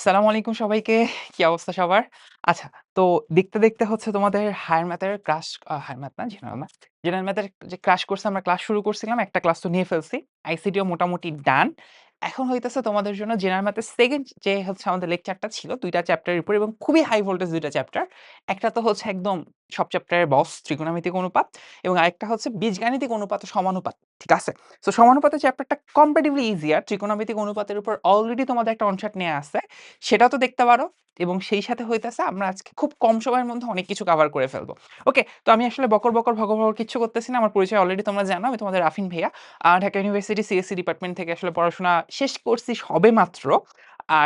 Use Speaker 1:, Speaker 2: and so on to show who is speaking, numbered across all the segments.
Speaker 1: আসসালামু আলাইকুম সবাইকে। কি অবস্থা সবার? আচ্ছা, তো দেখতে হচ্ছে তোমাদের হায়ার ম্যাথের ক্রাশ হায়ার ম্যাথ না জেনারেল ম্যাথ। জেনারেল ম্যাথের যে ক্রাশ কোর্সে আমরা ক্লাস শুরু করছিলাম, একটা ক্লাস তো নিয়ে ফেলছি। আইসিটিও মোটামুটি ডান। এখন হইতেছে তোমাদের জন্য জেনারেল ম্যাথের 2nd যে হচ্ছে আমাদের লেকচারটা ছিল ২ টা চ্যাপ্টারের উপর এবং খুবই হাই ভোল্টেজ ২ টা চ্যাপ্টার। একটা তো হচ্ছে একদম সব চ্যাপ্টারের বস ত্রিকোণমিতিক অনুপাত এবং আরেকটা হচ্ছে বীজগাণিতিক অনুপাত ও সমানুপাত। ঠিক আছে? সো সমানুপাতের চ্যাপ্টারটা কম্পারেটিভলি ইজিয়ার। ত্রিকোণমিতিক অনুপাতের উপর অলরেডি তোমাদের একটা অনশট নেয়া আছে। সেটাও তো দেখতে পারো এবং সেই সাথে হইতেছে আমরা আজকে খুব কম সময়ের মধ্যে অনেক কিছু কভার করে ফেলবো। ওকে, তো আমি আসলে বকর, ভগর কিচ্ছু করতেছি না। আমার পরিচয় অলরেডি তোমরা জানো। আমি তোমাদের রাফিন ভাইয়া। ঢাকা ইউনিভার্সিটি সিএসসি ডিপার্টমেন্ট থেকে আসলে পড়াশোনা শেষ করছি সবেমাত্র।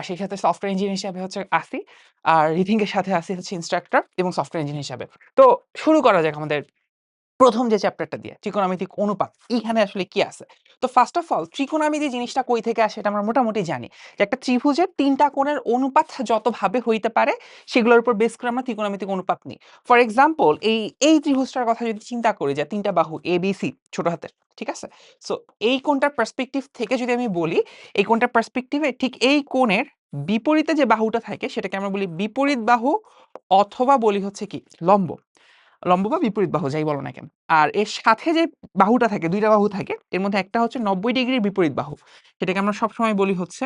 Speaker 1: সেই সাথে সফটওয়্যার ইঞ্জিনিয়ার হিসাবে হচ্ছে আছি। আর রিথিং এর সাথে আছি হচ্ছে ইন্সট্রাক্টর এবং সফটওয়্যার ইঞ্জিনিয়ার হিসাবে। তো শুরু করা যাক আমাদের ১ম যে চ্যাপ্টারটা দিয়ে ত্রিকোণমিতিক অনুপাত। এইখানে আসলে কি আছে? তো ফার্স্ট অফ অল ত্রিকোণমিতি জিনিসটা কই থেকে আসে এটা আমরা মোটামুটি জানি। যে একটা ত্রিভুজের ৩ টা কোণের অনুপাত যতভাবে হইতে পারে সেগুলোর উপর বেস করে আমরা ত্রিকোণমিতিক অনুপাত নিই। ফর এক্সাম্পল এই ত্রিভুজটার কথা যদি চিন্তা করি যে ৩ টা বাহু ABC ছোট হাতের। ঠিক আছে? সো এই কোণটার পার্সপেক্টিভ থেকে যদি আমি বলি, এই কোণটার পার্সপেক্টিভে ঠিক এই কোণের বিপরীতে যে বাহুটা থাকে সেটাকে আমরা বলি বিপরীত বাহু অথবা বলি হচ্ছে কি লম্ব। লম্ব বা বিপরীত বাহু যাই বলো না কেন। আর এর সাথে যে বাহুটা থাকে ২ টা বাহু থাকে এর মধ্যে একটা হচ্ছে ৯০ ডিগ্রির বিপরীত বাহু। সেটাকে আমরা সবসময় বলি হচ্ছে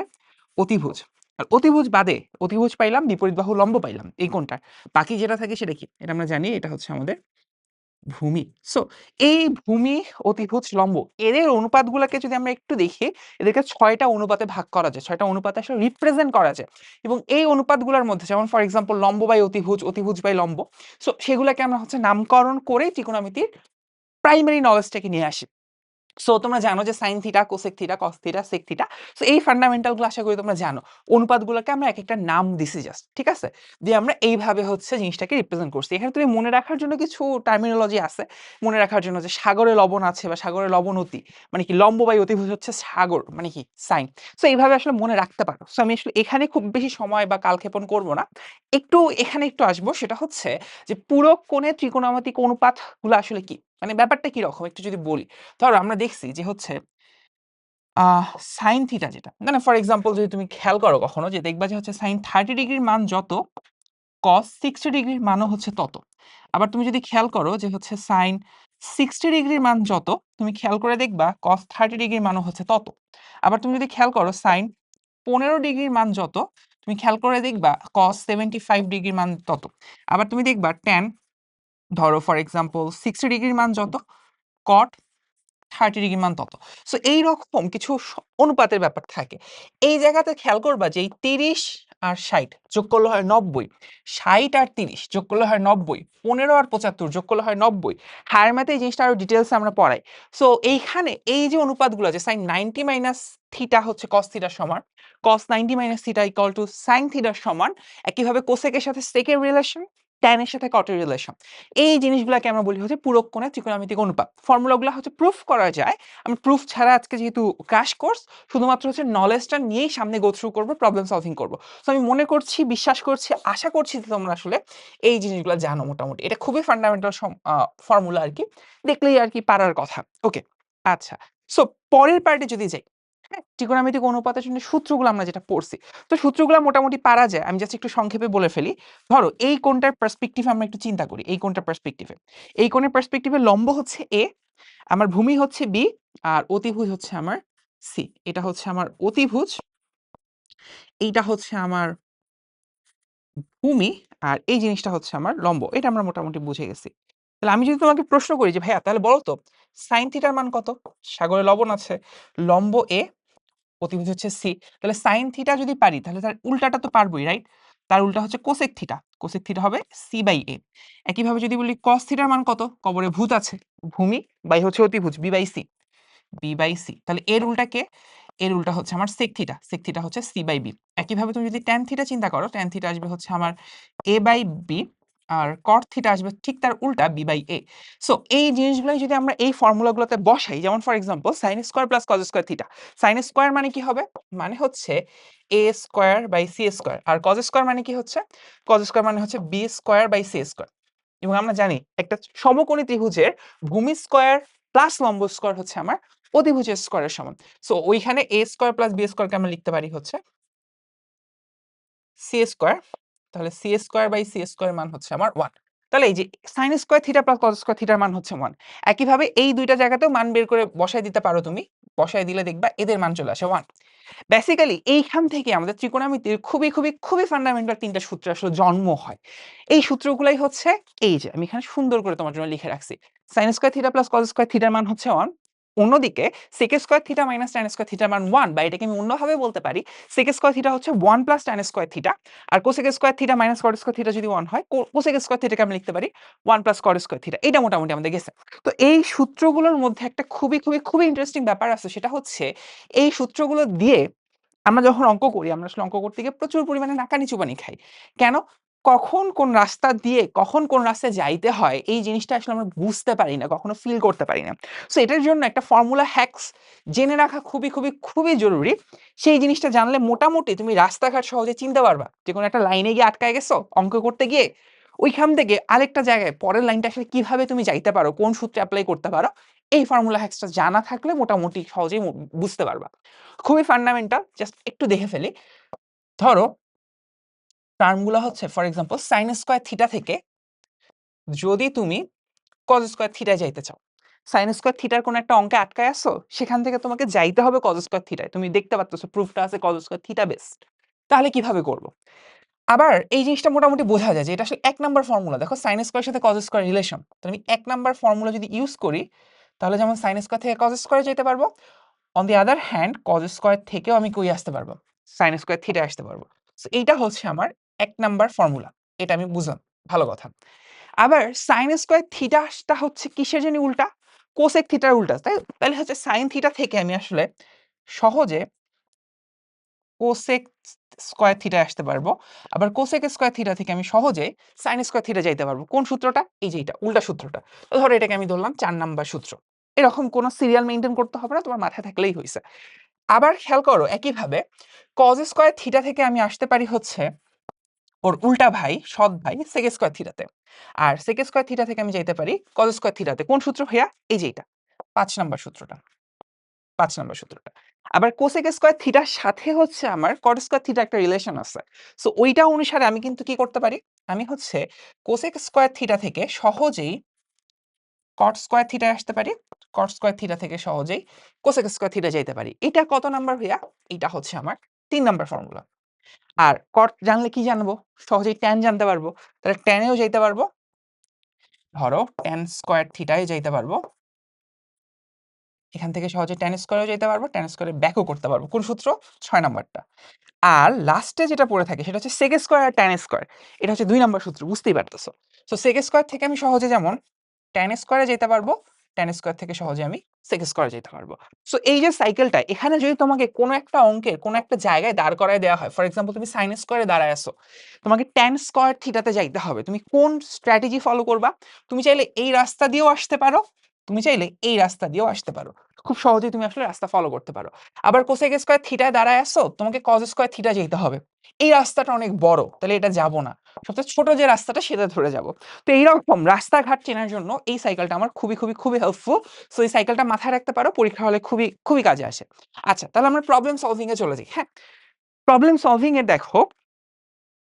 Speaker 1: অতিভুজ। আর অতিভুজ বাদে অতিভুজ পাইলাম, বিপরীত বাহু লম্ব পাইলাম এই কোণটার। বাকি যেটা থাকে সেটা কি? এটা আমরা জানি এটা হচ্ছে আমাদের ভূমি। সো এই ভূমি, অতিভুজ, লম্ব এদের অনুপাতগুলোকে যদি আমরা একটু দেখি, এদেরকে ৬ টা অনুপাতে ভাগ করা যায়। ৬ টা অনুপাতে আসলে রিপ্রেজেন্ট করা যায়। এবং এই অনুপাতগুলোর মধ্যে যেমন ফর এক্সাম্পল লম্ব বাই অতিভুজ, অতিভুজ বাই লম্ব। সো সেগুলাকে আমরা হচ্ছে নামকরণ করে ত্রিকোণমিতির প্রাইমারি নলেজটাকে নিয়ে আসি। সো তোমরা জানো যে sine theta, cosec theta, cos theta, sec theta. So এই ফান্ডামেন্টাল গুলো আশা করি তোমরা জানো। অনুপাতগুলোকে আমরা একেকটা নাম দিছি জাস্ট। ঠিক আছে? দিয়ে আমরা এইভাবে হচ্ছে জিনিসটাকে রিপ্রেজেন্ট করছি। এখানে তুমি মনে রাখার জন্য কিছু টার্মিনোলজি আছে। মনে রাখার জন্য যে সাগরে লবণ আছে বা সাগরে লবণতি মানে কি লম্ব বাই অতিভুজ হচ্ছে সাগর মানে কি সাইন। সো এইভাবে আসলে মনে রাখতে পারো। সো আমি আসলে এখানে খুব বেশি সময় বা কালক্ষেপণ করব না। এখানে একটু আসবো সেটা হচ্ছে যে পূরক কোণে ত্রিকোণমিতিক অনুপাতগুলো আসলে কি? মানে ব্যাপারটা কি রকম একটু যদি বলি। ধরো আমরা দেখছি যে হচ্ছে আহ সাইন থিটা যেটা মানে ফর এক্সাম্পল যদি তুমি খেয়াল করো কখনো যে দেখবা যে হচ্ছে সাইন 30 ডিগ্রির মান যত কস 60 ডিগ্রির মানও হচ্ছে তত। আবার তুমি যদি খেয়াল করো যে হচ্ছে সাইন 60 ডিগ্রির মান যত তুমি খেয়াল করে দেখবা কস 30 ডিগ্রির মানও হচ্ছে তত। আবার তুমি যদি খেয়াল করো সাইন 15 ডিগ্রির মান যত তুমি খেয়াল করে দেখবা কস 75 ডিগ্রির মান তত। আবার তুমি দেখবা ট্যান ধরো ফর এক্সাম্পল 60 ডিগ্রির মান যত কট 30 ডিগ্রি মান তত। সো এইরকম কিছু অনুপাতের ব্যাপার থাকে। এই জায়গাতে খেয়াল করবা যে এই ৩০ আর ৬০ যোগ করলে হয় ৯০। ৬০ আর ৩০ যোগ করলে হয় ৯০। ১৫ আর ৭৫ যোগ করলে হয় ৯০। হায়ার ম্যাথে এই জিনিসটা আরো ডিটেইলসে আমরা পড়াই। সো এইখানে এই যে অনুপাতগুলো যে sin 90 মাইনাস থিটা হচ্ছে cos থিটার সমান, cos 90 minus theta equal two sin থিটার সমান। একইভাবে কোসেকের সাথে সেকের রিলেশন, tan এর সাথে cot এর রিলেশন। এই জিনিসগুলাকে আমরা বলি হচ্ছে পূরক কোণের ত্রিকোণমিতিক অনুপাত। ফর্মুলাগুলো হচ্ছে প্রুফ করা যায়। আমি প্রুফ ছাড়া আজকে যেহেতু ক্র্যাশ কোর্স শুধুমাত্র হচ্ছে নলেজটা নিয়েই সামনে গো থ্রু করব, প্রবলেম সলভিং করব। সো আমি মনে করছি, বিশ্বাস করছি, আশা করছি যে তোমরা আসলে এই জিনিসগুলো জানো মোটামুটি। এটা খুবই ফান্ডামেন্টাল ফর্মুলা আরকি। দেখলেই আরকি পারার কথা। ওকে। আচ্ছা। সো পরের পার্টে যদি যাই, হ্যাঁ? ত্রিকোণমিতিক অনুপাতের জন্য সূত্রগুলো আমরা যেটা পড়ছি। তো সূত্রগুলো মোটামুটি পারা যায়। আমি জাস্ট একটু সংক্ষেপে বলে ফেলি। ধরো এই কোণটার পার্সপেক্টিভ আমরা একটু চিন্তা করি। এই কোণটার পার্সপেক্টিভে। এই কোণের পার্সপেক্টিভে লম্ব হচ্ছে A, আমার ভূমি হচ্ছে B আর অতিভুজ হচ্ছে আমার C। এটা হচ্ছে আমার অতিভুজ, এইটা হচ্ছে আমার ভূমি আর এই জিনিসটা হচ্ছে আমার লম্ব। এটা আমরা মোটামুটি বুঝে গেছি। তাহলে আমি যদি তোমাকে প্রশ্ন করি যে ভাইয়া তাহলে বলো তো sin থিটার মান কত? সাগরে লবণ আছে। লম্ব A, অতিভুজ হচ্ছে C। তাহলে sin থিটা যদি পারি তাহলে তার উল্টাটা তো পারবোই, রাইট? তার উল্টা হচ্ছে কোসেক থিটা। কোসেক থিটা হবে C/A। একইভাবে যদি বলি cos থিটার মান কত? কবরে ভূত আছে। ভূমি বাই হচ্ছে অতিভুজ B/C। B/C তাহলে এর উল্টা কে? এর উল্টা হচ্ছে আমার sec থিটা। sec থিটা হচ্ছে C/B। একইভাবে তুমি যদি tan থিটা চিন্তা করো, tan থিটা আসবে হচ্ছে আমার A/B আর cot থিটা আসবে ঠিক তার উল্টা B/A। সো এই জিনিসগুলাই যদি আমরা এই ফর্মুলাগুলোতে বসাই, যেমন for example sin square plus cos square theta. sin square মানে কি হবে? মানে হচ্ছে A square by C square. আর cos স্কয়ার মানে কি হচ্ছে? cos স্কয়ার মানে হচ্ছে B square by C square. এবং আমরা জানি একটা সমকোণী ত্রিভুজের ভূমি স্কয়ার প্লাস লম্ব স্কয়ার হচ্ছে আমার অতিভুজের স্কয়ারের সমান। সো ওইখানে a স্কয়ার প্লাস b স্কয়ারকে আমরা লিখতে পারি হচ্ছে সি স্কয়ার, তাহলে C square by C square মান হচ্ছে আমার 1। তাহলে এই যে sin square theta plus cos square থিটার মান হচ্ছে 1। একইভাবে এই দুইটা জায়গাতেও মান বের করে বসায় দিতে পারো তুমি। বসায় দিলে দেখবা এদের মান চলে আসে 1। বেসিক্যালি এইখান থেকে আমাদের ত্রিকোণমিতির খুবই ফান্ডামেন্টাল ৩ টা সূত্র আসলে জন্ম হয়। এই সূত্রগুলাই হচ্ছে এই যে আমি এখানে সুন্দর করে তোমার জন্য লিখে রাখছি। sin square theta plus cos square থিটার মান হচ্ছে 1। অন্যদিকে sec square theta minus tan square থিটার মান 1, বা এটাকে আমি অন্যভাবে বলতে পারি sec স্কয়ার থিটা হচ্ছে 1 প্লাস tan স্কয়ার থিটা, আর cosec square theta minus cot square theta যদি 1 হয়, cosec স্কয়ার থিটাকে আমরা লিখতে পারি 1 প্লাস cot স্কয়ার থিটা। এটা মোটামুটি আমাদের গেছে। তো এই সূত্রগুলোর মধ্যে একটা খুবই ইন্টারেস্টিং ব্যাপার আছে, সেটা হচ্ছে এই সূত্রগুলো দিয়ে আমরা যখন অঙ্ক করি, আমরা আসলে অঙ্ক করতে গিয়ে প্রচুর পরিমাণে নাকানি-চুবানি খাই। কেন? কখন কোন রাস্তা দিয়ে কখন কোন রাস্তায় যাইতে হয় এই জিনিসটা আসলে আমরা বুঝতে পারি না, কখনো ফিল করতে পারি না। সো এটার জন্য একটা ফর্মুলা হ্যাকস জেনে রাখা খুবই জরুরি। সেই জিনিসটা জানলে মোটামুটি তুমি রাস্তাঘাট সহজে চিনতে পারবা। যে কোনো একটা লাইনে গিয়ে আটকায় গেছো অঙ্ক করতে গিয়ে, ওইখান থেকে আরেকটা জায়গায় পরের লাইনটা আসলে কিভাবে তুমি যাইতে পারো, কোন সূত্রে এপ্লাই করতে পারো, এই ফর্মুলা হ্যাকসটা জানা থাকলে মোটামুটি সহজেই বুঝতে পারবা। খুবই ফান্ডামেন্টাল, জাস্ট একটু দেখে ফেলি। ধরো টার্মগুলো হচ্ছে for example sin square theta থেকে যদি তুমি cos স্কয়ার থিটায় যাইতে চাও, sin স্কয়ার থিটার কোন একটা অঙ্কে আটকায় আছো, সেখান থেকে তোমাকে যাইতে হবে cos স্কয়ার থিটায়। তুমি দেখতে পাচ্ছ প্রুফটা আছে cos স্কয়ার থিটা বেসড। তাহলে কিভাবে করব? আবার এই জিনিসটা মোটামুটি বোঝা যায় যে এটা আসলে ১ নাম্বার ফর্মুলা। দেখো sin স্কয়ারের সাথে cos স্কয়ার রিলেশন। তো আমি ১ নাম্বার ফর্মুলা যদি ইউজ করি, তাহলে যেমন sin স্কয়ার থেকে cos স্কয়ারে যেতে পারবো। On the other hand cos square থেকেও আমি কই আসতে পারবো? sin স্কয়ার থিটা আসতে পারবো। সো এইটা হচ্ছে আমার ১ নাম্বার ফর্মুলা। এটা আমি বুঝলাম। ভালো কথা। আবার sin স্কয়ার থিটাটা হচ্ছে কিসের জানি উল্টা? কোসেক থিটার উল্টা। তাইলে হচ্ছে sin থিটা থেকে আমি আসলে সহজে কোসেক স্কয়ার থিটায় আসতে পারবো। আবার কোসেক স্কয়ার থিটা থেকে আমি সহজে sin স্কয়ার থিটা যাইতে পারবো। কোন সূত্রটা? এই যে এইটা, উল্টা সূত্রটা। তো ধরো এটাকে আমি ধরলাম ৪ নাম্বার সূত্র। এরকম কোন সিরিয়াল মেইনটেইন করতে হবে না, তোমার মাথায় থাকলেই হইছে। আবার খেয়াল করো একইভাবে cos স্কয়ার থিটা থেকে আমি আসতে পারি হচ্ছে ওর উল্টা ভাই, সৎ ভাই sec স্কয়ার থিটাতে। আর sec স্কয়ার থিটা থেকে আমি যাইতে পারি cos স্কয়ার থিটাতে। কোন সূত্র ভাইয়া? এই যে এটা, ৫ নাম্বার সূত্রটা। ৫ নাম্বার সূত্রটা। আবার cosec স্কয়ার থিটার সাথে হচ্ছে আমার cot স্কয়ার থিটা একটা রিলেশন আছে। সো ওইটা অনুসারে আমি কিন্তু কি করতে পারি? আমি হচ্ছে cosec স্কয়ার থিটা থেকে সহজেই cot স্কয়ার থিটায় আসতে পারি। cot স্কয়ার থিটা থেকে সহজেই cosec স্কয়ার থিটা যাইতে পারি। এটা কত নাম্বার ভাইয়া? এটা হচ্ছে আমার ৩ নাম্বার ফর্মুলা। আর cot জানলে কি জানবো? সহজেই tan জানতে পারবো। তাহলে tan এও যাইতে পারবো। ধরো tan স্কয়ার থিটায় যাইতে পারবো। এখান থেকে সহজে tan স্কয়ারেও যাইতে পারবো, tan স্কয়ারের ব্যাকও করতে পারবো। কোন সূত্র? ৬ নাম্বারটা। আর লাস্টে যেটা পড়ে থাকে সেটা হচ্ছে sec স্কয়ার আর tan স্কয়ার। এটা হচ্ছে ২ নাম্বার সূত্র, বুঝতেই পারতেছো। সো sec স্কয়ার থেকে আমি সহজে যেমন tan স্কয়ারে যেতে পারবো, tan স্কয়ার থেকে সহজে আমি sec স্কয়ারে যেতে পারবো। সো এই যে সাইকেলটা, এখানে যদি তোমাকে কোনো একটা অঙ্কের কোনো একটা জায়গায় দাঁড় করায় দেওয়া হয়, ফর এক্সাম্পল তুমি sin স্কয়ারে দাঁড়ায় আছো, তোমাকে tan স্কয়ার থিটাতে যাইতে হবে। তুমি কোন স্ট্র্যাটেজি ফলো করবা? তুমি চাইলে এই রাস্তা দিয়েও আসতে পারো, তুমি চাইলে এই রাস্তা দিয়েও আসতে পারো। খুব সহজেই তুমি আসলে রাস্তা ফলো করতে পারো। আবার cosec স্কয়ার থিটায় দাঁড়ায় আছো, তোমাকে cos স্কয়ার থিটা যেতে হবে। এই রাস্তাটা অনেক বড়, তাহলে এটা যাব না। সবচেয়ে ছোট যে রাস্তাটা সেটা ধরে যাব। তো এইরকম রাস্তাঘাট চেনার জন্য এই সাইকেলটা আমার খুবই হেল্পফুল। সো এই সাইকেলটা মাথায় রাখতে পারো, পরীক্ষা হলে খুবই কাজে আসে। আচ্ছা, তাহলে আমরা প্রবলেম সলভিং এ চলে যাই। হ্যাঁ? প্রবলেম সলভিং এ দেখো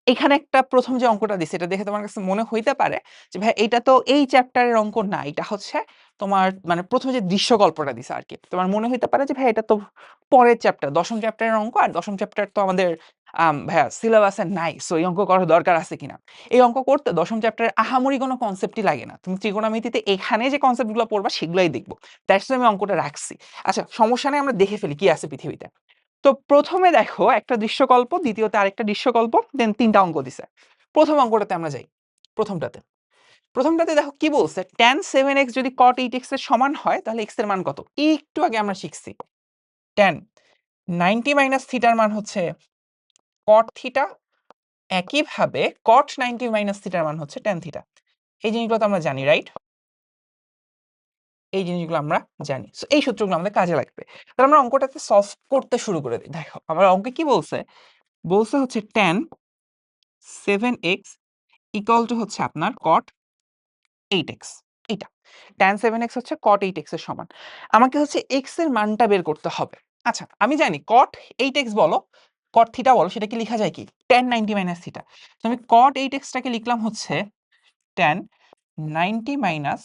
Speaker 1: এখানে একটা ১ম যে অঙ্কটা দিছে এটা দেখে তোমার কাছে মনে হইতে পারে যে ভাই এটা তো এই চ্যাপ্টারের অঙ্ক না। এটা হচ্ছে তোমার মানে ১ম যে দৃশ্যকল্পটা দিছে আরকি। তোমার মনে হইতে পারে যে ভাই এটা তো পরের চ্যাপ্টার, ১ম চ্যাপ্টারের অঙ্ক, আর ১ম চ্যাপ্টার তো আমাদের ভাইয়া সিলেবাসে নাই। সো এই অঙ্ক করার দরকার আছে কিনা? এই অঙ্ক করতে ১ম চ্যাপ্টারে আহামরি কোনো কনসেপ্টই লাগে না। তুমি ত্রিকোণমিতিতে এখানে যে কনসেপ্ট গুলো পড়বা সেগুলাই দেখব। দ্যাটস ওয়াই আমি অঙ্কটা রাখছি। আচ্ছা, সমস্যা নাই, আমরা দেখে ফেলি কি আছে পৃথিবীতে। তো ১ম এ দেখো একটা দৃশ্যকল্প, দ্বিতীয়তে আরেকটা দৃশ্যকল্প, দেন ৩ টা অঙ্ক দিছে। ১ম অঙ্কটাতে আমরা যাই। ১মটাতে। ১মটাতে দেখো কি বলছে? tan 7x যদি cot 8x এর সমান হয় তাহলে x এর মান কত? একটু আগে আমরা শিখছি। tan 90 মাইনাস থিটার মান হচ্ছে cot থিটা। একইভাবে cot 90 মাইনাস থিটার মান হচ্ছে tan থিটা। এই জিনিসগুলো তো আমরা জানি, রাইট? এই জিনিসগুলো আমরা জানি। সো এই সূত্রগুলো আমাদের কাজে লাগবে। তাহলে আমরা অঙ্কটাতে সলভ করতে শুরু করে দিই। দেখো আমার অঙ্কে কি বলছে? বলছে হচ্ছে tan 7x ইকুয়াল টু হচ্ছে আপনার cot 8x, এইটা। tan 7x হচ্ছে cot 8x এর সমান। আমাকে হচ্ছে x এর মানটা বের করতে হবে। আচ্ছা, আমি জানি cot 8x বলো, cot থিটা বলো সেটা কি লেখা যায় কি tan 90 মাইনাস থিটা। তো আমি cot 8x টাকে লিখলাম হচ্ছে tan 90 মাইনাস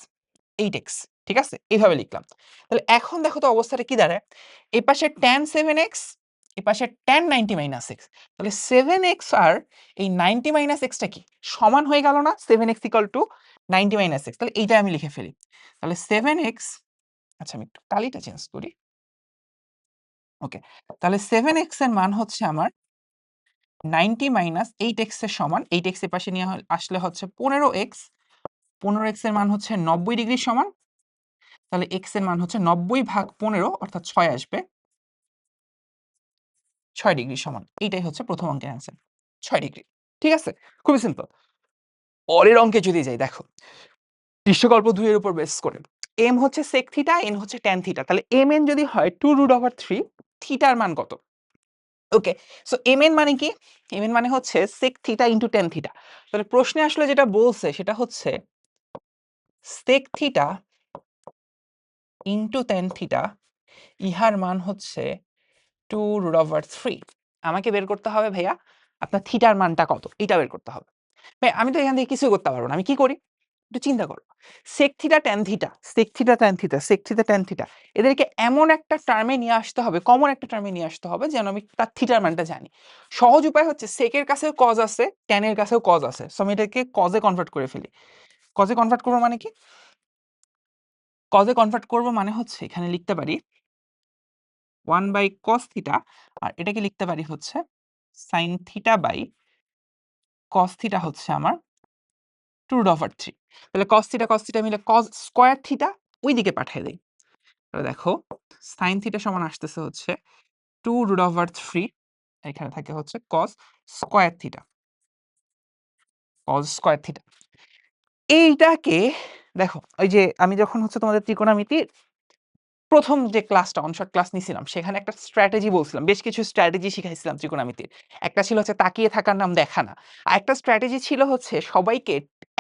Speaker 1: 8x, ঠিক আছে, এইভাবে লিখলাম। তাহলে এখন দেখো তো অবস্থাটা কি দাঁড়ায়, এই পাশে tan 7x, এই পাশে tan 90 মাইনাস x, তাহলে 7x আর এই 90 মাইনাস x টা কি সমান হয়ে গেল না, 7x equal to 90 minus x, তাহলে এইটা আমি লিখে ফেলি। তাহলে 7x, আচ্ছা আমি একটু কালিটা চেঞ্জ করি, ওকে, তাহলে 7x এর মান হচ্ছে আমার 90 মাইনাস 8x এর সমান, 8x এর পাশে নিয়ে আসলে হচ্ছে 15x, 15x এর মান হচ্ছে 90 ডিগ্রি সমান, তাহলে x এর মান হচ্ছে 90 ভাগ 15 অর্থাৎ 6 আসবে, 6 ডিগ্রি সমান, এইটাই হচ্ছে প্রথম অঙ্কের অ্যান্সার, 6 ডিগ্রি। ঠিক আছে, খুবই সিম্পল। পরের অঙ্কে যদি যাই, দেখো দৃশ্যকল্প 2 এর উপর বেস করে m হচ্ছে sec থিটা, n হচ্ছে tan থিটা, তাহলে mn যদি হয় 2√3, থিটার মান কত? ওকে, সো mn মানে কি? mn মানে হচ্ছে sec theta into tan theta. তাহলে প্রশ্নে আসলে যেটা বলছে সেটা হচ্ছে sec theta into tan theta, ইহার মান হচ্ছে 2√3। আমাকে বের করতে হবে ভাইয়া আপনার থিটার মানটা কত, এটা বের করতে হবে। ভাই আমি তো এখান থেকে কিছুই করতে পারবো না, আমি কি করি একটু চিন্তা করো। sec theta tan theta, sec theta tan theta, sec theta tan theta, এদেরকে এমন একটা টার্মে নিয়ে আসতে হবে, কমন একটা টার্মে নিয়ে আসতে হবে যেন আমি তার থিটার মানটা জানি। সহজ উপায় হচ্ছে sec এর কাছেও cos আছে, tan এর কাছেও cos আছে, সো আমি এটাকে cos এ কনভার্ট করে ফেলি। cos এ কনভার্ট করবো মানে কি? cos এ কনভার্ট করবো মানে হচ্ছে এখানে লিখতে পারি 1 বাই cos থিটা, আর এটাকে লিখতে পারি হচ্ছে sin theta by cos theta হচ্ছে আমার 2√3। তাহলে cos থিটা মিলে cos স্কয়ার থিটা ওই দিকে পাঠিয়ে দেই। তাহলে দেখো sin থিটা সমান আসতেছে হচ্ছে 2√3, এখানে থাকে হচ্ছে cos square theta, cos square theta. এইটাকে দেখো ওই যে আমি যখন হচ্ছে তোমাদের ত্রিকোণমিতির প্রথম যে ক্লাসটা অনশর্ট ক্লাস নিছিলাম সেখানে একটা স্ট্র্যাটেজি বলছিলাম, বেশ কিছু স্ট্র্যাটেজি শিখাইছিলাম ত্রিকোণমিতির। একটা ছিল হচ্ছে তাকিয়ে থাকার নাম দেখা না, আর একটা স্ট্র্যাটেজি ছিল হচ্ছে সবাইকে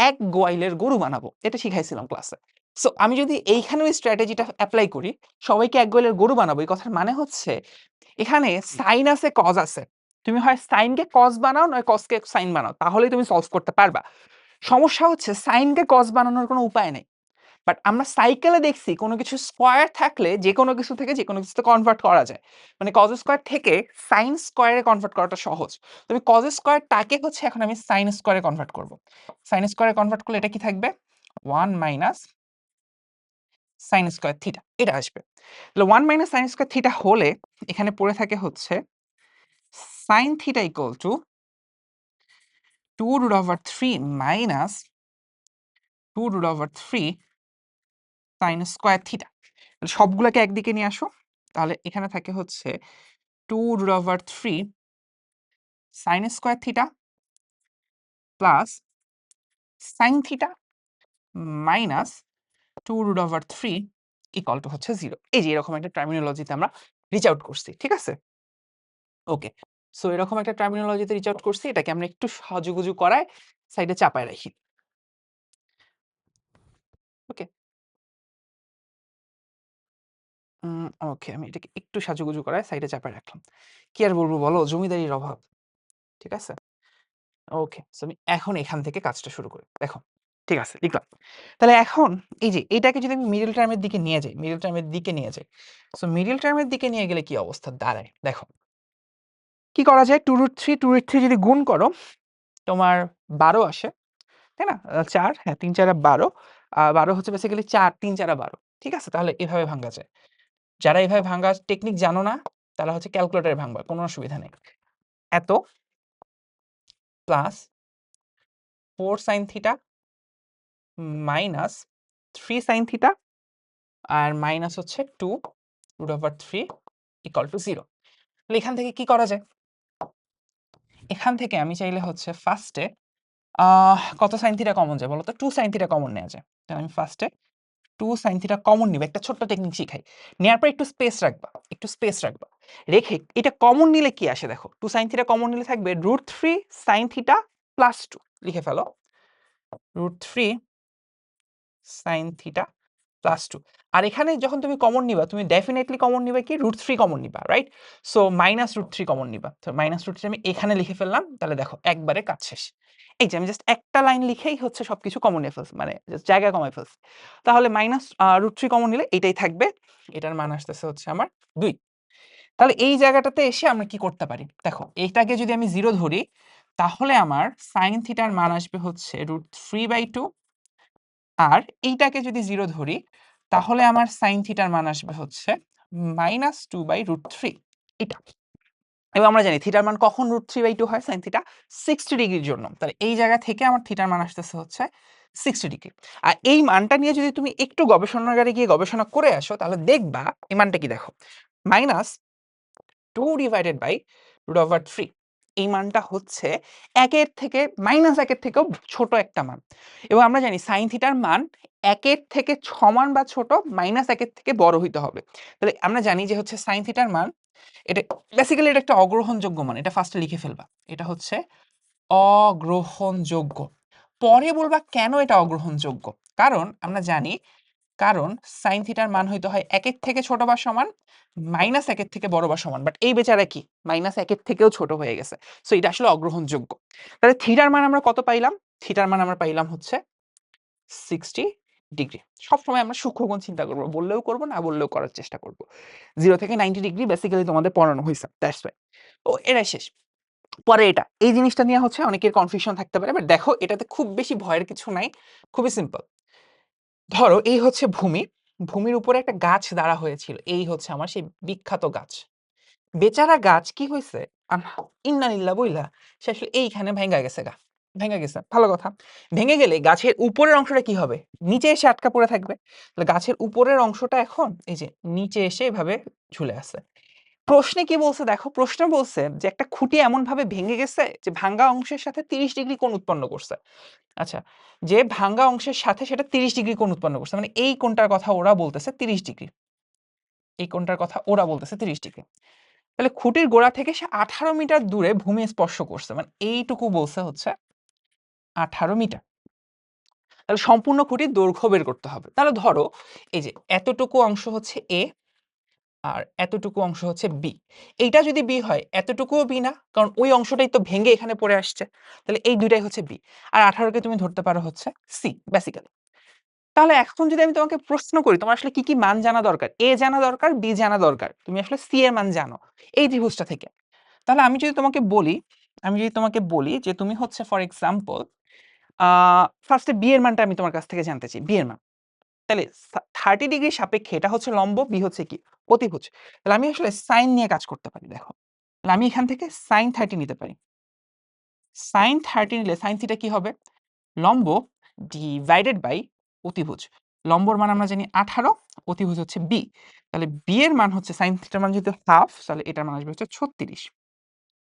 Speaker 1: এক গোয়াইলের গরু বানাবো, এটা শিখাইছিলাম ক্লাসে। সো আমি যদি এইখানে ওই স্ট্র্যাটেজিটা অ্যাপ্লাই করি, সবাইকে এক গোয়াইলের গরু বানাবো, এই কথার মানে হচ্ছে এখানে সাইন আছে কজ আছে, তুমি হয় সাইনকে কজ বানাও নয় কজকে সাইন বানাও, তাহলেই তুমি সলভ করতে পারবা। সমস্যা হচ্ছে সাইনকে কজ বানানোর কোনো উপায় নেই। বাট আমরা সাইকেলে দেখছি কোনো কিছু স্কয়ার থাকলে যে কোনো কিছু থেকে যে কোনো কিছুতে কনভার্ট করা যায়, মানে কজ স্কয়ার থেকে সাইন স্কয়ারে কনভার্ট করাটা সহজ। তবে কজ স্কয়ারটাকে হচ্ছে এখন আমি সাইন স্কয়ারে কনভার্ট করব। সাইন স্কয়ারে কনভার্ট করলে এটা কি থাকবে 1 মাইনাস সাইন স্কয়ার থিটা, এটা আসবে। তাহলে 1 মাইনাস সাইন স্কয়ার থিটা হলে এখানে পড়ে থাকে হচ্ছে sine theta equal two 2√3 minus 2√3 sine square theta. সবগুলোকে একদিকে নিয়ে আসো, তাহলে এখানে থাকে হচ্ছে 2√3 sine square theta plus sine theta minus 2√3 equal to হচ্ছে 0। এই যে এরকম একটা টার্মিনোলজিতে আমরা রিচ আউট করছি, ঠিক আছে? ওকে, সো এরকম একটা টার্মিনোলজিতে রিচ আউট করছি, এটাকে আমরা একটু সাজুগুজু করায় সাইডে চাপায় রাখি। ওকে, ওকে, আমি এটাকে একটু সাজুগুজু করায় সাইডে চাপায় রাখলাম। কি আর বলবো বলো, জমিদারির অভাব, ঠিক আছে? ওকে, সো আমি এখন এখান থেকে কাজটা শুরু করি। দেখো, ঠিক আছে, লিখলাম। তাহলে এখন এই যে এটাকে যদি আমি মিডল টার্মের দিকে নিয়ে যাই, মিডল টার্মের দিকে নিয়ে যাই, সো মিডল টার্মের দিকে নিয়ে গেলে কি অবস্থা দাঁড়ায় দেখো। কি করা যায়, 2√3 যদি গুণ করো তোমার 12 আসে, তাই না? 4, হ্যাঁ 3 4 12, 12 হচ্ছে বেসিক্যালি 4 3 4 12, ঠিক আছে? তাহলে এভাবে ভাঙা যায়। যারা এভাবে ভাঙার টেকনিক জানো না তারা হচ্ছে ক্যালকুলেটরে ভাঙবা, কোনো অসুবিধা নেই। এত plus 4 sin theta minus 3 sin theta আর মাইনাস হচ্ছে 2√3 ইকুয়াল টু 0। তাহলে এখান থেকে কি করা যায়? এখান থেকে আমি চাইলে হচ্ছে ফার্স্টে কত sin থিটা কমন যায় বলো তো? 2 sin থিটা কমন নেওয়া যায়। তাহলে আমি ফার্স্টে 2 sin থিটা কমন নিব, একটা ছোট্ট টেকনিক শিখাই। নেওয়ার পর একটু স্পেস রাখবা, একটু স্পেস রাখবা। রেখে এটা কমন নিলে কি আসে দেখো, 2 sin থিটা কমন নিলে থাকবে √3 sin থিটা প্লাস 2, লিখে ফেলো √3 sin থিটা +2 আর এখানে যখন তুমি কমন নিবা তুমি ডেফিনেটলি কমন নিবা কি √3 কমন নিবা, রাইট? সো -√3 কমন নিবা। তো -√3 আমি এখানে লিখে ফেললাম, তাহলে দেখো একবারে কাজ শেষ। এই যে আমি জাস্ট একটা লাইন লিখেই হচ্ছে সবকিছু কমন নিয়ে ফেলছি, মানে জাস্ট জায়গা কমাই ফেলছি। তাহলে -√3 কমন নিলে এটাই থাকবে, এটার মান আসতেছে হচ্ছে আমার 2। তাহলে এই জায়গাটাতে এসে আমরা কি করতে পারি, দেখো এইটাকে যদি আমি 0 ধরি তাহলে আমার sin থিটার মান আসবে হচ্ছে √3/2 আর এইটাকে যদি 0 ধরি তাহলে আমার sin থিটার মান আসবে হচ্ছে -2/√3 এটা। এবং আমরা জানি থিটার মান কখন √3/2 হয়, sin থিটা 60 ডিগ্রির জন্য। তাহলে এই জায়গা থেকে আমার থিটার মান আসতেছে হচ্ছে 60 ডিগ্রি। আর এই মানটা নিয়ে যদি তুমি একটু গবেষণাগারে গিয়ে গবেষণা করে আসো তাহলে দেখবা এই মানটা কি, দেখো -2/√3 এই মানটা হচ্ছে একের থেকে -1 থেকেও ছোট একটা মান। এবং আমরা জানি sin থিটার মান 1 থেকে সমান বা ছোট -1 থেকে বড় হইতে হবে। তাহলে আমরা জানি যে হচ্ছে sin থিটার মান এটা বেসিক্যালি এটা একটা অগ্রহণযোগ্য মান, এটা ফার্স্টে লিখে ফেলবা, এটা হচ্ছে অগ্রহণযোগ্য। পরে বলবা কেন এটা অগ্রহণযোগ্য, কারণ আমরা জানি কারণ sin থিটার মান হইতে হয় 1 থেকে ছোট বা সমান, -1 থেকে বড় বা সমান, বাট এই বেচারা কি -1 থেকেও ছোট হয়ে গেছে, সো এটা আসলে অগ্রহণযোগ্য। তাহলে থিটার মান আমরা কত পাইলাম, থিটার মান আমরা পাইলাম হচ্ছে 60 ডিগ্রি। সবসময় আমরা সূক্ষ্মকোণ চিন্তা করব, বললেও করব না বললেও করার চেষ্টা করব। 0 থেকে 90 ডিগ্রি বেসিক্যালি তোমাদের পড়ানো হইছে, দ্যাটস ওয়াই। ও এটাই শেষ। পরে এটা এই জিনিসটা নিয়ে হচ্ছে অনেকের কনফিউশন থাকতে পারে, বাট দেখো এটাতে খুব বেশি ভয়ের কিছু নাই, খুবই সিম্পল। ধরো এই হচ্ছে ভূমি, ভূমির উপরে একটা গাছ দাঁড়া হয়েছিল, এই হচ্ছে আমার সেই বিখ্যাত গাছ। বেচারা গাছ কি হইছে, ইন্নালিল্লাহ বইলা সে আসলে এইখানে ভেঙে গেছে, ভেঙে গেছে, ভালো কথা। ভেঙে গেলে গাছের উপরের অংশটা কি হবে, নিচে এসে আটকা পড়ে থাকবে। তাহলে গাছের উপরের অংশটা এখন এই যে নিচে এসে এভাবে ঝুলে আছে। প্রশ্নে কি বলছে দেখো, প্রশ্নে বলছে যে একটা খুঁটি এমন ভাবে ভেঙে গেছে যে ভাঙ্গা অংশের সাথে 30 ডিগ্রি কোণ উৎপন্ন করছে। আচ্ছা, যে ভাঙ্গা অংশের সাথে সেটা 30 ডিগ্রি কোণ উৎপন্ন করছে, মানে এই কোণটার কথা ওরা বলতেছে 30 ডিগ্রি, এই কোণটার কথা ওরা বলতেছে 30 ডিগ্রি। তাহলে খুঁটির গোড়া থেকে সে 18 মিটার দূরে ভূমি স্পর্শ করছে, মানে এইটুকু বলছে হচ্ছে 18 মিটার। তাহলে সম্পূর্ণ খুঁটির দৈর্ঘ্য বের করতে হবে। তাহলে ধরো এই যে এতটুকু অংশ হচ্ছে এ আর এতটুকু অংশ হচ্ছে বি। এইটা যদি বি হয় এতটুকুও বি না, কারণ ওই অংশটাই তো ভেঙে এখানে পড়ে আসছে। তাহলে এই দুইটাই হচ্ছে বি। আর 18 কে তুমি ধরতে পারো হচ্ছে সি বেসিক্যালি। তাহলে এখন যদি আমি তোমাকে প্রশ্ন করি তোমার আসলে কি কি মান জানা দরকার, এ জানা দরকার, বি জানা দরকার, তুমি আসলে সি এর মান জানো এই ত্রিভুজটা থেকে। তাহলে আমি যদি তোমাকে বলি যে তুমি হচ্ছে ফর এক্সাম্পল ফার্স্টে বি এর মানটা আমি তোমার কাছ থেকে জানতে চাই, বি এর মান। তাহলে 30 ডিগ্রি সাপেক্ষে এটা হচ্ছে লম্ব, বি হচ্ছে কি অতিভুজ। তাহলে আমি আসলে সাইন নিয়ে কাজ করতে পারি, দেখো তাহলে আমি এখান থেকে sin 30 নিতে পারি। sin 30 নিলে sin থিটা কি হবে, লম্ব ডিভাইডেড বাই অতিভুজ। লম্বর মান আমরা জানি 18, অতিভুজ হচ্ছে বি। তাহলে বি এর মান হচ্ছে sin থিটার মান যেহেতু হাফ, তাহলে এটার মান আসবে হচ্ছে 36।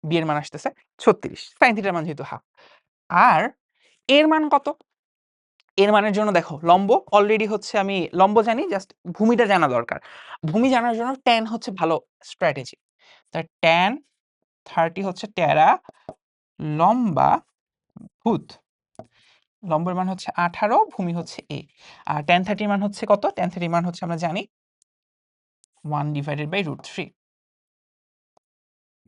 Speaker 1: বি এর মান আসতেছে 36, sin থিটার মান যেহেতু হাফ। আর এর মান কত, এর মানের জন্য দেখো লম্ব অলরেডি হচ্ছে আমি লম্ব জানি, জাস্ট ভূমিটা জানা দরকার। ভূমি জানার জন্য tan হচ্ছে ভালো স্ট্র্যাটেজি। তার tan 30 হচ্ছে টেরা লম্বা ভূত। লম্বের মান হচ্ছে 18, ভূমি হচ্ছে a। আর tan 30 মান হচ্ছে কত, tan 30 মান হচ্ছে আমরা জানি 1/√3।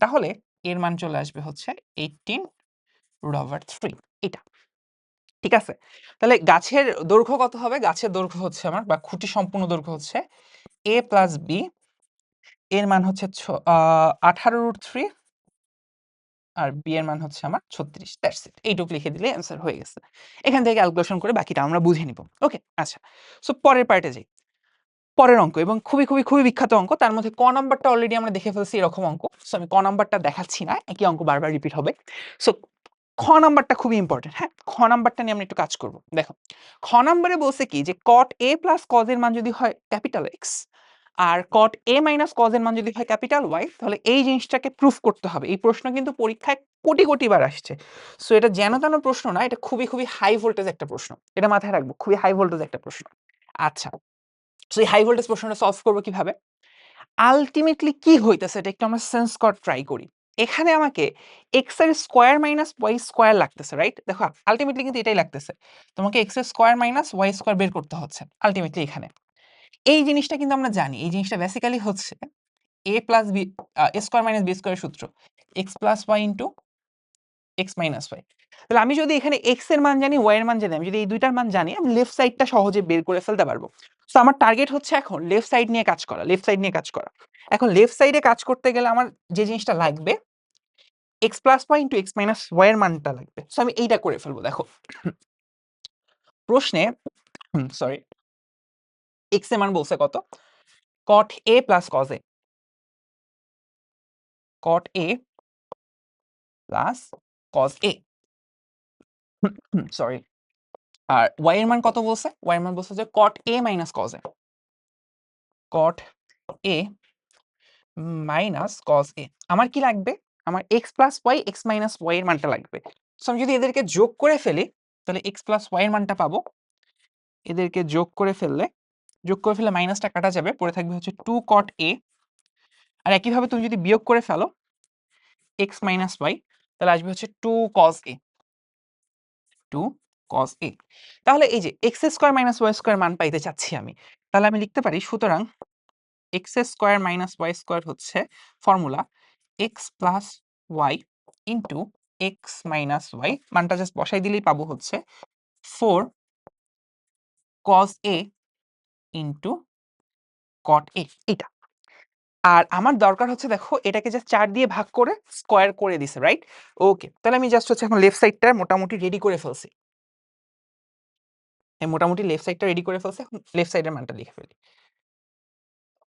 Speaker 1: তাহলে এর মান চলে আসবে হচ্ছে 18√3 এটা। ঠিক আছে, তাহলে গাছের দৈর্ঘ্য কত হবে, গাছের দৈর্ঘ্য হচ্ছে আমার বা খুঁটি সম্পূর্ণ দৈর্ঘ্য হচ্ছে a প্লাস b, এর মান হচ্ছে 18√3 আর b এর মান হচ্ছে আমার 36, দ্যাটস ইট। এইটুকু লিখে দিলে অ্যান্সার হয়ে গেছে। এখান থেকে ক্যালকুলেশন করে বাকিটা আমরা বুঝে নিব। ওকে, আচ্ছা, সো পরের পার্টে যাই। পরের অঙ্ক এবং খুবই খুবই খুবই বিখ্যাত অঙ্ক, তার মধ্যে ক নাম্বারটা অলরেডি আমরা দেখে ফেলছি এরকম অঙ্ক, সো আমি ক নাম্বারটা দেখাচ্ছি না, একই অঙ্ক বারবার রিপিট হবে। সো খ নাম্বারটা খুবই ইম্পর্টেন্ট, হ্যাঁ খ নাম্বারটা নিয়ে আমরা একটু কাজ করব। দেখো খ নাম্বারে বলছে কি যে cot a প্লাস cos এর মান যদি হয় ক্যাপিটাল এক্স আর cot a মাইনাস cos এর মান যদি হয় ক্যাপিটাল ওয়াই, তাহলে এই জিনিসটাকে প্রুফ করতে হবে। এই প্রশ্ন কিন্তু পরীক্ষায় কোটি কোটি বার আসছে, সো এটা যেন তেন প্রশ্ন না, এটা খুবই খুবই হাই ভোল্টেজ একটা প্রশ্ন, এটা মাথায় রাখবো, খুবই হাই ভোল্টেজ একটা প্রশ্ন। আচ্ছা, সো এই হাই ভোল্টেজ প্রশ্নটা সলভ করবো কিভাবে, আলটিমেটলি কি হইতেছে এটা একটু আমরা সেন্স কর ট্রাই করি। এখানে আমাকে এক্স এর স্কোয়ার মাইনাস ওয়াই স্কোয়ার লাগতেছে, রাইট? দেখো আলটিমেটলি কিন্তু এটাই লাগতেছে, তোমাকে এক্স এর স্কোয়ার মাইনাস ওয়াই স্কোয়ার বের করতে হচ্ছে আলটিমেটলি এখানে। এই জিনিসটা কিন্তু আমরা জানি। এই জিনিসটা বেসিক্যালি হচ্ছে a plus b a square minus b স্কয়ারের সূত্র। x plus y into x minus y। তাহলে আমি যদি এখানে x এর মান জানি, y এর মান জানি, আমি যদি এই দুইটার মান জানি, আমি লেফট সাইডটা সহজে বের করে ফেলতে পারবো। সো আমার টার্গেট হচ্ছে এখন লেফট সাইড নিয়ে কাজ করা, লেফট সাইড নিয়ে কাজ করা। এখন লেফট সাইডে কাজ করতে গেলে আমার যে জিনিসটা লাগবে x plus y into x minus y এর মানটা লাগবে। সো আমি এইটা করে ফেলবো। দেখো প্রশ্নে সরি x এর মান বলছে কত? cot a plus cos a, cot a plus cos a, sorry. আর y এর মান কত বলছে? y এর মান বলছে যে cot a minus cos a, cot a minus cos a। আমার কি লাগবে? আমার x plus y x minus y এর মানটা লাগবে। সো আমি যদি এদেরকে যোগ করে ফেলি তাহলে x প্লাস y এর মানটা পাবো। এদেরকে যোগ করে ফেললে মাইনাসটা কাটা যাবে, পড়ে থাকবে হচ্ছে 2 cot a। আর একইভাবে তুমি যদি বিয়োগ করে ফেলো x মাইনাস y তাহলে আসবে হচ্ছে 2 cos a, 2 cos a। তাহলে এই যে x square minus y square মান পাইতে চাচ্ছি আমি, তাহলে আমি লিখতে পারি সুতরাং x square minus y square হচ্ছে formula x plus y into x minus y, মানটা জাস্ট বসাই দিলেই পাবো হচ্ছে 4 cos a into cot a। এটা আর আমার দরকার হচ্ছে, দেখো এটাকে জাস্ট 4 দিয়ে ভাগ করে স্কয়ার করে দিছে, রাইট? ওকে, তাহলে আমি জাস্ট হচ্ছে এখন লেফট সাইডটা মোটামুটি রেডি করে ফেলছি। মোটামুটি লেফট সাইডটা রেডি করে ফেলছে, এখন লেফট সাইডের মানটা লিখে ফেলি।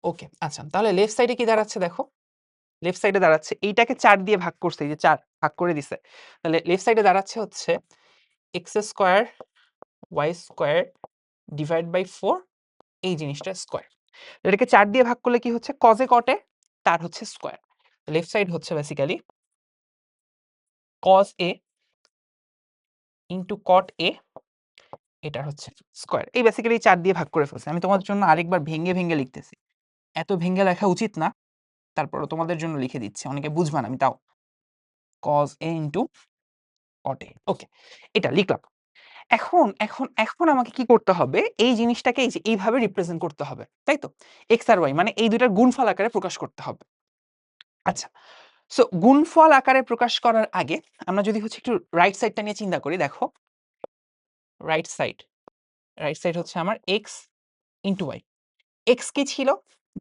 Speaker 1: ওকে, আচ্ছা তাহলে লেফট সাইডে কি দাঁড়াচ্ছে দেখো, লেফট সাইডে দাঁড়াচ্ছে এইটাকে 4 দিয়ে ভাগ করছে, এই যে 4 ভাগ করে দিছে। তাহলে লেফট সাইডে দাঁড়াচ্ছে হচ্ছে x square y square divide by 4, এই জিনিসটা স্কয়ার। এটাকে 4 দিয়ে ভাগ করলে কি হচ্ছে, cos এ cot এ তার হচ্ছে স্কয়ার। লেফট সাইড হচ্ছে basically cos a into cot a, এটা হচ্ছে স্কয়ার। এই বেসিক্যালি 4 দিয়ে ভাগ করে ফেলছে। আমি তোমাদের জন্য আরেকবার ভেঙে ভেঙে লিখতেছি, এত ভেঙে লেখা উচিত না, তারপরে তোমাদের জন্য লিখে দিচ্ছি, অনেকে বুঝবা না আমি তাও। cos a into cot a, ওকে এটা লিখলাম। এখন এখন এখন আমাকে কি করতে হবে, এই জিনিসটাকে এই যে এইভাবে রিপ্রেজেন্ট করতে হবে, তাই তো? x আর y মানে এই দুইটার গুণফল আকারে প্রকাশ করতে হবে। আচ্ছা, সো গুণফল আকারে প্রকাশ করার আগে আমরা যদি হচ্ছে একটু রাইট সাইডটা নিয়ে চিন্তা করি, দেখো রাইট সাইড হচ্ছে আমার x ইনটু y। x কি ছিল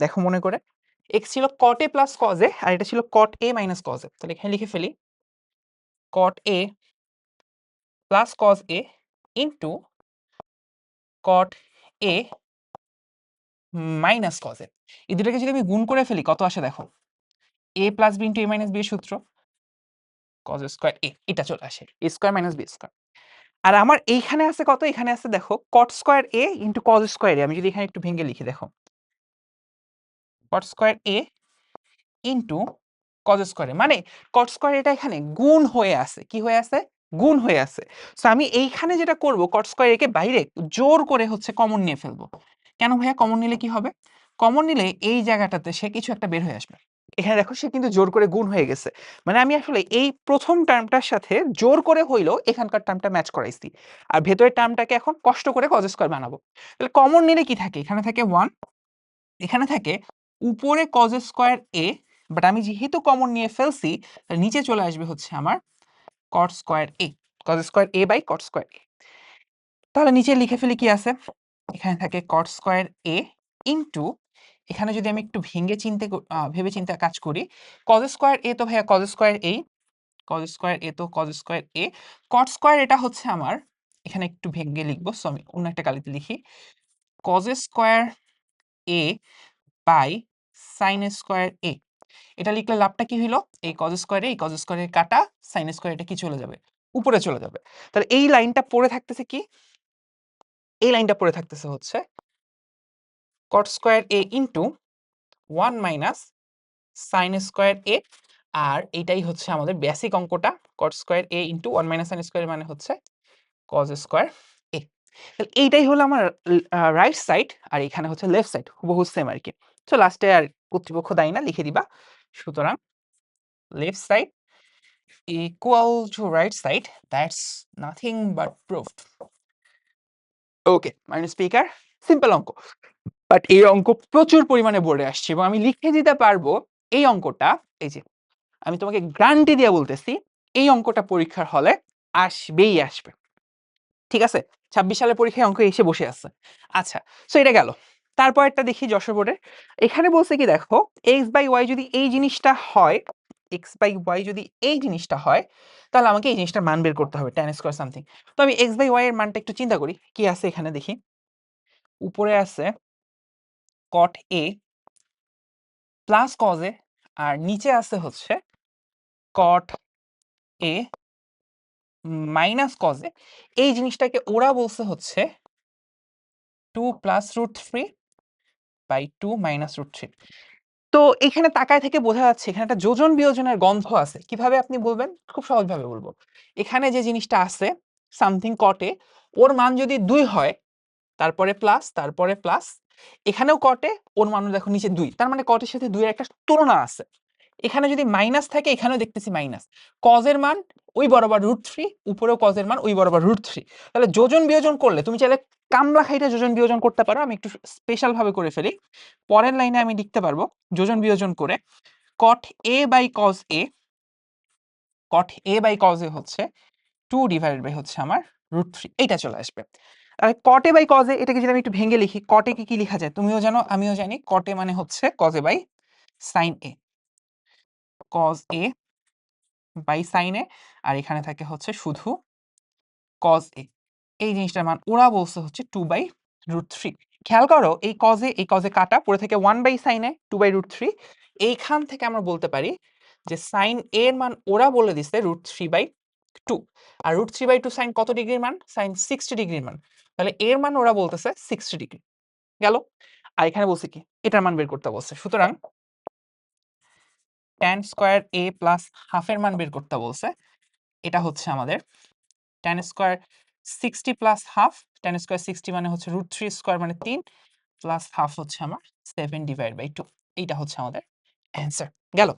Speaker 1: দেখো মনে করে, x ছিল cot a plus cos a, আর এটা ছিল cot a minus cos a। তাহলে এখানে লিখে ফেলি cot a plus cos a into cot a minus cos a। এই দুটাকে যদি আমি গুণ করে ফেলি কত আসে দেখো, a plus b into a minus b এর সূত্র cos স্কয়ার a, এটা চলে আসে a square minus b square. আর আমার এইখানে আছে কত, এখানে আছে দেখো cot square a into cos square a। আমি যদি এখানে একটু ভেঙে লিখি, দেখো cot square a into cos square a, মানে cot স্কয়ার এটা এখানে গুণ হয়ে আছে, কি হয়ে আছে, গুণ হয়ে আছে। সো আমি এইখানে যেটা করব, cot স্কয়ার a কে বাইরে জোর করে হচ্ছে কমন নিয়ে ফেলবো। কেন ভাইয়া, কমন নিলে কি হবে? কমন নিলে এই জায়গাটাতে সে কিছু একটা বের হয়ে আসবে। এখানে দেখো সে কিন্তু জোর করে গুণ হয়ে গেছে, মানে আমি আসলে এই প্রথম টার্মটার সাথে জোর করে হইলো এখানকার টার্মটা ম্যাচ করাইছি, আর ভেতরের টার্মটাকে এখন কষ্ট করে cos স্কয়ার বানাবো। তাহলে কমন নিলে কি থাকে, এখানে থাকে 1, এখানে থাকে উপরে cos স্কয়ার a, বাট আমি যেহেতু কমন নিয়ে ফেলছি তাহলে নিচে চলে আসবে হচ্ছে আমার cot square a, cos square a by cot square a। তাহলে নিচে লিখে ফেলি কি আছে, এখানে থাকে cot স্কয়ার a ইনটু, এখানে যদি আমি একটু ভেঙে ভেবে চিন্তে কাজ করি, cos স্কয়ার a তো ভাইয়া cos square a, cos square a তো cos square a, cot square এটা হচ্ছে আমার, এখানে একটু ভেঙে লিখবো, সো আমি অন্য একটা কালিতে লিখি cos square a by sin square a। এটা লিখলে লাভটা কি হইলো, এই cos স্কয়ারে এই cos স্কয়ারে কাটা sin স্কয়ার, এটা কি চলে যাবে, উপরে চলে যাবে। তাহলে এই লাইনটা পড়ে থাকতেছে কি, এই লাইনটা পড়ে থাকতেছে হচ্ছে cot square a into 1 minus sin square a। আর এটাই হচ্ছে আমাদের বেসিক অঙ্কটা, cot square a into 1 minus sin square মানে হচ্ছে cos স্কয়ার a। তাহলে এইটাই হলো আমার রাইট সাইড, আর এখানে হচ্ছে লেফট সাইড, হুবহু সেম আর কি। তো লাস্টে আর কর্তৃপক্ষ দায়ী না, লিখে দিবা। সুতরাং left side equal to right side, that's nothing but proved. Okay, minus speaker, simple অঙ্ক। বাট এই অঙ্ক প্রচুর পরিমাণে বোর্ডে আসছে এবং আমি লিখে দিতে পারবো এই অঙ্কটা, এই যে আমি তোমাকে গ্যারান্টি দিয়ে বলতেছি এই অঙ্কটা পরীক্ষার হলে আসবেই আসবে। ঠিক আছে, 26 সালের পরীক্ষায় অঙ্ক এসে বসে আছে। আচ্ছা, সো এটা গেল। তারপর একটা দেখি যশোর বোর্ডের। এখানে বলছে কি দেখো, এক্স বাই ওয়াই যদি এই জিনিসটা হয়, এক্স বাই ওয়াই যদি এই জিনিসটা হয়, তাহলে আমাকে এই জিনিসটার মান বের করতে হবে, tan স্কয়ার সামথিং। তো আমি এক্স বাই ওয়াই এর মানটা একটু চিন্তা করি কি আছে এখানে দেখি। উপরে আছে cot a plus cos a, আর নিচে আছে হচ্ছে cot a minus cos a। এই জিনিসটাকে ওরা বলছে হচ্ছে 2 plus root 3 by 2 minus root 3। তো এখানে তাকায় থেকে বোঝা যাচ্ছে এখানে একটা যোজন বিয়োজনের গন্ধ আছে। কিভাবে আপনি বলবেন? খুব সহজভাবে বলবো। এখানে যে জিনিসটা আছে সামথিং কটে, ওর মান যদি 2 হয়, তারপরে প্লাস, তারপরে প্লাস, এখানেও কটে, ওর মানও দেখো নিচে 2, তার মানে কটের সাথে 2 এর একটা তুলনা আছে। এখানে যদি মাইনাস থাকে, এখানেও দেখতেছি মাইনাস। কজ এর মান ওই বরাবর √3, উপরেও কজ এর মান ওই বরাবর √3। তাহলে যোজন বিয়োজন করলে তুমি চাইলে কামলা খাইটা যোজন বিয়োজন করতে পারো। আমি একটু স্পেশাল ভাবে করে ফেলি। পরের লাইনে আমি লিখতে পারবো যোজন বিয়োজন করে cot a by cos a, cot a by cos a হচ্ছে 2 ডিভাইডেড বাই হচ্ছে আমার √3, এইটা চলে আসবে। আর cot a by cos a এটাকে যদি আমি একটু ভেঙে লিখি, cot a কে কি লেখা যায় তুমিও জানো আমিও জানি, cot a মানে হচ্ছে cos a by sin a, cos a by sin a, আর এখানে থাকে হচ্ছে শুধু cos a। এই জিনিসটার মান ওরা বলছে হচ্ছে 2 বাই √3। খেয়াল করো এই cos a কাটা, পড়ে থেকে 1 বাই sin a 2 বাই √3। এইখান থেকে আমরা বলতে পারি যে sin a এর মান ওরা বলে দিছে √3 বাই 2, আর √3 বাই 2 sin কত ডিগ্রির মান? sin 60 ডিগ্রির মান। তাহলে এর মান ওরা বলতেছে 60 ডিগ্রি। গেল। আর এখানে বলছে কি এটার মান বের করতে বলছে, সুতরাং tan square a plus half এর মান বের করতে বলছে। এটা হচ্ছে আমাদের tan square 60 plus half, tan square 60 মানে হচ্ছে √3 স্কয়ার মানে 3 প্লাস হাফ হচ্ছে আমার 7 ডিভাইড বাই 2। এইটা হচ্ছে আমাদের অ্যান্সার। গেল।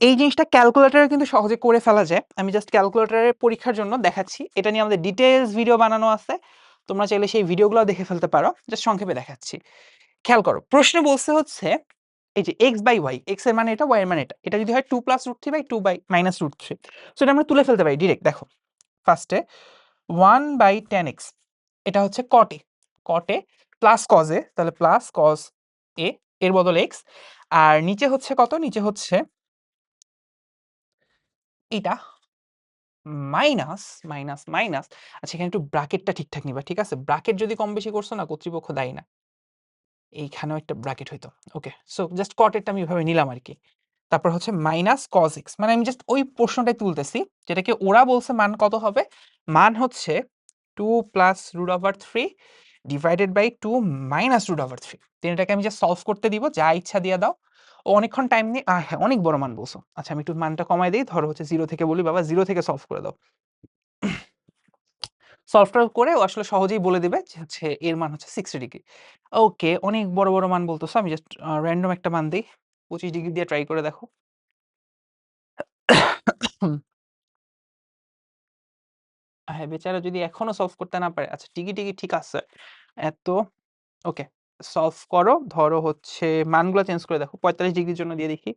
Speaker 1: এই জিনিসটা ক্যালকুলেটরে কিন্তু সহজে করে ফেলা যায়। আমি জাস্ট ক্যালকুলেটরের পরীক্ষার জন্য দেখাচ্ছি। এটা নিয়ে আমাদের ডিটেইলস ভিডিও বানানো আছে। তোমরা চাইলে সেই ভিডিওগুলো দেখে ফেলতে পারো। জাস্ট সংক্ষেপে দেখাচ্ছি। খেয়াল করো। প্রশ্নে বলছে হচ্ছে এই যে x বাই y, x এর মানে এটা, y এর মানে এটা। এটা যদি হয় 2 plus √3 by 2 by minus √3। So এটা আমরা তুলে ফেলতে পারি ডিরেক্ট। দেখো। ফার্স্টে 1 বাই tan x, এটা হচ্ছে cot a, cot a plus cos a, তাহলে প্লাস cos a এর বদলে x, আর নিচে হচ্ছে কত? নিচে হচ্ছে এটা মাইনাস মাইনাস মাইনাস। আচ্ছা, এখানে একটু ব্র্যাকেটটা ঠিকঠাক নিবা, ঠিক আছে? ব্র্যাকেট যদি কম বেশি করছো না, কর্তৃপক্ষ দায়ী না। এইখানেও একটা ব্র্যাকেট হইতো। ওকে, সো জাস্ট cot এটা আমি এভাবে নিলাম আর কি। তারপর হচ্ছে মাইনাস cos x, মানে আমি জাস্ট ওই প্রশ্নটাই তুলতেছি যেটাকে ওরা বলছে মান কত হবে। মান হচ্ছে 2 প্লাস √3 ডিভাইডেড বাই 2 মাইনাস √3। দেন এটাকে আমি জাস্ট সলভ করতে দিব, যা ইচ্ছা দিয়ে দাও। ও অনেকক্ষণ টাইম নিয়ে হ্যাঁ, অনেক বড় মান বলছো। আচ্ছা, আমি একটু মানটা কমাই দিই, ধরো হচ্ছে 0 থেকে বলি, বাবা 0 থেকে সলভ করে দাও। সলভটা করে ও আসলে সহজেই বলে দিবে যে হচ্ছে এর মান হচ্ছে 60 ডিগ্রি। ওকে, অনেক বড় বড় মান বলতেছো, আমি জাস্ট র‍্যান্ডম একটা মান দেই। 25 ডিগ্রি দিয়ে ট্রাই করে দেখো। হ্যাঁ, বেচারা যদি এখনো সলভ করতে না পারে। আচ্ছা, টিকি ঠিক আছে। এত ওকে, সলভ করো। ধরো হচ্ছে মানগুলো চেঞ্জ করে দেখো। 45 ডিগ্রির জন্য দিয়ে দেখি।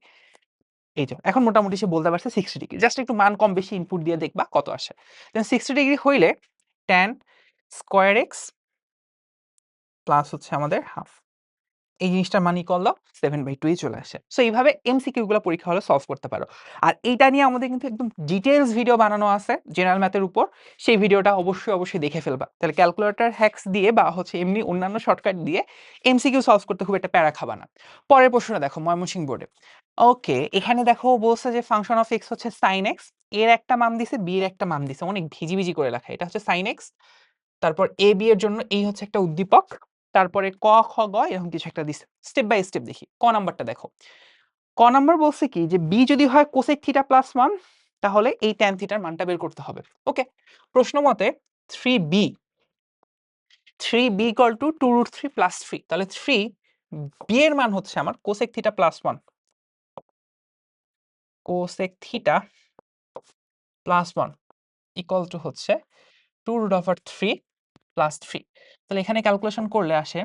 Speaker 1: এই যে এখন মোটামুটি সে বলতে পারছে 60 ডিগ্রি। জাস্ট একটু মান কম বেশি ইনপুট দিয়ে দেখবা কত আসে। দেন 60 ডিগ্রি হইলে tan স্কয়ার x প্লাস হচ্ছে আমাদের হাফ, এই জিনিসটার মান ইকুয়াল দাও 7/2 ই চলে আসে। সো এইভাবে এমসিকিউ গুলো পরীক্ষা হলে সলভ করতে পারো। আর এইটা নিয়ে আমাদের কিন্তু একদম ডিটেইলস ভিডিও বানানো আছে জেনারেল ম্যাথের উপর। সেই ভিডিওটা অবশ্যই দেখে ফেলবা। তাহলে ক্যালকুলেটর হ্যাকস দিয়ে বা হচ্ছে এমনি অন্যান্য শর্টকাট দিয়ে এমসিকিউ সলভ করতে খুব একটা প্যারা খাবা না। পরের প্রশ্নটা দেখো ময়মনসিংহ বোর্ডে। ওকে, এখানে দেখো বলছে যে ফাংশন অফ x হচ্ছে sin x, এর একটা মান দিছে, b এর একটা মান দিছে। অনেক ভিজি করে লেখা। এটা হচ্ছে sin x, তারপর a b এর জন্য এই হচ্ছে একটা উদ্দীপক, তারপরে ক খ গ এরকম কিছু একটা দিছে। স্টেপ বাই স্টেপ দেখি। ক নাম্বারটা দেখো। ক নাম্বার বলছে কি যে b যদি হয় কোসেক থিটা প্লাস 1, তাহলে এই tan থিটার মানটা বের করতে হবে। ওকে, প্রশ্ন মতে 3b 3b equal to 2√3 plus 3, তাহলে 3b এর মান হচ্ছে আমার cosec theta plus 1, cosec theta plus 1 equal to হচ্ছে 2√3 প্লাস 3। তাহলে এখানে ক্যালকুলেশন করলে আসে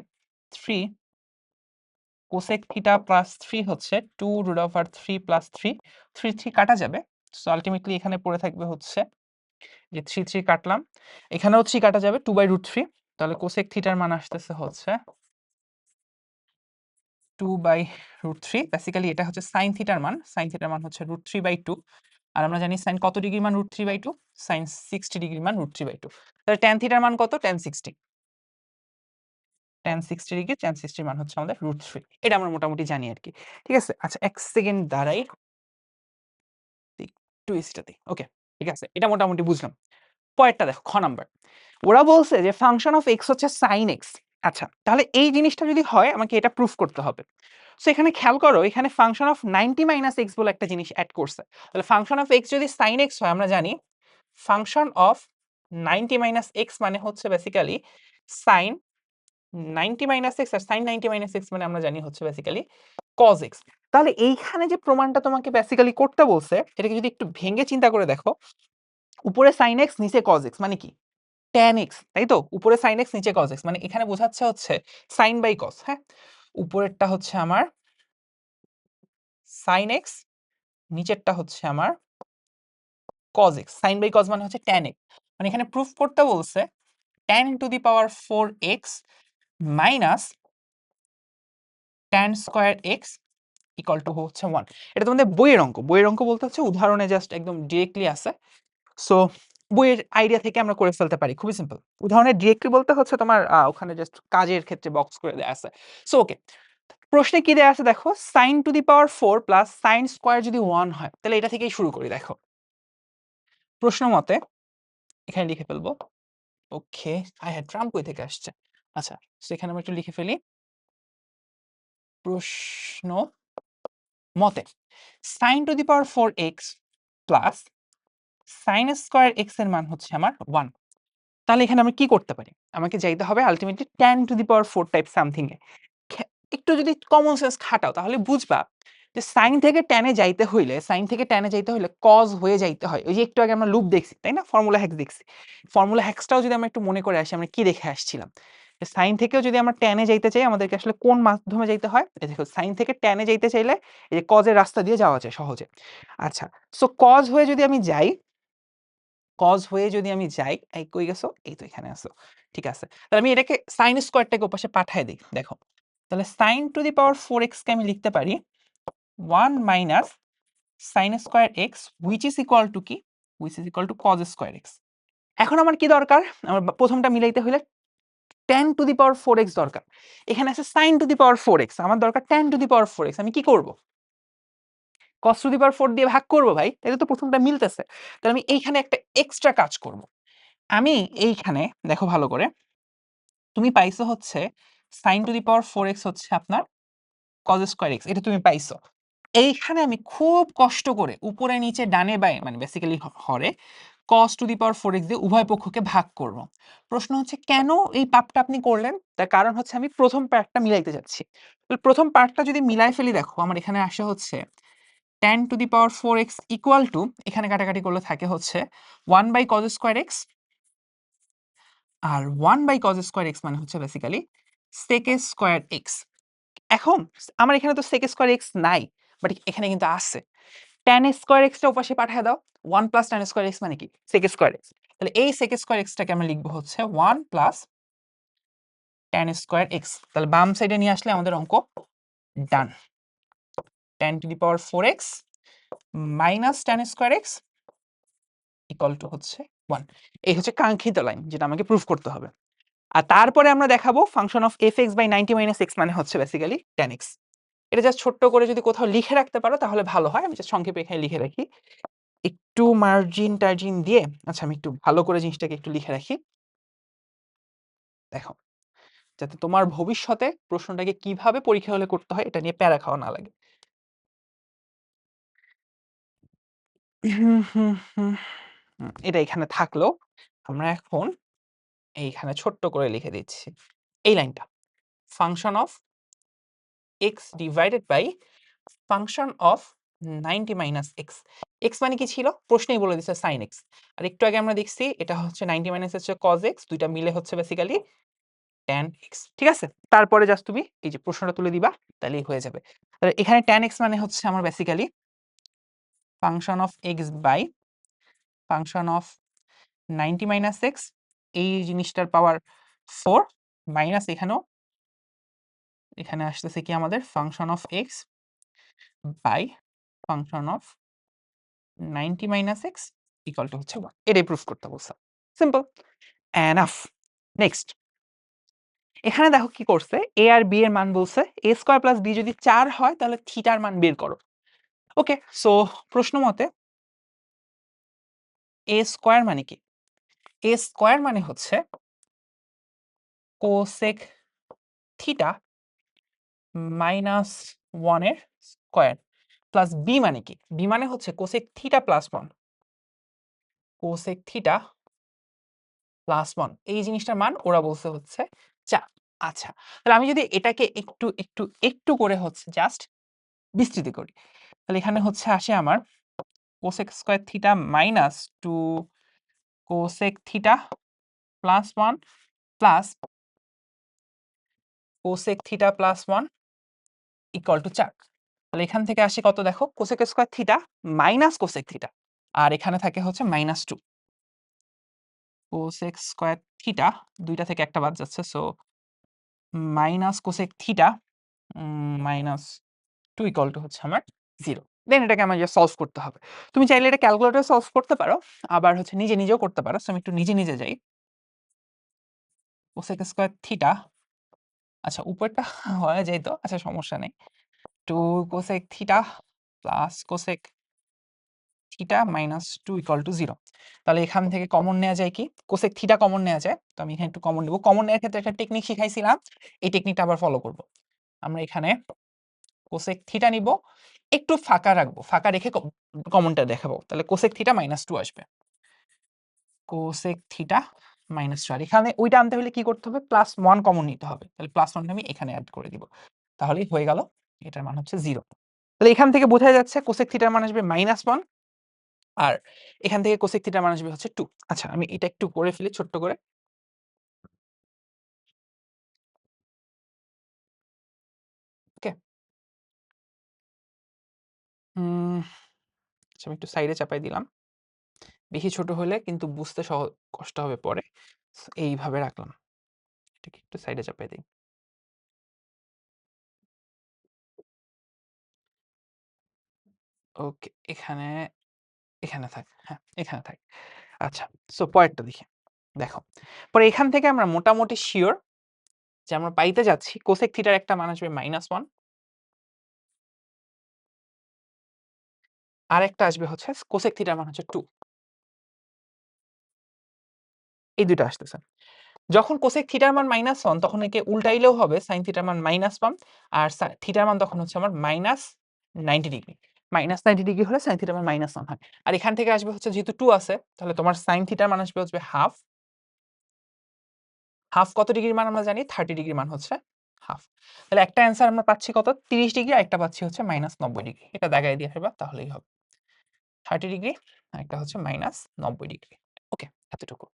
Speaker 1: 3 কোসেক থিটা প্লাস 3 হচ্ছে 2√3 প্লাস 3, 3 কাটা যাবে। সো আলটিমেটলি এখানে পড়ে থাকবে হচ্ছে যে 3 কাটলাম, এখানেও 3 কাটা যাবে 2/√3, তাহলে কোসেক থিটার মান আসতেছে হচ্ছে 2/√3। বেসিক্যালি এটা হচ্ছে সাইন থিটার মান, সাইন থিটার মান হচ্ছে √3/2, আর আমরা জানি সাইন কত ডিগ্রি মান √3/2, সাইন 60 ডিগ্রি মান √3/2। তাহলে ট্যান থিটার মান কত? ট্যান 60, ট্যান 60 ডিগ্রি, ট্যান 60 মান হচ্ছে আমাদের √3। এটা আমরা মোটামুটি জানি আর কি। ঠিক আছে, আচ্ছা 1 সেকেন্ড দাঁড়াই, একটু ইস্টা দিই। ওকে, ঠিক আছে, এটা মোটামুটি বুঝলাম। পরেরটা দেখো, খ নাম্বার। ওরা বলছে যে ফাংশন অফ এক্স হচ্ছে সাইন এক্স। আচ্ছা, তাহলে এই জিনিসটা যদি হয় আমাকে এটা প্রুফ করতে হবে। সো এখানে খেয়াল করো, এখানে ফাংশন অফ 90 মাইনাস এক্স বলে একটা জিনিস অ্যাড করছে। তাহলে ফাংশন অফ এক্স যদি সাইন এক্স হয়, আমরা জানি ফাংশন অফ 90 মাইনাস এক্স মানে হচ্ছে বেসিক্যালি সাইন 90 মাইনাস এক্স, আর সাইন 90 মাইনাস এক্স মানে আমরা জানি হচ্ছে বেসিক্যালি কজ এক্স। তাহলে এইখানে যে প্রমাণটা তোমাকে বেসিক্যালি করতে বলছে, এটাকে যদি একটু ভেঙে চিন্তা করে দেখো, উপরে সাইন এক্স নিচে কজ এক্স মানে কি? ট্যান এক্স, তাই তো? উপরে সাইন এক্স নিচে কজ এক্স, মানে এখানে বোঝাচ্ছে হচ্ছে সাইন বাই কস। হ্যাঁ, উপরেরটা হচ্ছে আমার সাইন এক্স, নিচেরটা হচ্ছে আমার cos x. Sine by cos মানে হচ্ছে ট্যান এক্স, মানে এখানে প্রুফ করতে বলছে tan to the power 4x minus tan square x equal to হচ্ছে 1। এটা তোমাদের বইয়ের অঙ্ক, বইয়ের অঙ্ক বলতে হচ্ছে উদাহরণে জাস্ট একদম ডিরেক্টলি আছে। সো বইয়ের আইডিয়া থেকে আমরা করে ফেলতে পারি, খুবই সিম্পল। উদাহরণে ডিরেক্টলি বলতে হচ্ছে তোমার ওখানে জাস্ট কাজের ক্ষেত্রে বক্স করে দেয়া আছে। সো ওকে, প্রশ্নে কি দেয়া আছে দেখো, sine to the power 4 plus sine square যদি 1 হয়, তাহলে এটা থেকেই শুরু করি। দেখো প্রশ্ন মতে এখানে লিখে ফেলবো। ওকে, আই হ্যাড ট্রাম্প কই থেকে আসছে। আচ্ছা, সো এখানে আমরা একটু লিখে ফেলি। প্রশ্ন মতে sine to the power 4x plus sine square x এর মান হচ্ছে আমার 1। তাহলে এখানে আমরা কি করতে পারি? আমাকে যাইতে হবে ultimately tan to the power 4 type something এ। একটু যদি কমন সেন্স খাটাও তাহলে বুঝবা যে সাইন থেকে ট্যানে যাইতে হইলে, সাইন থেকে ট্যানে যাইতে হইলে কজ হয়ে যাইতে হয়। ওই যে একটু আগে আমরা লুপ দেখছি, তাই না? ফর্মুলা হ্যাক্স দেখছি। ফর্মুলা হ্যাক্সটাও যদি আমরা একটু মনে করে আসি, আমরা কি দেখে আসছিলাম? সাইন থেকেও যদি আমরা ট্যানে যাইতে চাই, আমাদেরকে আসলে কোন মাধ্যমে যাইতে হয়? এই দেখো, সাইন থেকে ট্যানে যাইতে চাইলে এই যে কজের রাস্তা দিয়ে যাওয়া যায় সহজে। আচ্ছা, সো কজ হয়ে যদি আমি যাই, কজ হয়ে যদি আমি যাই, এই কই গেছো? এই তো এখানে আছো। ঠিক আছে, তাহলে আমি এটাকে সাইন স্কোয়ারটাকে ওপাশে পাঠায় দিই। দেখো, তাহলে sign to the power 4x কে আমি লিখতে পারি 1 minus sine square x which is equal to কি? Which is equal to cos square x. এখন আমার কি দরকার? আমার প্রথমটা মিলাইতে হলে tan to the power 4x দরকার। এখানে আছে sign to the power 4x, আমার দরকার tan to the power 4x। আমি কি করব? cos টু দি পাওয়ার 4 দিয়ে ভাগ করব ভাই, তাহলে তো প্রথমটা মিলতেছে। তাহলে আমি এইখানে একটা এক্সট্রা কাজ করব। আমি এইখানে দেখো ভালো করে, তুমি পাইছো হচ্ছে sign to the power 4x হচ্ছে আপনার cos স্কয়ার x, এটা তুমি পাইছো। এইখানে আমি খুব কষ্ট করে উপরে নিচে ডানে বায়ে মানে basically Hare cos two the power 4x দিয়ে উভয় পক্ষকে ভাগ করব। প্রশ্ন হচ্ছে কেন এই পাপটা আপনি করলেন? তার কারণ হচ্ছে আমি প্রথম পার্টটা মিলাইতে যাচ্ছি। প্রথম পার্টটা যদি মিলাই ফেলি, দেখো আমার এখানে আসে হচ্ছে tan to the power 4x equal to, এখানে কাটাকাটি করলে থাকে হচ্ছে 1 বাই cos স্কয়ার x, আর 1 বাই cos স্কয়ার x মানে হচ্ছে বেসিক্যালি sec স্কয়ার x। এখন আমার এখানে তো sec স্কয়ার x নাই, বাট এখানে কিন্তু আছে। tan স্কয়ার x টা ওপাশে পাঠিয়ে দাও। 1 প্লাস tan স্কয়ার x মানে কি? sec square x। তাহলে এই sec স্কয়ার x টাকে আমরা লিখবো হচ্ছে 1 প্লাস tan স্কয়ার x। তাহলে বাম সাইডে নিয়ে আসলে আমাদের অঙ্ক ডান। tan to the power 4x minus tan square x equal to হচ্ছে 1। এই হচ্ছে কাঙ্ক্ষিত লাইন, যেটা আমাকে প্রুফ করতে হবে। আর তারপরে আমরা দেখাবো function of fx by 90 minus x মানে হচ্ছে বেসিক্যালি tan x। এটা জাস্ট ছোট্ট করে যদি কোথাও লিখে রাখতে পারো তাহলে ভালো হয়। আমি জাস্ট সংক্ষেপে এখানে লিখে রাখি, একটু মার্জিন টার্জিন দিয়ে। আচ্ছা, আমি একটু ভালো করে জিনিসটাকে একটু লিখে রাখি। দেখো, যাতে তোমার ভবিষ্যতে প্রশ্নটাকে কিভাবে পরীক্ষা হলে করতে হয় এটা নিয়ে প্যারা খাওয়া না লাগে। এটা এখানে থাকলো, আমরা এখন এইখানে ছোট্ট করে লিখে দিচ্ছি এই লাইনটা, function of x divided by function of 90 minus x. X মানে কি ছিল? প্রশ্নেই বলে দিচ্ছে সাইন এক্স। আর একটু আগে আমরা দেখছি এটা হচ্ছে 90 মাইনাস হচ্ছে কজ এক্স, দুইটা মিলে হচ্ছে বেসিক্যালি tan x, ঠিক আছে? তারপরে জাস্ট তুমি এই যে প্রশ্নটা তুলে দিবা, তাহলেই হয়ে যাবে। তাহলে এখানে tan x মানে হচ্ছে আমার basically function of x by function of 90 minus x, এই জিনিসটার পাওয়ার 4 মাইনাস এখানে আসতেছে কি আমাদের function of x by function of 90 minus x equal to হচ্ছে 1। এটাই প্রুফ করতে বলছে। Simple, enough. নেক্সট, এখানে দেখো কি করছে, a আর b এর মান বলছে a স্কয়ার প্লাস b যদি 4 হয় তাহলে থিটার মান বের করো। ওকে, সো প্রশ্ন মতে a স্কয়ার মানে কি? a স্কয়ার মানে হচ্ছে কোসেক থিটা মাইনাস 1 এর স্কয়ার প্লাস b মানে কি? b মানে হচ্ছে cosec theta plus 1, cosec theta plus 1, এই জিনিসটার মান ওরা বলছে হচ্ছে 4। আচ্ছা, তাহলে আমি যদি এটাকে একটু একটু একটু করে হচ্ছে জাস্ট বিস্তৃত করি, তাহলে এখানে হচ্ছে আসে আমার cosec square theta minus 2 cosec theta plus 1 plus cosec theta plus 1 equal to 4। তাহলে এখান থেকে আসে কত দেখো, cosec square theta minus cosec theta, আর এখানে থাকে হচ্ছে মাইনাস 2 কোসেক স্কয়ার থিটা, দুইটা থেকে একটা বাদ যাচ্ছে, so minus cosec theta minus 2 equal to হচ্ছে আমার 0। দেন এটাকে আমার সলভ করতে হবে। তুমি চাইলে এটা ক্যালকুলেটরে সলভ করতে পারো, আবার হচ্ছে নিজে নিজেও করতে পারো। সো আমি একটু নিজে নিজে যাই। কোসেক স্কয়ার থিটা, আচ্ছা উপরটা হয়ে যাইতো, আচ্ছা সমস্যা নেই। 2 cosec theta plus cosec theta minus 2 equal to 0। তাহলে এখান থেকে কমন নেওয়া যায় কি, কোসেক থিটা কমন নেওয়া যায়, তো আমি এখানে একটু কমন নেব। কমন নেওয়ার ক্ষেত্রে একটা টেকনিক শিখাইছিলাম, এই টেকনিকটা আবার ফলো করব। আমরা এখানে কোসেক থিটা নিব, একটু ফাঁকা রাখবো, ফাঁকা রেখে কমনটা দেখাবো, তাহলে কোসেক থিটা মাইনাস 2 আসবে। কোসেক থিটা মাইনাস 2, আর এখানে ওইটা আনতে হলে কি করতে হবে, প্লাস 1 কমন নিতে হবে, তাহলে প্লাস 1টা আমি এখানে অ্যাড করে দিব, তাহলেই হয়ে গেল, এটার মান হচ্ছে 0। তাহলে এখান থেকে বোঝা যাচ্ছে কোসেক থিটার মান আসবে -1, আর এখান থেকে কোসেক থিটার মান আসবে হচ্ছে 2। আচ্ছা আমি এটা একটু করে ফেলি ছোট্ট করে। ওকে, আচ্ছা আমি একটু সাইডে চাপাই দিলাম, বেশি ছোট হলে কিন্তু বুঝতে কষ্ট হবে পরে, এইভাবে রাখলাম, এটাকে একটু সাইডে চাপাই দিই। ওকে, এখানে এখানে থাক, হ্যাঁ এখানে থাক। আচ্ছা, সো পরেরটা দেখি। দেখো, পরে এখান থেকে আমরা মোটামুটি শিওর যে আমরা পাইতে যাচ্ছি কোসেক থিটার একটা মান আসবে -1, আর একটা আসবে হচ্ছে কোসেক থিটার মান হচ্ছে 2, এই দুটো আসতেছে। যখন কোসেক থিটার মান -1 তখন একে উল্টাইলেও হবে সাইন থিটার মান -1, আর থিটার মান তখন হচ্ছে আমার -90 ডিগ্রি। -90 ডিগ্রি হলে সাইন থিটার মান -1 হয়। আর এখান থেকে আসবে হচ্ছে যেহেতু 2 আছে, তাহলে তোমার সাইন থিটার মান আসবে হচ্ছে হাফ। হাফ কত ডিগ্রির মান আমরা জানি, 30 ডিগ্রির মান হচ্ছে হাফ। তাহলে একটা অ্যান্সার আমরা পাচ্ছি কত, 30 ডিগ্রি, আর একটা পাচ্ছি হচ্ছে -90 ডিগ্রি। এটা দাগায় দিয়ে আসবা তাহলেই হবে 30 ডিগ্রি, আর একটা হচ্ছে -90 ডিগ্রি। ওকে, এতটুকু।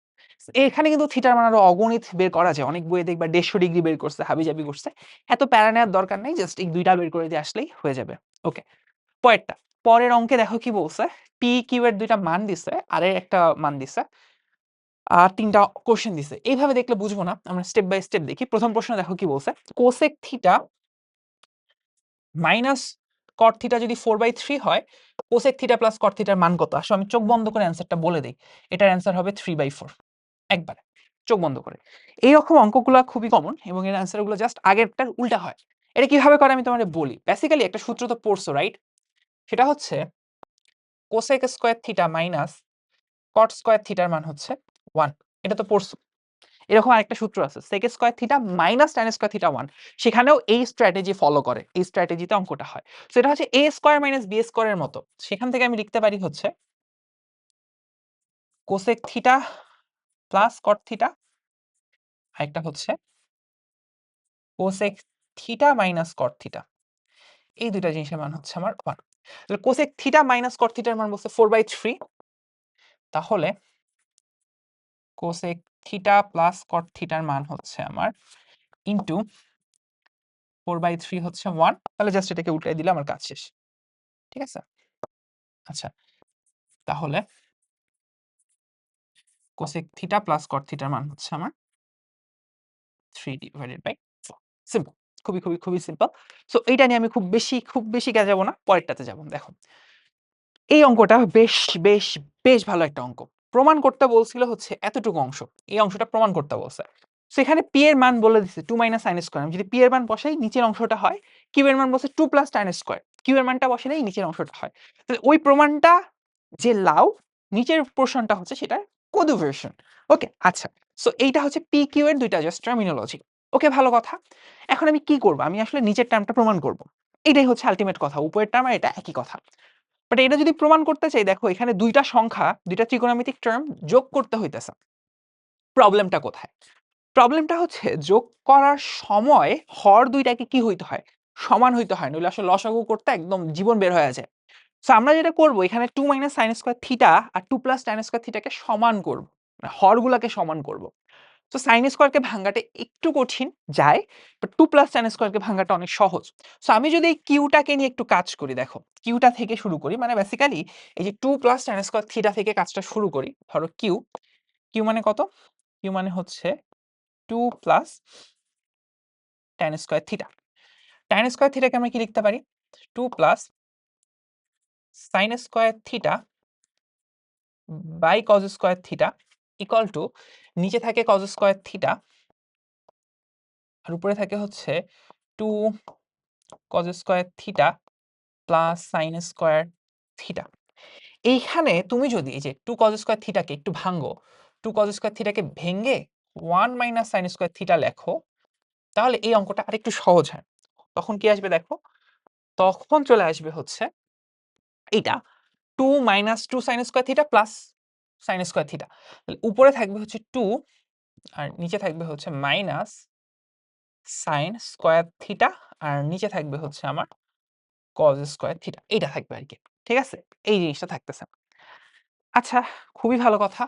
Speaker 1: এখানে কিন্তু থিটার মান আরো অগণিত বের করা যায়, অনেক বইয়ে দেখবা 150 ডিগ্রি বের করছে, হাবিজাবি করছে। এত প্যারা নেওয়ার দরকার নাই, জাস্ট এই দুইটা বের করে দিয়ে আসলেই হয়ে যাবে। ওকে, পরেরটা, পরের অঙ্কে দেখো কি বলছে, পি কিউ এর দুইটা মান দিছে, আর এর একটা মান দিছে, আর তিনটা কোশ্চেন দিছে। এইভাবে দেখলে বুঝবো না, আমরা স্টেপ বাই স্টেপ দেখি। প্রথম প্রশ্ন দেখো কি বলছে, কোসেক থিটা মাইনাস কট থিটা যদি 4/3 হয়, কোসেক থিটা প্লাস কট থিটার মান কত? আসলে আমি চোখ বন্ধ করে অ্যান্সারটা বলে দেই, এটার অ্যান্সার হবে 3/4, একবারে চোখ বন্ধ করে। এইরকম অঙ্কগুলো খুবই কমন, এবং এর অ্যান্সারগুলো জাস্ট আগেরটার উল্টা হয়। এটা কিভাবে করে আমি তোমাদের বলি। বেসিক্যালি একটা সূত্র তো পড়ছো, রাইট? সেটা হচ্ছে কোসেক স্কয়ার থিটা মাইনাস কট স্কয়ার থিটার মান হচ্ছে 1, এটা তো পড়ছো। এরকম আরেকটা সূত্র আছে, sec square theta minus tan square theta 1, সেখানেও এই স্ট্র্যাটেজি ফলো করে, এই স্ট্র্যাটেজিতে অঙ্কটা হয়। সো এটা হচ্ছে a স্কয়ার মাইনাস b স্কয়ারের মতো। সেখান থেকে আমি লিখতে পারি হচ্ছে cosec theta plus cot theta, আরেকটা হচ্ছে কোসেক থিটা মাইনাস কট থিটা। এই দুইটা জিনিসের মান হচ্ছে আমার 1। তাহলে কোসেক থিটা মাইনাস কট থিটার মান বলছে 4/3, তাহলে কোসেক থিটা প্লাস কট থিটার মান হচ্ছে আমার ইনটু 4/3 হচ্ছে 1, তাহলে জাস্ট এটাকে উল্টাই দিলে আমার কাজ শেষ। ঠিক আছে? আচ্ছা, তাহলে কোসেক থিটা প্লাস কট থিটার মান হচ্ছে আমার 3/4। সিম্পল। খুবই সিম্পল। সো এইটা নিয়ে আমি খুব বেশি যাব না। পরেরটাতে যাব। দেখো। এই অঙ্কটা বেশ ভালো একটা অঙ্ক। প্রমাণ করতে বলছিল হচ্ছে এতটুকু অংশ। এই অংশটা প্রমাণ করতে বলছে। সো এখানে p এর মান বলে দিছে 2 - sin স্কয়ার। আমি যদি p এর মান বসাই নিচের অংশটা হয়, q এর মান বলছে 2 + tan স্কয়ার। q এর মানটা বসালেই নিচের অংশটা হয়। তাহলে ওই প্রমাণটা যে লাও, নিচের পোরশনটা হচ্ছে সেটার কদু ভার্সন। ওকে, আচ্ছা। সো এইটা হচ্ছে p q এর দুইটা জাস্ট টার্মিনোলজি। ওকে, ভালো কথা। এখন আমি কি করব? আমি আসলে নিচের টার্মটা প্রমাণ করব। এটাই হচ্ছে আল্টিমেট কথা। উপরের টার্ম আর এটা একই কথা। বাট এটা যদি প্রমাণ করতে চাই, দেখো এখানে দুইটা সংখ্যা, দুইটা ত্রিকোণমিতিক টার্ম যোগ করতে হইতেছে। প্রবলেমটা কোথায়? প্রবলেমটা হচ্ছে যোগ করার সময় হর দুইটাকে কি হইতে হয়? সমান হইতে হয়, নইলে আসলে লসাগু করতে একদম জীবন বের হয়ে যায়। সো আমরা যেটা করব এখানে 2 - sin স্কয়ার থিটা আর 2 + tan স্কয়ার থিটাকে সমান করব। হরগুলাকে সমান করব। তো sin স্কয়ারকে ভাঙাটা একটু কঠিন যায়, বাট 2 + tan স্কয়ারকে ভাঙাটা অনেক সহজ। সো আমি যদি এই কিউটাকে নিয়ে একটু কাজ করি, দেখো কিউটা থেকে শুরু করি, মানে বেসিক্যালি এই যে 2 + tan স্কয়ার থিটা থেকে কাজটা শুরু করি। ধরো কিউ, কিউ মানে কত? কিউ মানে হচ্ছে 2 + tan square theta. tan square থিটাকে আমরা কি লিখতে পারি? 2 + sin square theta by cos square theta equal to নিচে থাকে cos স্কয়ার থিটা আর উপরে থাকে হচ্ছে 2 cos square theta plus sin square theta. এইখানে তুমি যদি এই যে 2 cos স্কয়ার থিটাকে একটু ভাঙো, 2 cos স্কয়ার থিটাকে ভেঙে 1 - sin স্কয়ার থিটা লেখো, তাহলে এই অঙ্কটা আরেকটু সহজ হয়। তখন কি আসবে দেখো? তখন চলে আসবে হচ্ছে এইটা 2 - 2 sin square theta plus sin square theta. তাহলে উপরে থাকবে হচ্ছে 2 আর নিচে থাকবে হচ্ছে মাইনাস sin স্কয়ার থিটা আর নিচে থাকবে হচ্ছে আমার cos স্কয়ার থিটা। এটা থাকবে আরকি। ঠিক আছে? এই জিনিসটা থাকতেছে। আচ্ছা, খুবই ভালো কথা,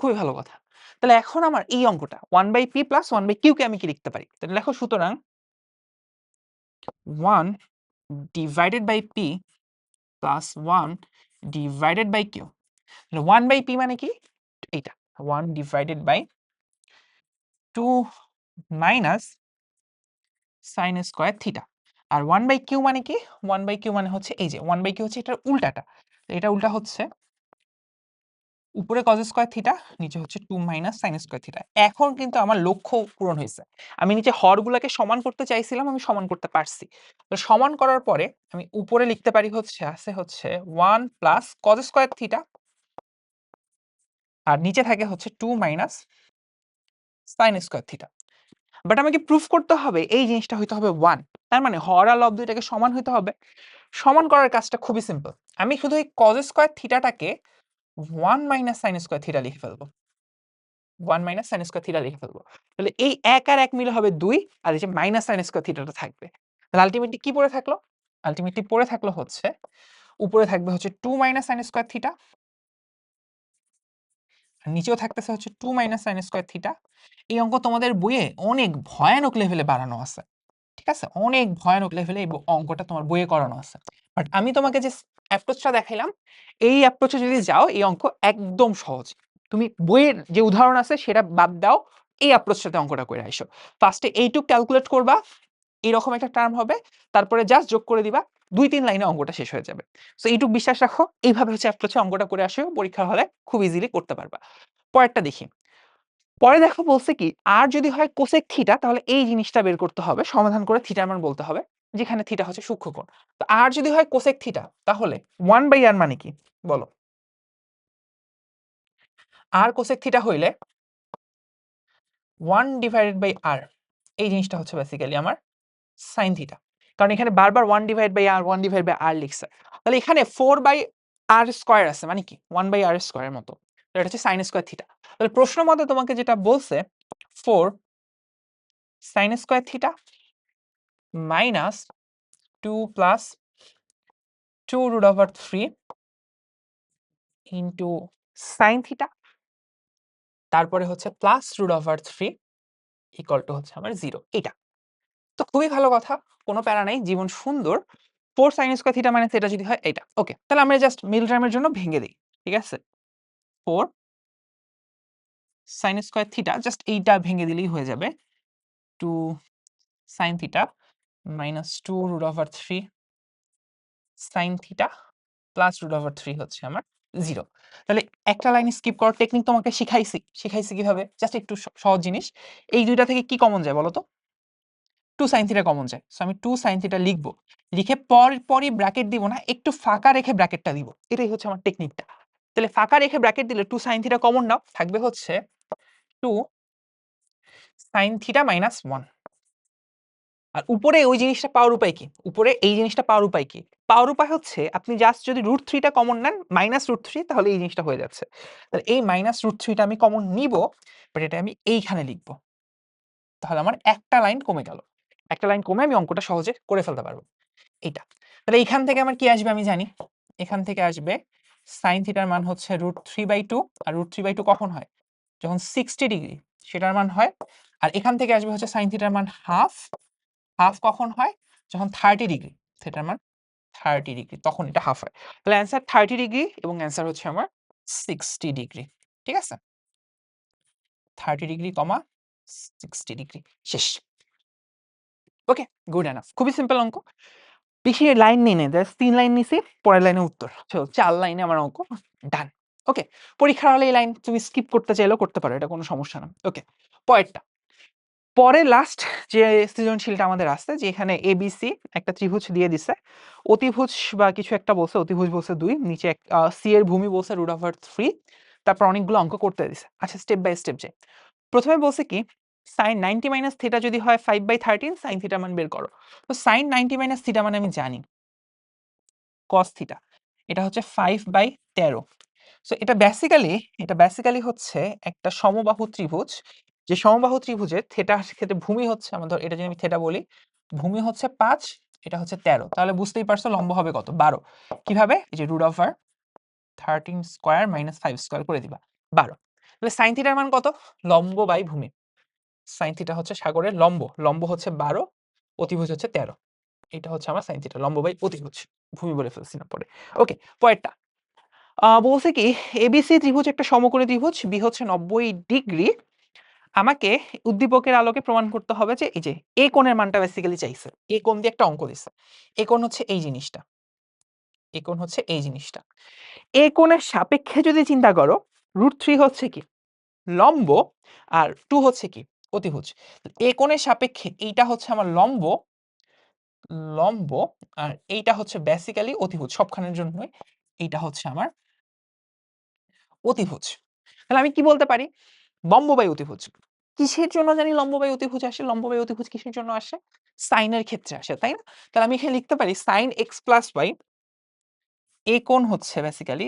Speaker 1: খুবই ভালো কথা। তাহলে এখন আমার এই অঙ্কটা 1/p + 1/q কে আমি কি লিখতে পারি? তাহলে লেখো সুতরাং 1/p + 1/q। তাহলে 1/p মানে কি? এইটা 1/2 - sin স্কয়ার থিটা। আর 1/q মানে কি? 1/q মানে হচ্ছে এই যে 1/q হচ্ছে এটার উল্টাটা। এটা উল্টা হচ্ছে উপরে cos স্কয়ার থিটা, নিচে হচ্ছে 2 - sin স্কয়ার থিটা। এখন কিন্তু আমার লক্ষ্য পূরণ হইছে। আমি নিচে হরগুলাকে সমান করতে চাইছিলাম, আমি সমান করতে পারছি। তো সমান করার পরে আমি উপরে লিখতে পারি হচ্ছে আছে হচ্ছে 1 + cos স্কয়ার থিটা আর নিচে থাকে হচ্ছে 2 - sin স্কয়ার থিটা। বাট আমাকে প্রুফ করতে হবে এই জিনিসটা হইতে হবে 1। তার মানে হর আর লব দুইটাকে সমান হইতে হবে। সমান করার কাজটা খুবই সিম্পল। আমি শুধু এই cos স্কয়ার থিটাটাকে 1 - sin স্কয়ার থিটা লিখে ফেলবো। 1 - sin স্কয়ার থিটা লিখে ফেলবো। তাহলে এই ১ আর ১ মিলে হবে ২ আর এই যে মাইনাস sin স্কয়ার থিটাটা থাকবে। তাহলে আল্টিমেটলি কি পড়ে থাকলো? আল্টিমেটলি পড়ে থাকলো হচ্ছে উপরে থাকবে হচ্ছে 2 - sin স্কয়ার থিটা আর নিচেও থাকতেছে হচ্ছে 2 - sin স্কয়ার থিটা। এই অঙ্ক তোমাদের বইয়ে অনেক ভয়ানক লেভেলে বাড়ানো আছে। ঠিক আছে? অনেক ভয়ানক লেভেলে এই অঙ্কটা তোমার বইয়ে করানো আছে। বাট আমি তোমাকে যে অ্যাপ্রোচটা দেখাইলাম, এই অ্যাপ্রোচে যদি যাও এই অঙ্ক একদম সহজ। তুমি বইয়ের যে উদাহরণ আছে সেটা বাদ দাও, এই অ্যাপ্রোচটাতে অঙ্কটা করে আইসো। ফার্স্টে এইটুক ক্যালকুলেট করবা, এরকম একটা টার্ম হবে, তারপরে জাস্ট যোগ করে দিবা, ২-৩ লাইনে অঙ্কটা শেষ হয়ে যাবে। সো এইটুক বিশ্বাস রাখো, এইভাবে হচ্ছে অ্যাপ্রোচে অঙ্কটা করে আসো, পরীক্ষার হলে খুব ইজিলি করতে পারবা। পরেরটা দেখি। পরে দেখো বলছে কি আর যদি হয় কোসেক থিটা তাহলে এই জিনিসটা বের করতে হবে, সমাধান করে থিটার মান বলতে হবে, যেখানে থিটা হচ্ছে সূক্ষ্মকোণ। তো আর যদি হয় কোসেক থিটা তাহলে 1/r মানে কি বলো? আর কোসেক থিটা হইলে 1/r, এই জিনিসটা হচ্ছে বেসিক্যালি আমার sin থিটা। কারণ এখানে বারবার 1/r 1/r লিখছে। তাহলে এখানে 4/r স্কয়ার আছে, মানে কি 1/r স্কয়ারের মতো। তো এটা হচ্ছে sin স্কয়ার থিটা। তাহলে প্রশ্ন মতে তোমাকে যেটা বলছে 4 sin square theta minus 2 + 2√3 into sin theta, তারপরে হচ্ছে প্লাস √3 ইকুয়াল টু হচ্ছে আমার 0 এটা। তো খুবই ভালো কথা। কোনো প্যারা নাই। জীবন সুন্দর। 4 sin স্কয়ার থিটা মাইনাস এটা যদি হয় এইটা। ওকে। তাহলে আমরা জাস্ট মিডল টার্মের জন্য ভেঙে দেই। ঠিক আছে? 4 sin স্কয়ার থিটা জাস্ট এইটা ভেঙে দিলেই হয়ে যাবে। 2 sin theta minus 2 root over 3 sin theta plus root over 3 হচ্ছে আমার 0। তাহলে একটা লাইন স্কিপ করার টেকনিক তোমাকে শিখাইছি। শিখাইছি কিভাবে? জাস্ট একটু সহজ জিনিস। এই দুইটা থেকে কি কমন যায় বলো তো? 2 sin থিটা কমন যায়। সো আমি 2 sin থিটা লিখব। লিখে পরই ব্র্যাকেট দিব না, একটু ফাঁকা রেখে ব্র্যাকেটটা দিব। এটাই হচ্ছে আমার টেকনিকটা। তাহলে ফাঁকা রেখে ব্র্যাকেট দিলে 2 sin থিটা কমন নাও, থাকবে হচ্ছে 2 sin থিটা মাইনাস 1। আর উপরে ওই জিনিসটা পাওয়ার উপায় কি? উপরে এই জিনিসটা পাওয়ার উপায় কি? পাওয়ার উপায় হচ্ছে আপনি জাস্ট যদি √3 টা কমন নেন -√3 তাহলে এই জিনিসটা হয়ে যাচ্ছে। তাহলে এই -√3 টা আমি কমন নিব, বাট এটা আমি এইখানে লিখব। তাহলে আমার একটা লাইন কমে গেল। একটা লাইন কমে আমি অঙ্কটা সহজে করে ফেলতে পারব। এইটা। তাহলে এইখান থেকে আমার কি আসবে আমি জানি। এখান থেকে আসবে sin থিটার মান হচ্ছে √3/2 আর √3/2 কখন হয়? যখন 60 ডিগ্রি সেটার মান হয়। আর এখান থেকে আসবে হচ্ছে sin থিটার মান হাফ। হাফ কখন হয়? যখন 30 ডিগ্রি। সেটার মান 30 ডিগ্রি তখন এটা হাফ হয়। তাহলে অ্যান্সার 30 ডিগ্রি এবং অ্যান্সার হচ্ছে আমার 60 ডিগ্রি। ঠিক আছে? 30 ডিগ্রি, 60 ডিগ্রি। শেষ। ওকে, গুড এনাফ। খুবই সিম্পল অঙ্ক। বেশি লাইন নেই নাই, জাস্ট 3 লাইন নিছি, পরের লাইনে উত্তর। সো 4 লাইনে আমার অঙ্ক ডান। ওকে, পরীক্ষার হলে এই লাইন তুমি স্কিপ করতে চাইলেও করতে পারো, এটা কোনো সমস্যা না। ওকে, পরেরটা। পরে লাস্ট যে সৃজনশীলটা আমাদের আছে, যে এখানে এবিসি একটা ত্রিভুজ দিয়ে দিছে, অতিভুজ বা কিছু একটা বলছে, অতিভুজ বলছে 2, নিচে সি এর ভূমি বলছে √3, তারপর অনেকগুলো অঙ্ক করতে দিছে। আচ্ছা, স্টেপ বাই স্টেপ যাই। প্রথমে বলছে কি, sin 90 মাইনাস থিটা যদি হয় 5/13 sin থিটা মান বের করো। তো sin 90 মাইনাস থিটা মানে আমি জানি cos থিটা, এটা হচ্ছে 5/13। সো এটা বেসিক্যালি হচ্ছে একটা সমবাহু ত্রিভুজ, যে সমবাহু ত্রিভুজের থেটার ক্ষেত্রে ভূমি হচ্ছে আমাদের, এটা যদি আমি থেটা বলি, ভূমি হচ্ছে 5, এটা হচ্ছে 13, তাহলে বুঝতেই পারছো লম্ব হবে কত? 12। কিভাবে? এই যে √13 স্কয়ার মাইনাস 5 স্কয়ার করে দিবা, 12। তাহলে sin থিটার মান কত? লম্ব বাই ভূমি। sin থিটা হচ্ছে সাগরের লম্ব, লম্ব হচ্ছে 12, অতিভুজ হচ্ছে 13। এটা হচ্ছে আমার sin থিটা, লম্ব বাই অতিভুজ। ভূমি বলে ফেলছি না পরে। ওকে, পরেরটা। বলছে কি, এবিসি ত্রিভুজ একটা সমকোণী ত্রিভুজ, বি হচ্ছে 90 ডিগ্রি। আমাকে উদ্দীপকের আলোকে প্রমাণ করতে হবে যে এই যে এ কোণের মানটা বেসিক্যালি চাইছে। এ কোণ দিয়ে একটা অঙ্ক দিছে। এ কোণ হচ্ছে এই জিনিসটা। এ কোণ হচ্ছে এই জিনিসটা। এ কোণের সাপেক্ষে যদি চিন্তা করো, √3 হচ্ছে কি? লম্ব, আর 2 হচ্ছে কি? অতিভুজ। এ কোণের সাপেক্ষে এইটা হচ্ছে আমার লম্ব, লম্ব, আর এইটা হচ্ছে বেসিক্যালি অতিভুজ, সবখানের জন্যই এইটা হচ্ছে আমার অতিভুজ। তাহলে আমি কি বলতে পারি? লম্ব বাই অতিভুজ। কিসের জন্য জানি লম্ব বাই অতিভুজ আসে? লম্ব বাই অতিভুজ কিসের জন্য আসে? সাইন এর ক্ষেত্রে আসে, তাই না? তাহলে আমি এখানে লিখতে পারি sin x + y। এ কোণ হচ্ছে বেসিক্যালি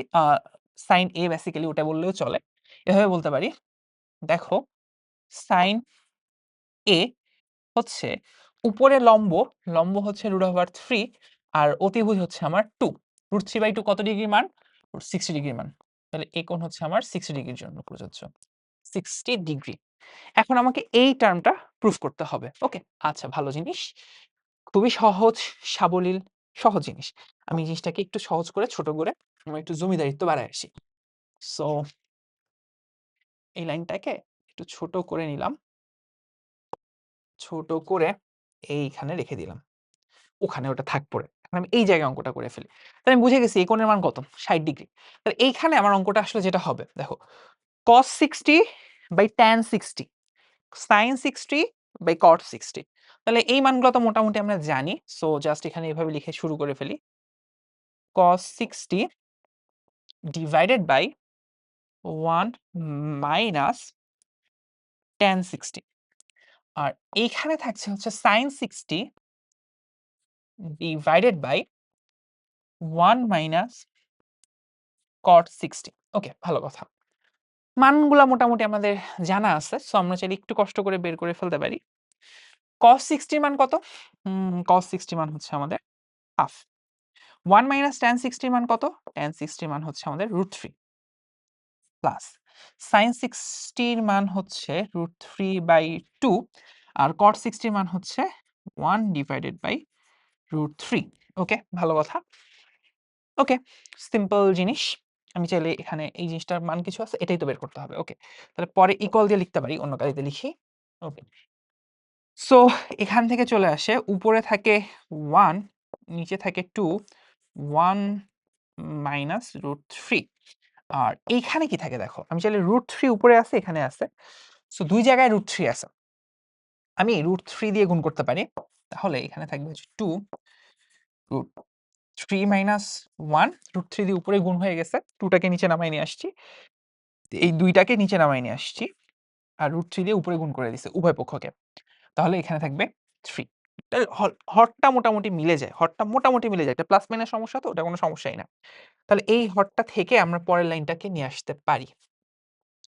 Speaker 1: sin a, বেসিক্যালি ওটা বললেও চলে। এভাবে বলতে পারি, দেখো sin a হচ্ছে উপরে লম্ব, লম্ব হচ্ছে √3 আর অতিভুজ হচ্ছে আমার 2। √3/2 কত ডিগ্রির মান? 60 ডিগ্রির মান। তাহলে এ কোণ হচ্ছে আমার 60 ডিগ্রির জন্য প্রযোজ্য। 60 ডিগ্রি। এখন আমাকে এই টার্মটা প্রুফ করতে হবে। ওকে, আচ্ছা, ভালো জিনিস। খুবই সহজ সাবলীল, সহজ জিনিস। আমি জিনিসটাকে একটু সহজ করে ছোট করে আমরা একটু জমিদারিত্ব বাড়ায় আসি। সো এই লাইনটাকে একটু ছোট করে নিলাম, ছোট করে এইখানে রেখে দিলাম, ওখানে ওটা থাক পড়ে। এখন আমি এই জায়গায় অঙ্কটা করে ফেলি। তাহলে আমি বুঝে গেছি এই কোণের মান কত? 60 ডিগ্রি। তাহলে এইখানে আমার অঙ্কটা আসলে যেটা হবে, দেখো cos 60/tan 60, sin 60/cot 60। তাহলে এই মানগুলো তো মোটামুটি আমরা জানি। সো জাস্ট এখানে এভাবে লিখে শুরু করে ফেলি। cos 60 divided by 1 minus tan 60। আর এইখানে থাকছে হচ্ছে sin 60 divided by 1 minus cot 60। Okay, ভালো কথা। মানগুলা মোটামুটি আমাদের জানা আছে। সো আমরা চাইলে একটু কষ্ট করে বের করে ফেলতে পারি। cos 60 মান কত? cos 60 মান হচ্ছে আমাদের হাফ। 1 মাইনাস tan 60 মান কত? tan 60 মান হচ্ছে আমাদের √3 প্লাস sin 60 এর মান হচ্ছে √3/2 আর cot 60 এর মান হচ্ছে 1/√3। ওকে, ভালো কথা। ওকে, সিম্পল জিনিস। আমি চাইলে এখানে এই জিনিসটার মান কিছু আছে, এটাই তো বের করতে হবে। ওকে, তাহলে পরে ইকুয়াল দিয়ে লিখতে পারি, অন্য কালিতে লিখি। ওকে, সো এখান থেকে চলে আসে, উপরে থাকে 1, নিচে থাকে 2, 1 মাইনাস √3। আর এইখানে কি থাকে দেখো, আমি চাইলে √3 উপরে আছে, এখানে আছে, সো দুই জায়গায় √3 আছে, আমি √3 দিয়ে গুণ করতে পারি। তাহলে এখানে থাকবে হচ্ছে 2 √3 মাইনাস 1, √3 দিয়ে উপরে গুণ হয়ে গেছে, 2টাকে নিচে নামাই নিয়ে আসছি, এই দুইটাকে নিচে নামাই নিয়ে আসছি, আর √3 দিয়ে উপরে গুণ করে দিছে উভয় পক্ষকে। তাহলে এখানে থাকবে 3। হরটা মোটামুটি মিলে যায়, হরটা মোটামুটি মিলে যায়, এটা প্লাস মাইনাস সমস্যা, তো ওটা কোনো সমস্যাই না। তাহলে এই হরটা থেকে আমরা পরের লাইনটাকে নিয়ে আসতে পারি,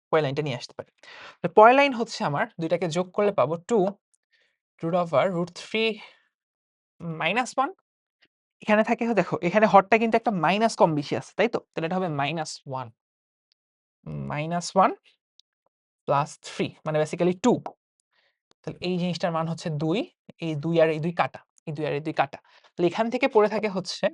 Speaker 1: পরের লাইনটা নিয়ে আসতে পারি। তো পরের লাইন হচ্ছে আমার দুইটাকে যোগ করলে পাবো 2 √3 মাইনাস 1। এখানে থাকে, দেখো এখানে হরটা কিন্তু একটা মাইনাস কম বেশি আছে, তাই তো? তাহলে এটা হবে -1 প্লাস 3 মানে বেসিক্যালি 2। তাহলে এই জিনিসটার মান হচ্ছে 2, এই 2 আর এই 2 কাটা, এই 2 আর এই 2 কাটা। তাহলে এখান থেকে পড়ে থাকে হচ্ছে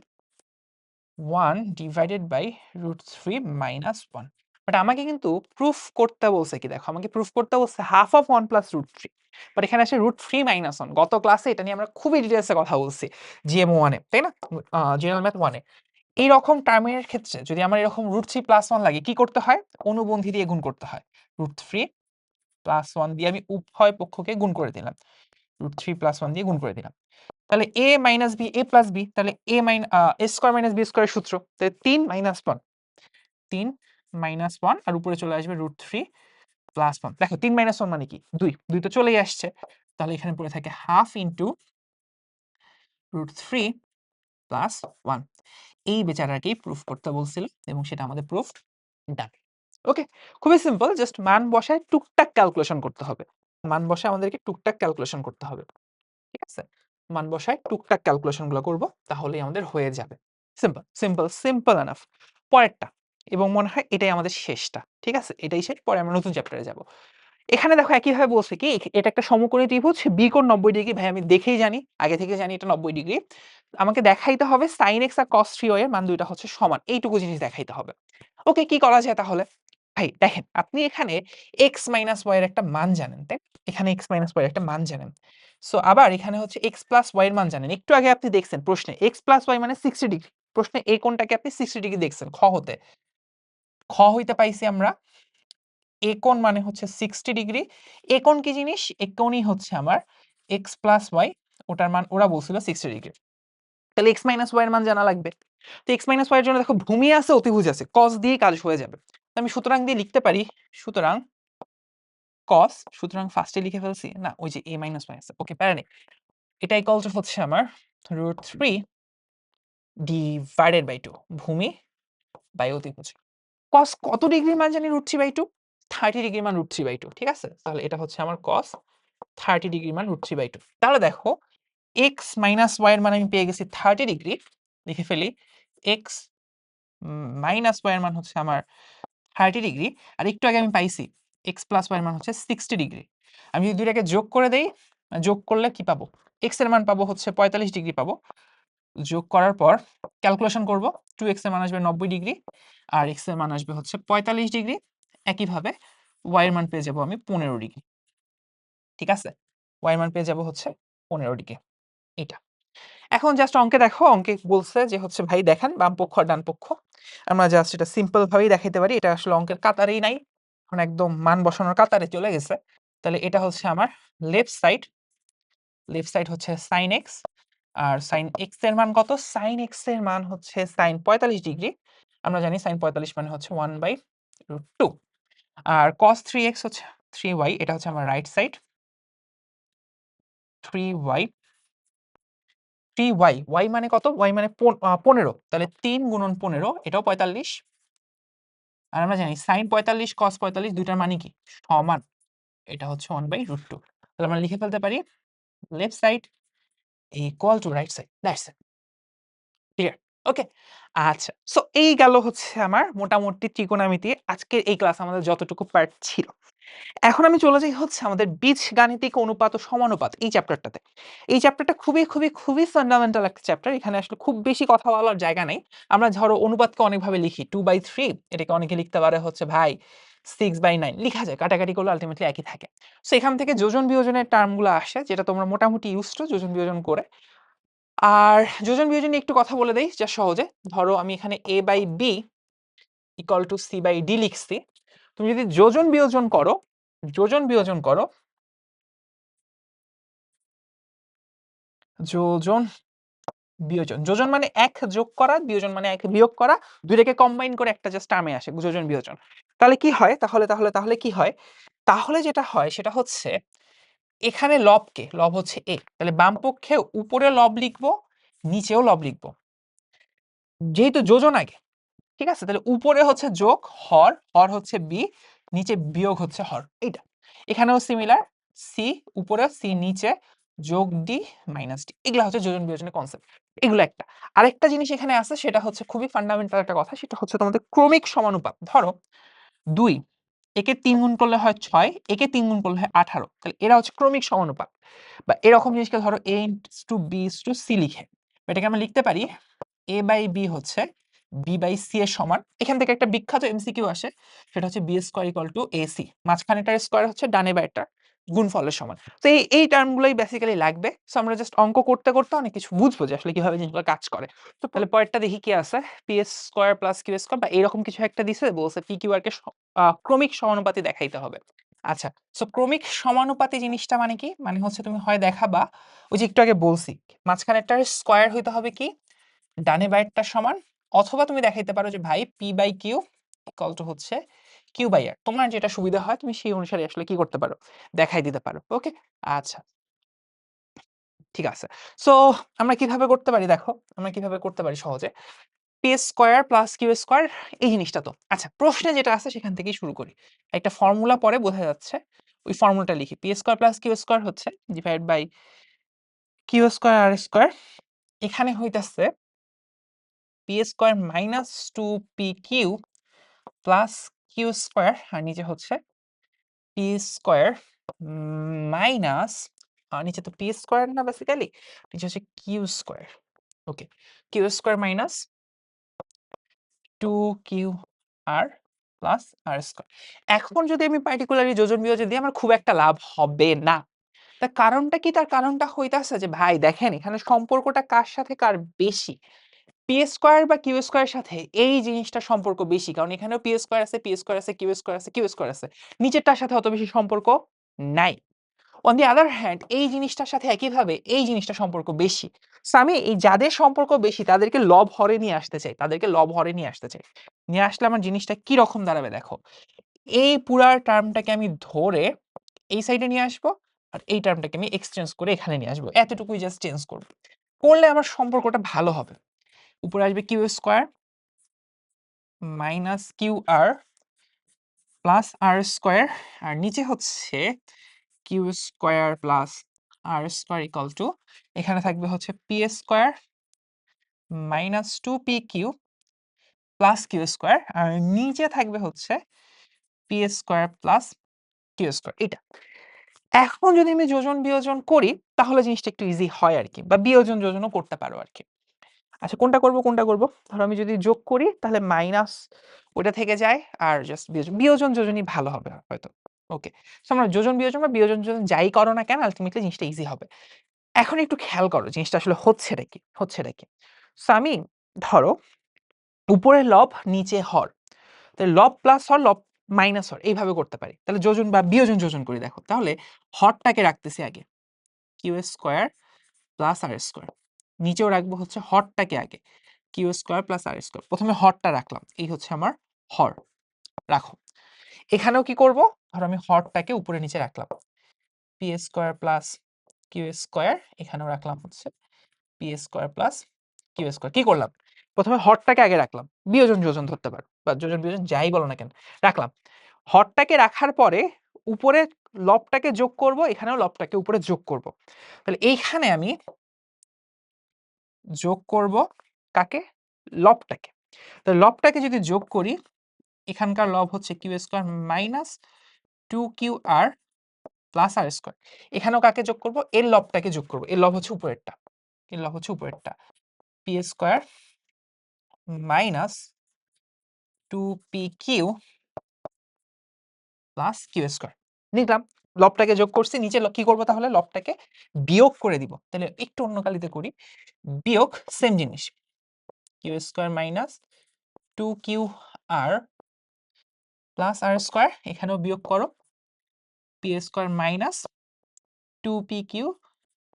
Speaker 1: 1/√3 মাইনাস 1। বাট আমাকে কিন্তু প্রুফ করতে বলছে কি, দেখো আমাকে প্রুফ করতে বলছে হাফ অফ 1 প্লাস √3, বাট এখানে আসে √3 মাইনাস 1। গত ক্লাসে এটা নিয়ে আমরা খুবই ডিটেলসে কথা বলছি জিএমও 1 এ, তাই না? জেনারেল ম্যাথ 1 এ এইরকম টার্মের ক্ষেত্রে যদি আমার এরকম √3 প্লাস 1 লাগে, কি করতে হয়? অনুবন্ধী দিয়ে গুণ করতে হয়। √3 প্লাস 1 দিয়ে আমি উভয় পক্ষকে গুণ করে দিলাম, √3 প্লাস 1 দিয়ে গুণ করে দিলাম। তাহলে a minus b, a plus b, তাহলে a স্কয়ার মাইনাস b স্কয়ারের সূত্র, তাহলে 3 মাইনাস 1, 3 মাইনাস 1 আর উপরে চলে আসবে √3 প্লাস 1। দেখো 3 মাইনাস 1 মানে কি? 2, 2 তো চলেই আসছে। তাহলে এখানে পড়ে থাকে হাফ ইনটু √3 প্লাস 1। এই বেচারাকেই প্রুফ করতে বলছিল এবং সেটা আমাদের প্রুফ ডান। ওকে, খুবই সিম্পল, জাস্ট মান বসায় টুকটাক ক্যালকুলেশন করতে হবে। মান বসায় আমাদেরকে টুকটাক ক্যালকুলেশন করতে হবে। ঠিক আছে, মান বসায় টুকটাক ক্যালকুলেশন গুলো করবো, তাহলেই আমাদের হয়ে যাবে। Simple simple simple enough. পরেরটা, এবং মনে হয় এটাই আমাদের শেষটা। ঠিক আছে, এটাই শেষ, পরে আমরা নতুন চ্যাপ্টারে যাব। এখানে দেখো একইভাবে বলছে কি, এটা একটা সমকোণী ত্রিভুজ, বি কোণ 90 ডিগ্রি। ভাই আমি দেখেই জানি, আগে থেকে জানি এটা 90 ডিগ্রি। আমাকে দেখাইতে হবে sin x আর cos 3y এর মান দুইটা হচ্ছে সমান, এইটুকু জিনিস দেখাইতে হবে। ওকে, কি করা যায় তাহলে? ভাই দেখেন, আপনি এখানে x মাইনাস y এর একটা মান জানেন, তাই? এখানে x মাইনাস y এর একটা মান জানেন। সো আবার এখানে হচ্ছে x প্লাস y এর মান জানেন। একটু আগে আপনি দেখছেন প্রশ্নে x প্লাস y মানে 60 ডিগ্রি। প্রশ্নে এই কোণটাকে আপনি 60 ডিগ্রি দেখছেন খ হতে। খ হইতে পাইছি আমরা এ কোণ মানে হচ্ছে 60 ডিগ্রি। এ কোণ কি জিনিস? এ কোণই হচ্ছে আমার x প্লাস y, ওটার মান ওরা বলছিল 60 ডিগ্রি। তাহলে x মাইনাস y এর মান জানা লাগবে। তো x মাইনাস y এর জন্য দেখো ভূমি আছে, অতিভুজ আছে, cos দিয়ে কাজ হয়ে যাবে। তো আমি সুতরাং দিয়ে লিখতে পারি, সুতরাং cos, সুতরাং ফার্স্টে লিখে ফেলছি না, ওই যে a মাইনাস y আছে। ওকে, প্যারা নেই। এটা ইকুয়াল টু হচ্ছে আমার √3 ডিভাইডেড বাই 2, ভূমি বাই অতিভুজ। cos কত ডিগ্রির মান জানি √3/2? 30 ডিগ্রির মান √3/2। ঠিক আছে, তাহলে এটা হচ্ছে আমার cos 30 ডিগ্রির মান √3/2। তাহলে দেখো x মাইনাস y এর মান আমি পেয়ে গেছি 30 ডিগ্রি। লিখে ফেলি x মাইনাস y এর মান হচ্ছে আমার 30 ডিগ্রি। আর একটু আগে আমি পাইছি x প্লাস y এর মান হচ্ছে 60 ডিগ্রি। আমি যদি দুইটাকে যোগ করে দেই, যোগ করলে কি পাবো? x এর মান পাবো হচ্ছে 45 ডিগ্রি পাবো। যোগ করার পর ক্যালকুলেশন করব, 2x এর মান আসবে 90 ডিগ্রি আর x এর মান আসবে হচ্ছে 45 ডিগ্রি। একইভাবে y এর মান পেয়ে যাব আমি 15 ডিগ্রি। ঠিক আছে, y এর মান পেয়ে যাব হচ্ছে 15 ডিগ্রি। এটা এখন জাস্ট অঙ্কে দেখো, অঙ্কে বলছে যে হচ্ছে ভাই দেখেন বাম পক্ষ আর ডান পক্ষ। আমরা জাস্ট এটা সিম্পল ভাবেই দেখাইতে পারি, এটা আসলে অঙ্কের কাতারেই নাই, এখন একদম মান বসানোর কাতারে চলে গেছে। তাহলে এটা হচ্ছে আমার লেফট সাইড, লেফট সাইড হচ্ছে sin x, আর sin x এর মান কত? sin x এর মান হচ্ছে sin 45 ডিগ্রি। আমরা জানি sin 45 মানে হচ্ছে 1/√2। আর cos 3x হচ্ছে 3y, এটা হচ্ছে আমার right side, 3y, 3y, y মানে কত? y মানে 15, তাহলে 3 গুণন 15, এটাও 45। আর আমরা জানি sin 45 cos 45 দুইটার মানে কি? সমান, এটা হচ্ছে 1/√2। তাহলে আমরা লিখে ফেলতে পারি left side equal to right side, that's it. Clear? Okay, আচ্ছা, সো এই গেল হচ্ছে আমার মোটামুটি ত্রিকোণমিতি আজকের এই ক্লাস আমাদের যতটুকু পার্ট ছিল। এখন আমি চলে যাই হচ্ছে আমাদের বীজগাণিতিক অনুপাত ও সমানুপাত এই চ্যাপ্টারটাতে। এই চ্যাপ্টারটা খুবই ফান্ডামেন্টাল একটা চ্যাপ্টার। এখানে আসলে খুব বেশি কথা বলার জায়গা নেই। আমরা ধরো অনুপাতকে অনেকভাবে লিখি 2/3, এটাকে অনেকে লিখতে পারে হচ্ছে ভাই 6/9 লিখা যায়, কাটাকাটি করলে আলটিমেটলি একই থাকে। সো এখান থেকে যোজন বিয়োজনের টার্মগুলো আসে যেটা তোমরা মোটামুটি ইউজড টু যোজন বিয়োজন করে। আর যোজন বিয়োজন নিয়ে একটু কথা বলে দেই যা সহজে। ধরো আমি এখানে a/b = c/d লিখছি। তুমি যদি যোজন বিয়োজন করো, যোজন বিয়োজন করো, যোজন বিয়োজন, যোজন মানে এক যোগ করা, বিয়োজন মানে এক বিয়োগ করা, দুইটাকে কম্বাইন করে একটা জাস্ট টার্মে আসে যোজন বিয়োজন। তাহলে কি হয়, তাহলে কি হয়, তাহলে যেটা হয় সেটা হচ্ছে এখানে লবকে, লব হচ্ছে a, তাহলে বাম পক্ষে উপরে লব লিখবো, নিচেও লব লিখবো, যেহেতু যোজন আগে, ঠিক আছে। তাহলে উপরে হচ্ছে যোগ হর, হর হচ্ছে b, নিচে বিয়োগ হচ্ছে হর, এইটা। এখানেও সিমিলার, সি উপরে সি নিচে, যোগ ডি মাইনাস ডি, এগুলা হচ্ছে যোজন বিয়োজনের কনসেপ্ট। এগুলো একটা। আরেকটা জিনিস এখানে আছে সেটা হচ্ছে খুবই ফান্ডামেন্টাল একটা কথা, সেটা হচ্ছে তোমাদের ক্রমিক সমানুপাত। ধরো 2 একে 3 গুণ করলে হয় 6, একে 3 গুণ করলে হয় 18, তাহলে এরা হচ্ছে ক্রমিক সমানুপাত। বা এরকম জিনিসকে ধরো a/b/c লিখে, এটাকে আমরা লিখতে পারি a/b হচ্ছে b/c এর সমান। এখান থেকে একটা বিখ্যাত এমসিকিউ আসে, সেটা হচ্ছে b² = ac, মাঝখানেটার স্কয়ার হচ্ছে ডানে বাইরেটার গুণফলের সমান। তো এই টার্মগুলোই বেসিক্যালি লাগবে। সো আমরা জাস্ট অঙ্ক করতে করতে অনেক কিছু বুঝবো যে আসলে কিভাবে জিনিসগুলো কাজ করে। তো তাহলে পরেরটা দেখি কি আছে, p² + q² বা এরকম কিছু একটা দিছে, বলছে p q r কে ক্রমিক সমানুপাতি দেখাইতে হবে। আচ্ছা, সো ক্রমিক সমানুপাতি জিনিসটা মানে কি, মানে হচ্ছে তুমি হয় দেখাবা ওই যে একটু আগে বলছি মাঝখানেরটার স্কয়ার হইতে হবে কি ডানে বাইরেরটার সমান, অথবা তুমি দেখাইতে পারো যে ভাই p/q = হচ্ছে q/r, তোমার যেটা সুবিধা হয় তুমি সেই অনুসারে আসলে কি করতে পারো, দেখাই দিতে পারো। ওকে, আচ্ছা ঠিক আছে। সো আমরা কিভাবে করতে পারি, দেখো আমরা কিভাবে করতে পারি সহজে, p² + q², এই জিনিসটা তো আচ্ছা প্রশ্নে যেটা আছে সেখান থেকেই শুরু করি। একটা ফর্মুলা পরে বোঝা যাচ্ছে, ওই ফর্মুলাটা লিখি। p² + q² হচ্ছে ডিভাইড বাই q² r², এখানে হইতাছে p² - 2pq প্লাস q² আর নিচে হচ্ছে p² মাইনাস, নিচে তো p² না বেসিক্যালি, নিচে হচ্ছে q²। ওকে, q² minus 2qr plus r²। এখন যদি আমি পার্টিকুলারলি যোজন বিয়োজন দিই আমার খুব একটা লাভ হবে না। তার কারণটা কি, তার কারণটা হইতাছে যে ভাই দেখেন এখানে সম্পর্কটা কার সাথে কার বেশি, p² বা q² সাথে এই জিনিসটা সম্পর্ক বেশি, কারণ এখানেও p² আছে, p² আছে, q² আছে, q² আছে, নিচেরটার সাথে অত বেশি সম্পর্ক নাই। অন দি আদার হ্যান্ড এই জিনিসটার সাথে একইভাবে এই জিনিসটা সম্পর্ক বেশি। সো আমি এই যাদের সম্পর্ক বেশি তাদেরকে লব হরে নিয়ে আসতে চাই, তাদেরকে লব হরে নিয়ে আসতে চাই। নিয়ে আসলে আমার জিনিসটা কি রকম দাঁড়াবে দেখো, এই পুরা টার্মটাকে আমি ধরে এই সাইডে নিয়ে আসবো, আর এই টার্মটাকে আমি এক্সচেঞ্জ করে এখানে নিয়ে আসবো, এতটুকুই জাস্ট চেঞ্জ করব। করলে আমার সম্পর্কটা ভালো হবে। উপরে আসবে q² minus qr plus r², আর নিচে হচ্ছে q² প্লাস r² এখানে থাকবে হচ্ছে p² minus 2pq plus q², আর নিচে থাকবে হচ্ছে p² প্লাস q²। এটা এখন যদি আমি যোজন বিয়োজন করি তাহলে জিনিসটা একটু ইজি হয় আর কি, বা বিয়োজন যোজনও করতে পারো আর কি। আচ্ছা কোনটা করব, ধরো আমি যদি যোগ করি তাহলে মাইনাস ওটা থেকে যায়, আর জাস্ট বিয়োজন, বিয়োজন যোজনই ভালো হবে হয়তো। ওকে, সো আমরা যোজন বিয়োজন বা বিয়োজন যোজন যাই করো না কেন আলটিমেটলি জিনিসটা ইজি হবে। এখন একটু খেয়াল করো জিনিসটা আসলে হচ্ছেটা কি। সো আমি ধরো উপরে লব নিচে হর, তাহলে লব প্লাস হর লব মাইনাস হর এইভাবে করতে পারি। তাহলে যোজন বা বিয়োজন যোজন করি, দেখো তাহলে হরটাকে রাখতেছি আগে q² প্লাস r², নিচেও রাখবো হচ্ছে হরটাকে আগে q² প্লাস r²। প্রথমে হরটা রাখলাম, এই হচ্ছে আমার হর, রাখো। এখানেও কি করব, ধরো আমি হরটাকে উপরে নিচে রাখলাম p² প্লাস q², এখানেও রাখলাম হচ্ছে p² প্লাস q²। কি করলাম, প্রথমে হরটাকে আগে রাখলাম, বিয়োজন যোজন ধরতে পারো বা যোজন বিয়োজন যাই বলো না কেন, রাখলাম। হরটাকে রাখার পরে উপরে লবটাকে যোগ করব, এখানেও লবটাকে উপরে যোগ করব। তাহলে এইখানে আমি যোগ করব কাকে, লবটাকে। তো লবটাকে যদি যোগ করি, এখানকার লব হচ্ছে q square minus 2qr plus r square. এখানেও কাকে যোগ করব? এর লবটাকে যোগ করব। এর লব হচ্ছে উপরেরটা, এর লব হচ্ছে উপরেরটা, p square minus 2pq plus q square লিখলাম। লবটাকে যোগ করছি, নিচে কি করব তাহলে? লবটাকে বিয়োগ করে দিব। তাহলে একটু অন্য কালিতে করি, বিয়োগ সেম জিনিস, q square minus 2qr plus r square, এখানেও বিয়োগ করো, p square minus 2pq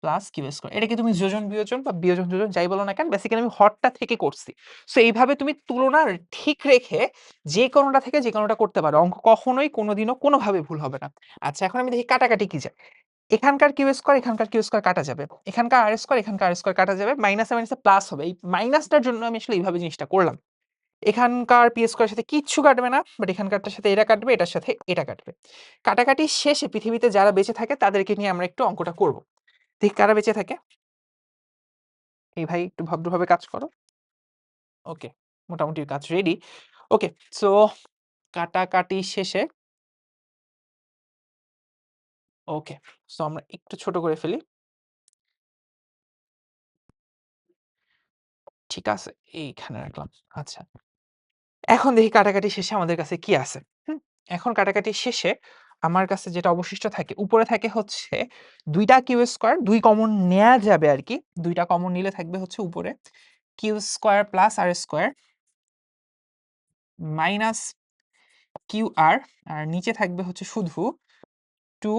Speaker 1: plus q square. এটাকে তুমি যোজন বিয়োজন বা বিয়োজন যোজন যাই বলো না কেন, বেসিক্যালি আমি হরটা থেকে করছি। সো এইভাবে তুমি তুলনা ঠিক রেখে যে কোনোটা থেকে যে কোনোটা করতে পারো, অঙ্ক কখনোই কোনোদিনও কোনোভাবে ভুল হবে না। আচ্ছা, এখন আমি দেখি কাটাকাটি কি যায়। এখানকার কিউ স্কোয়ার এখানকার কিউ স্কোয়ার কাটা যাবে, এখানকার আর স্কোয়ার এখানকার আর স্কোয়ার কাটা যাবে, মাইনাসে মাইনাসে প্লাস হবে। এই মাইনাসটার জন্য আমি আসলে এইভাবে জিনিসটা করলাম। এখানকার পি স্কোয়ারের সাথে কিচ্ছু কাটবে না, বাট এখানকারটার সাথে এটা কাটবে, এটার সাথে এটা কাটবে। কাটাকাটি শেষে পৃথিবীতে যারা বেঁচে থাকে তাদেরকে নিয়ে আমরা একটু অঙ্কটা করব। দেখি কারা বেঁচে থাকে। এই ভাই একটু ভদ্রভাবে কাজ করো। ওকে, মোটামুটি কাজ রেডি। ওকে, সো কাটাকাটি শেষে, ওকে, সো আমরা একটু ছোট করে ফেলি। ঠিক আছে, এইখানে রাখলাম। আচ্ছা, এখন দেখি কাটাকাটি শেষে আমাদের কাছে কি আছে। এখন কাটাকাটি শেষে আমার কাছে যেটা অবশিষ্ট থাকে, উপরে থাকে হচ্ছে 2টা কিউ স্কোয়ার, 2 কমন নেওয়া যাবে আর কি। 2টা কমন নিলে থাকবে হচ্ছে উপরে Q square plus r square minus q আর, আর নিচে থাকবে হচ্ছে শুধু 2,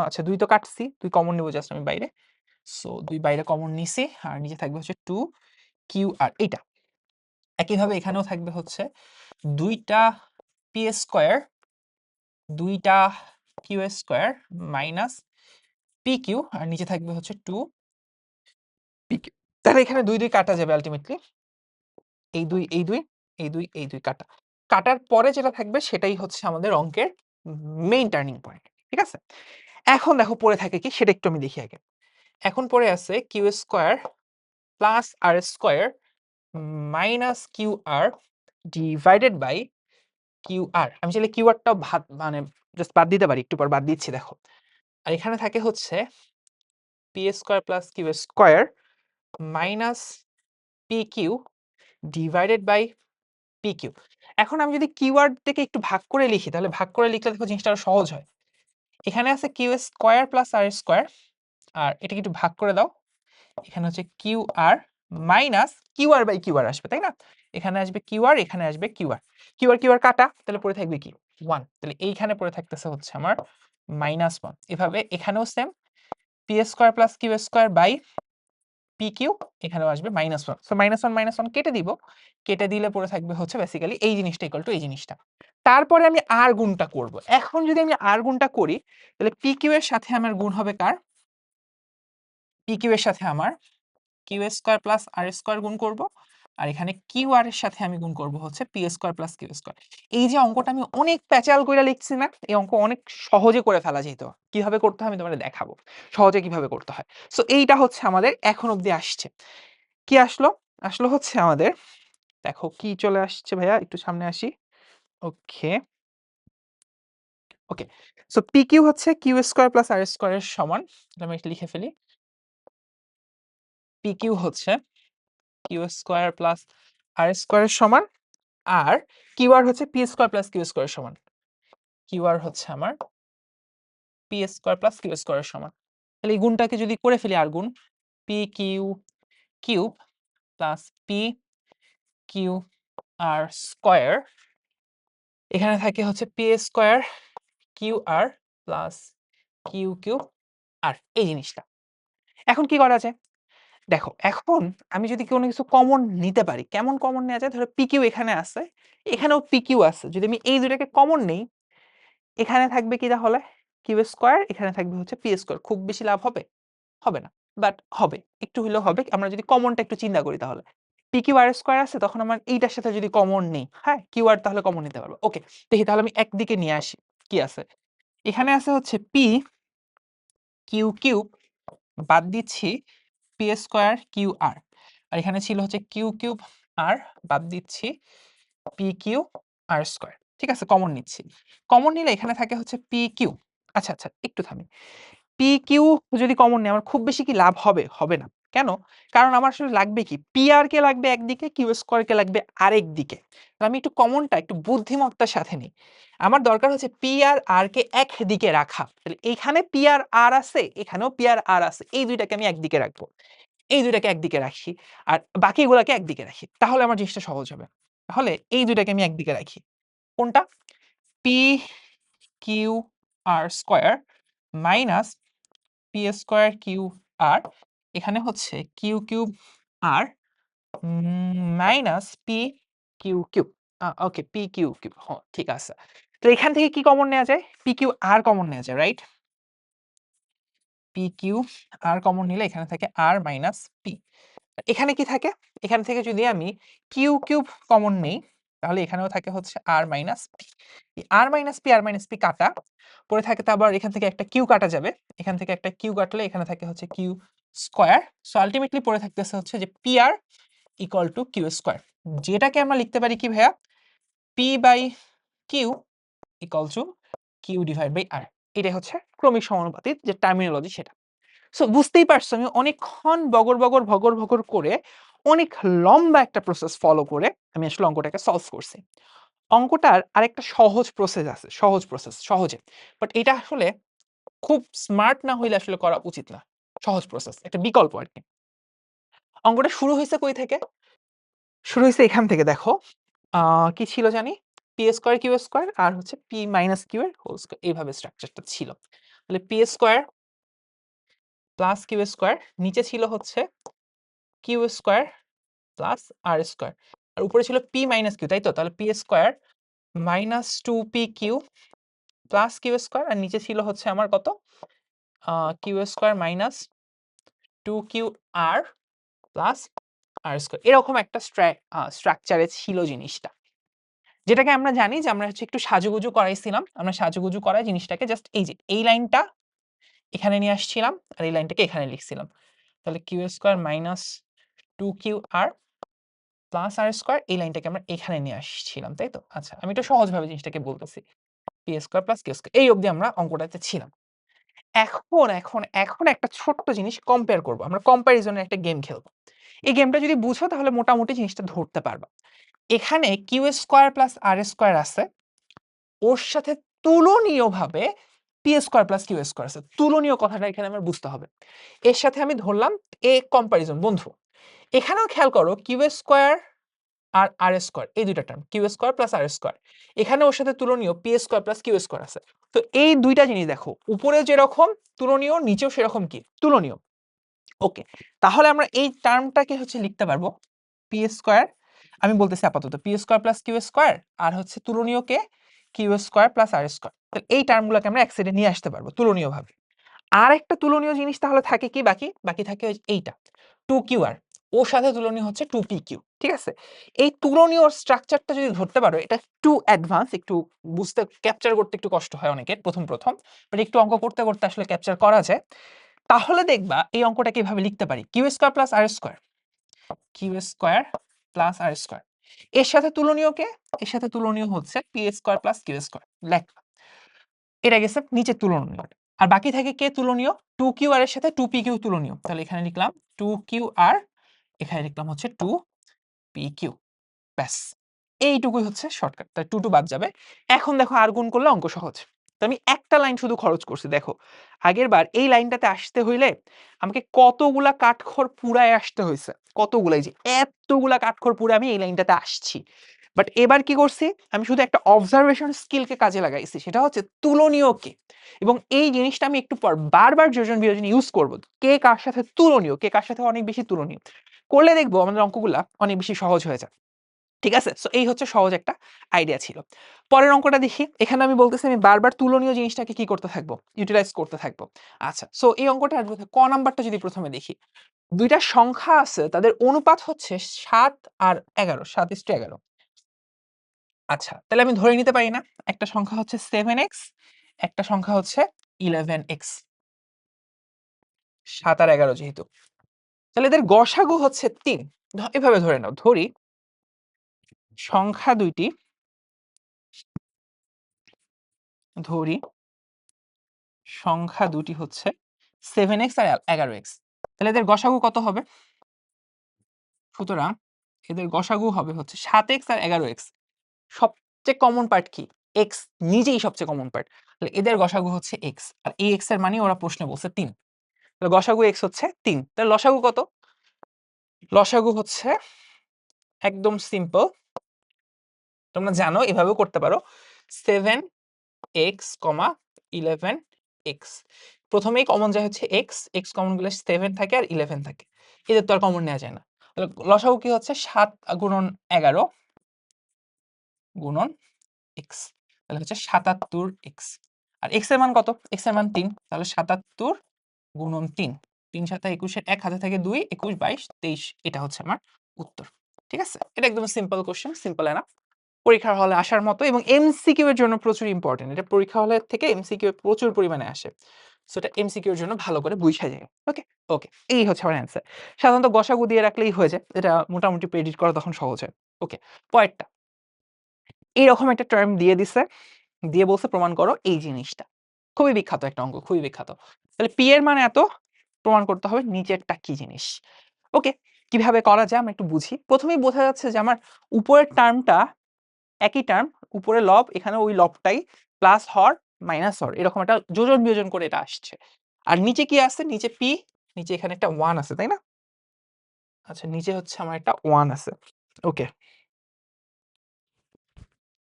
Speaker 1: আচ্ছা 2 তো কাটছি, 2 কমন নেবো জাস্ট আমি বাইরে। সো 2 বাইরে কমন নিছি, আর নিচে থাকবে হচ্ছে 2 কিউ আর। এইটা একইভাবে এখানেও থাকবে হচ্ছে 2টা পি স্কোয়ার, 2টা q square minus p q, আর নিচে থাকবে হচ্ছে 2 পি কিউ। তাহলে এখানে 2 2 কাটা যাবে আলটিমেটলি, এই 2 এই 2 এই 2 এই 2 কাটা। কাটার পরে যেটা থাকবে সেটাই হচ্ছে আমাদের অঙ্কের মেইন টার্নিং পয়েন্ট। ঠিক আছে, এখন দেখো পড়ে থাকে কি সেটা একটু আমি দেখি আগে। এখন পড়ে আছে q square plus r square minus q r divided by q r. আমি চাইলে কিউ আরটাও মানে জাস্ট বাদ দিতে পারি, একটু পর বাদ দিচ্ছি দেখো। আর এখানে থাকে হচ্ছে p square plus q square minus p q divided by p q. এখন আমি যদি কিওয়ার্ড থেকে একটু ভাগ করে লিখি, তাহলে ভাগ করে লিখলে দেখো জিনিসটা আরো সহজ হয়। এখানে আছে q square plus r square, আর এটাকে একটু ভাগ করে দাও। এখানে হচ্ছে q r minus q r by q r আসবে, তাই না? এখানে আসবে কিউ আর, এখানে আসবে q r, q r q r কাটা, তাহলে পড়ে থাকবে কি 1। তাহলে এইখানে পড়ে থাকতেছে হচ্ছে আমার -1। এভাবে এখানেও same, p square plus q square by p q, এখানেও আসবে -1। সো -1 কেটে দিব, কেটে দিলে পড়ে থাকবে হচ্ছে বেসিক্যালি এই জিনিসটা ইকুয়াল টু এই জিনিসটা। তারপরে আমি আর গুণটা করব। এখন যদি আমি আর গুণটা করি, তাহলে পি কিউ এর সাথে আমার গুণ হবে কার? পি কিউ এর সাথে আমার Q square plus r square গুণ করব, আর এখানে কিউ আর এর সাথে আমি গুণ করব হচ্ছে p square plus q square. এই যে অঙ্কটা আমি অনেক প্যাচাল করে লিখছি না, এই অঙ্ক অনেক সহজে করে ফেলা যেত। কিভাবে করতে হয় আমি তোমাদের দেখাবো, সহজে কিভাবে করতে হয়। সো এইটা হচ্ছে আমাদের এখন অবধি আসছে। কি আসলো? আসলো হচ্ছে আমাদের, দেখো কি চলে আসছে ভাইয়া, একটু সামনে আসি। ওকে, ওকে, সো পি কিউ হচ্ছে কিউ স্কোয়ার প্লাস আর স্কোয়ারের সমান। আমি এটা লিখে ফেলি, পি কিউ হচ্ছে কিউ স্কোয়ার প্লাস আর স্কোয়ারের সমান, আর কিউ আর হচ্ছে পি স্কোয়ার প্লাস কিউ স্কোয়ারের সমান। কিউ আর হচ্ছে আমার পি স্কোয়ার প্লাস কিউ স্কোয়ারের সমান। তাহলে এই গুণটাকে যদি করে ফেলি, আর গুণ p q cube plus p q r square, এখানে থাকে হচ্ছে p square q r plus q cube r এই জিনিসটা। এখন কি করা যায় দেখো, এখন আমি যদি কোনো কিছু কমন নিতে পারি, কেমন কমন নেওয়া যায়? ধরো পি কিউ এখানে আছে, এখানেও পি কিউ আছে, যদি আমি এই দুটাকে কমন নেই, এখানে থাকবে কি তাহলে কিউ স্কোয়ার, এখানে থাকবে হচ্ছে পি স্কোয়ার। খুব বেশি লাভ হবে? হবে না, বাট হবে, একটু হলেও হবে। আমরা যদি কমনটা একটু চিন্তা করি, তাহলে পি কিউ আর স্কোয়ার আছে, তখন আমার এইটার সাথে যদি কমন নেই, হ্যাঁ কিউ আর, তাহলে কমন নিতে পারবো। ওকে, দেখি তাহলে আমি একদিকে নিয়ে আসি। কি আছে? এখানে আছে হচ্ছে পি কিউ কিউব, বাদ দিচ্ছি পি স্কোয়ার কিউ আর, আর এখানে ছিল হচ্ছে কিউ কিউব আর বাদ দিচ্ছি পি কিউ আর স্কয়ার। ঠিক আছে? কমন নিচ্ছি। কমন নিলে এখানে থাকে হচ্ছে পি কিউ। আচ্ছা, আচ্ছা একটু থামি। পি কিউ যদি কমন নেই আমার খুব বেশি কি লাভ হবে? হবে না। কেন? কারণ আমার আসলে লাগবে কি? পি আর কে লাগবে একদিকে, কিউ স্কয়ার কে লাগবে আরেক দিকে। তাহলে আমি একটু কমনটা একটু বুদ্ধিমত্তার সাথে নিই। আমার দরকার হচ্ছে পি আর কে একদিকে রাখা। তাহলে এখানে পি আর আছে, এখানেও পি আর আছে। এই ২ টাকে আমি একদিকে রাখবো। এই ২ টাকে একদিকে রাখি। আর বাকিগুলাকে একদিকে রাখি। তাহলে আমার জিনিসটা সহজ হবে। তাহলে এই ২ টাকে আমি একদিকে রাখি। কোনটা? P q r square minus p square q r এখানে হচ্ছে q cube r minus p q cube. Okay p q cube. ঠিক আছে। তো এখান থেকে কি কমন নেওয়া যায়? পি কিউ আর কমন নেওয়া যায়, রাইট? পি কিউ আর কমন নিলে এখানে থাকে আর মাইনাস পি। এখানে কি থাকে? এখান থেকে যদি আমি কিউ কিউব কমন নেই তাহলে এখানেও থাকে হচ্ছে আর মাইনাস পি। আর minus P R minus P কাটা পরে থাকে তো আবার এখান থেকে একটা কিউ কাটা যাবে। এখান থেকে একটা কিউ কাটলে এখানে থাকে হচ্ছে কিউ স্কয়ার। সো আল্টিমেটলি পড়ে থাকতেছে হচ্ছে যে p r equal to q square. যেটাকে আমরা লিখতে পারি কি ভাইয়া? P by q equal to q divide by r. এটাই হচ্ছে ক্রমিক সমানুপাতিক যে টার্মিনোলজি সেটা। সো বুঝতেই পারছো আমি অনেকক্ষণ ভগর করে অনেক লম্বা একটা প্রসেস ফলো করে আমি আসলে অঙ্কটাকে সলভ করছি। অঙ্কটার আরেকটা সহজ প্রসেস আছে, সহজ প্রসেস সহজে। বাট এটা আসলে খুব স্মার্ট না হইলে আসলে করা উচিত না। সহজ প্রসেস, একটা বিকল্প আরকি। অঙ্কটা শুরু হইছে কই থেকে? শুরু হইছে এখান থেকে দেখো। কি ছিল জানি? পি স্কয়ার কিউ স্কয়ার আর হচ্ছে পি মাইনাস কিউ এর হোল স্কয়ার এইভাবে স্ট্রাকচারটা ছিল। তাহলে p square plus q square নিচে ছিল হচ্ছে q square plus r square আর উপরে ছিল পি মাইনাস কিউ, তাই তো? তাহলে p square minus two p q plus q square আর নিচে ছিল হচ্ছে আমার কত? Q square minus two q r plus r square. এরকম একটা স্ট্রাকচারে ছিল জিনিসটা। যেটাকে আমরা জানি যে আমরা হচ্ছে একটু সাজুগুজু করাইছিলাম। আমরা সাজুগুজু করাই জিনিসটাকে জাস্ট এই যে এই লাইনটা এখানে নিয়ে আসছিলাম আর এই লাইনটাকে এখানে লিখছিলাম। তাহলে q square minus two q r plus r square এই লাইনটাকে আমরা এখানে নিয়ে আসছিলাম, তাই তো? আচ্ছা আমি একটু সহজভাবে জিনিসটাকে বলতেছি। P square plus q square এই অবধি আমরা অঙ্কটাতে ছিলাম। এখন একটা ছোট্ট জিনিস কম্পেয়ার করব। আমরা কম্প্যারিজনের একটা গেম খেলব। এই গেমটা যদি বুঝো তাহলে মোটামুটি জিনিসটা ধরতে পারবা। এখানে q square plus r square আছে। ওর সাথে তুলনীয়ভাবে p square plus q square আছে। তুলনীয় কথাটা এখানে আমার বুঝতে হবে। এর সাথে আমি ধরলাম এ কম্প্যারিজন বন্ধু। এখানেও খেয়াল করো কিউ স্কয়ার আর আর স্কয়ার এই দুইটা term q square plus r square এখানে ওর সাথে তুলনীয় p square plus q square আছে। তো এই দুইটা জিনিস দেখো উপরে যেরকম তুলনীয় নিচেও সেরকম কি তুলনীয়। ওকে তাহলে আমরা এই টার্মটাকে হচ্ছে লিখতে পারবো পি স্কয়ার আমি বলতেছি আপাতত p square plus q square আর হচ্ছে তুলনীয়কে q square plus r square. তাহলে এই টার্মগুলোকে আমরা এক সাইডে নিয়ে আসতে পারবো তুলনীয়ভাবে। আর একটা তুলনীয় জিনিস তাহলে থাকে কি বাকি? বাকি থাকে এইটা 2QR ওর সাথে তুলনীয় হচ্ছে 2PQ। ঠিক আছে? এই তুলনীয় স্ট্রাকচারটা যদি ধরতে পারো এটা একটু অ্যাডভান্স, একটু বুঝতে ক্যাপচার করতে একটু কষ্ট হয় অনেকের প্রথম। বাট একটু অঙ্ক করতে আসলে ক্যাপচার করা যায়। তাহলে দেখবা এই অঙ্কটাকে এভাবে লিখতে পারি q square plus r square q square plus r square এর সাথে তুলনীয় কে? এর সাথে তুলনীয় হচ্ছে p square plus q square. লেখা এটা গেছে নিচে তুলনীয়। আর বাকি থাকে কে তুলনীয়? 2QR এর সাথে 2PQ তুলনীয়। তাহলে এখানে লিখলাম 2QR এখানে লিখলাম হচ্ছে 2PQ। ব্যাস। এইটুকুই হচ্ছে শর্টকাট। তাই 2 বাদ যাবে। এখন দেখো আর গুণ করলে অঙ্ক সহজ। তো আমি একটা লাইন শুধু খরচ করছি দেখো। আগেরবার এই লাইনটাতে আসতে হইলে আমাকে কতগুলা কাঠখড় পুড়ায় আসতে হইছে। কতগুলা এই যে এতগুলা কাঠখড় পুড়ে আমি এই লাইনটাতে আসছি। বাট এবার কি করছি? আমি শুধু একটা অবজারভেশন স্কিলকে কাজে লাগাইছি। সেটা হচ্ছে তুলনীয় কে। এবং এই জিনিসটা আমি একটু পর বারবার যোজন বিয়োজন ইউজ করব। কে কার সাথে তুলনীয়, কে কার সাথে অনেক বেশি তুলনীয়। করলে দেখবো আমাদের অঙ্কগুলা অনেক বেশি সহজ হয়ে যায়। ঠিক আছে? সো এই হচ্ছে সহজ একটা আইডিয়া ছিল। পরের অঙ্কটা দেখি। এখানে আমি বলতেছি আমি বারবার তুলনীয় জিনিসটাকে কি করতে থাকবো? ইউটিলাইজ করতে থাকবো। আচ্ছা, সো এই অঙ্কটা আসবে ক নাম্বারটা যদি প্রথমে দেখি। ২ টা সংখ্যা আছে তাদের অনুপাত হচ্ছে ৭ আর ১১, ৭:১১। আচ্ছা, তাহলে আমি ধরে নিতে পারি না? একটা সংখ্যা হচ্ছে 7x, একটা সংখ্যা হচ্ছে 11x। ৭ আর ১১ যেহেতু। তাহলে এদের গসাগু হচ্ছে ৩। এভাবে ধরে নাও। ধরি সংখ্যা দুইটি ধরি সংখ্যা দুটি হচ্ছে 7x আর 11x, তাহলে এদের গসাগু কত হবে? সুতরাং এদের গসাগু হবে হচ্ছে 7x আর 11x। সবচেয়ে কমন পার্ট কি? x নিজেই সবচেয়ে কমন পার্ট। তাহলে এদের গসাগু হচ্ছে x, আর এই x এর মানে ওরা প্রশ্নে বলছে 3। তাহলে গসাগু x হচ্ছে 3। তাহলে লসাগু কত? লসাগু হচ্ছে একদম সিম্পল, তোমরা জানো এভাবেও করতে পারো, 7x, 11x। প্রথমেই কমন যায় হচ্ছে x, x কমন গেলে 7 থাকে আর 11 থাকে, এদের তো আর কমন নেওয়া যায় না। তাহলে লসাগু কি হচ্ছে 7 গুণন 11 গুণন x, তাহলে হচ্ছে 77x। আর x এর মান কত? x এর মান 3, তাহলে 77 গুণন 3, 3 7 21 এর 1 হাতে থাকে 2, 21 22 23, এটা হচ্ছে আমার উত্তর। ঠিক আছে, এটা একদম সিম্পল কোশ্চেন, সিম্পল এনাফ, পরীক্ষার হলে আসার মতো, এবং এমসিকিউ এর জন্য প্রচুর ইম্পর্টেন্ট। এটা পরীক্ষা হলের থেকে এমসিকিউ প্রচুর পরিমাণে আসে, সো এটা এমসিকিউ এর জন্য ভালো করে বুঝা যায়। ওকে ওকে, এই হচ্ছে আমার অ্যান্সার। সাধারণত গসাগু দিয়ে রাখলেই হয়ে যায়, এটা মোটামুটি প্রেডিক্ট করা তখন সহজ হয়। ওকে, পরেরটা এইরকম একটা টার্ম দিয়ে দিছে, দিয়ে বলছে প্রমাণ করো এই জিনিসটা। খুবই বিখ্যাত একটা অঙ্ক, খুবই বিখ্যাত। তাহলে পি এর মানে এত, প্রমাণ করতে হবে নিচেরটা কি জিনিস। ওকে, কিভাবে করা যায় আমরা একটু বুঝি। প্রথমেই বোঝা যাচ্ছে যে আমার উপরের টার্মটা একই টার্ম, উপরে লব, এখানে ওই লবটাই প্লাস হর মাইনাস হর, এরকম একটা যোজন বিয়োজন করে এটা আসছে। আর নিচে কি আছে? নিচে পি, নিচে এখানে একটা 1 আছে, তাই না? আচ্ছা, নিচে হচ্ছে আমার একটা 1 আছে। ওকে,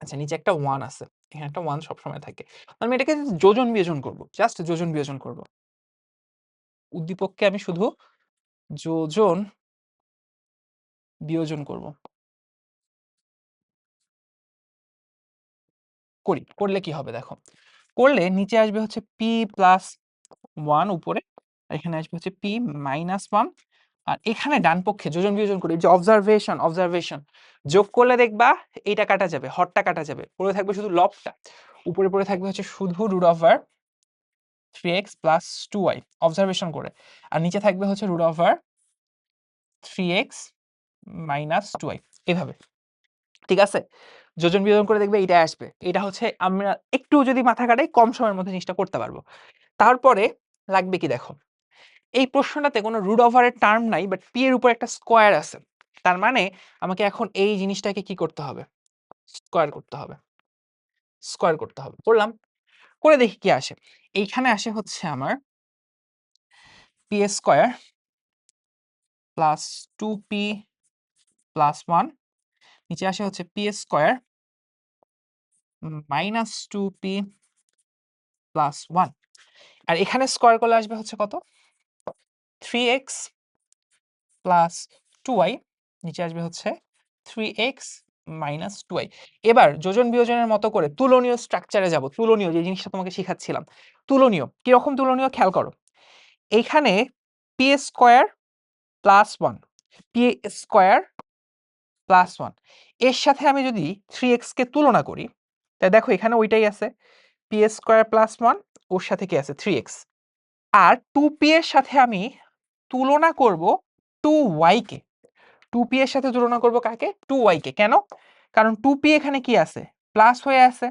Speaker 1: আচ্ছা নিচে একটা 1 আছে, এখানে একটা 1 সবসময় থাকে। আমি এটাকে যোজন বিয়োজন করব, জাস্ট যোজন বিয়োজন করব। উদ্দীপককে আমি শুধু যোজন বিয়োজন করব। করলে কি হবে দেখো, করলে নিচে আসবে হচ্ছে পি প্লাস 1 উপরে, আর এখানে আসবে হচ্ছে পি মাইনাস 1, আর এখানে ডান পক্ষে যোজন বিয়োজন করি, যে অবজারভেশন যোগ করলে দেখবা এইটা কাটা যাবে, হরটা কাটা যাবে, পড়ে থাকবে শুধু লবটা, উপরে পড়ে থাকবে হচ্ছে শুধু root over 3x plus 2y observation করে, আর নিচে থাকবে হচ্ছে root over 3x minus 2y, এভাবে। ঠিক আছে, যোজন বিয়োজন করে দেখবে এটা আসবে, এটা হচ্ছে আমরা একটু যদি মাথা কাটাই কম সময়ের মধ্যে জিনিসটা করতে পারবো। তারপরে লাগবে কি দেখো, এই প্রশ্নটাতে কোনো রুট ওভারের টার্ম নাই, বাট পি এর উপর একটা স্কোয়ার আছে, তার মানে আমাকে এখন এই জিনিসটাকে কি করতে হবে? স্কোয়ার করতে হবে, স্কোয়ার করতে হবে। করলাম, করে দেখি কি আসে। এইখানে আসে হচ্ছে আমার P square plus 2p plus 1, নিচে আসে হচ্ছে p square minus 2p plus 1, আর এখানে স্কোয়ার করলে আসবে হচ্ছে কত? 3x প্লাস 2y, নিচে আসবে হচ্ছে 3x মাইনাস 2y। এবার যোজন বিয়োজনের মতো করে তুলনীয় স্ট্রাকচারে যাব। তুলনীয় যে জিনিসটা তোমাকে শিখাচ্ছিলাম, তুলনীয় কিরকম তুলনীয় খেয়াল করো। এইখানে P square plus 1, P square plus 1, এর সাথে আমি যদি 3x কে তুলনা করি, তাই দেখো এখানে ওইটাই আছে, পি স্কোয়ার প্লাস 1, ওর সাথে কি আছে? 3x। আর 2p এর সাথে আমি তুলনা করব 2y কে, 2p এর সাথে তুলনা করব কাকে? 2y কে। কেন? কারণ 2p এখানে কি আছে? প্লাস হয়ে আছে,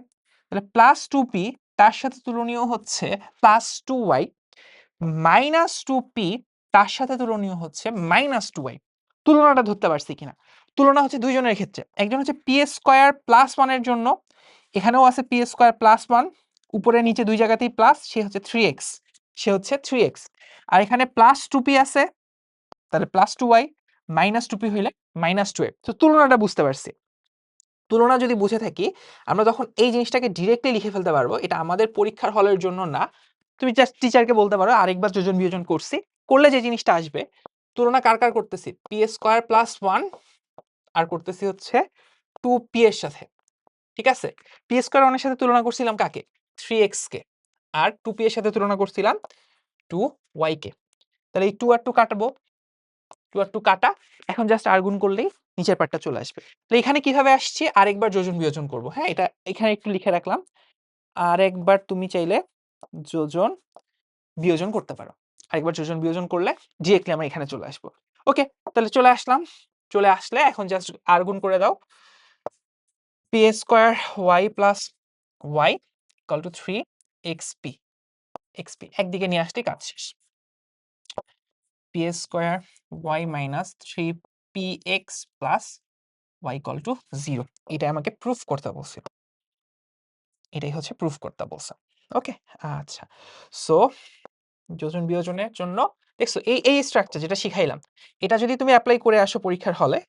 Speaker 1: তাহলে প্লাস 2p তার সাথে তুলনীয় হচ্ছে প্লাস 2y, মাইনাস 2p তার সাথে তুলনীয় হচ্ছে মাইনাস 2y। তুলনাটা ধরতে পারছি কিনা? তুলনা হচ্ছে দুইজনের ক্ষেত্রে, একজন হচ্ছে পি স্কোয়ার প্লাস 1 এর জন্য, এখানেও আছে পি স্কোয়ার প্লাস 1, উপরে নিচে দুই জায়গাতেই প্লাস, সে হচ্ছে 3x, সে হচ্ছে 3x। আর এখানে প্লাস 2p আছে, তাহলে প্লাস 2y, মাইনাস 2p হইলে মাইনাস 2a। তো তুলনাটা বুঝতে পারছি। তুলনা যদি বুঝে থাকি, আমরা তখন এই জিনিসটাকে ডিরেক্টলি লিখে ফেলতে পারবো। এটা আমাদের পরীক্ষার হলের জন্য না, তুমি জাস্ট টিচারকে বলতে পারো আরেকবার যোজন বিয়োজন করছি, করলে যে জিনিসটা আসবে, তুলনা কার কার করতেছি? পি স্কোয়ার প্লাস 1 আর করতেছি হচ্ছে 2p এর সাথে। ঠিক আছে, পি স্কোয়ার 1 এর সাথে তুলনা করছিলাম কাকে? 3x কে, আর 2p এর সাথে তুলনা করছিলাম 2y কে। তাহলে এই 2 আর 2 কাটবো, 2 আর 2 কাটা, এখন জাস্ট আর গুণ করলেই নিচের পার্টটা চলে আসবে। তো এখানে কিভাবে আসছে? আরেকবার যোজন বিয়োজন করব। হ্যাঁ, এটা এখানে একটু লিখে রাখলাম, আরেকবার তুমি চাইলে যোজন বিয়োজন করতে পারো। আরেকবার যোজন বিয়োজন করলে ডিরেক্টলি আমরা এখানে চলে আসবো। ওকে, তাহলে চলে আসলাম, চলে আসলে এখন জাস্ট আর গুণ করে দাও, p square y plus y equal to 3 x p x p একদিকে নিয়ে আসতে কাজ শেষ। P square y minus 3px plus y equal to 0, এটা আমাকে প্রুফ করতে বলছে, এটাই হচ্ছে প্রুফ করতে বলছে। ওকে, আচ্ছা। সো যোজন বিয়োজনের জন্য দেখছো এই এই স্ট্রাকচার যেটা শিখাইলাম, এটা যদি তুমি অ্যাপ্লাই করে আসো পরীক্ষার হলে,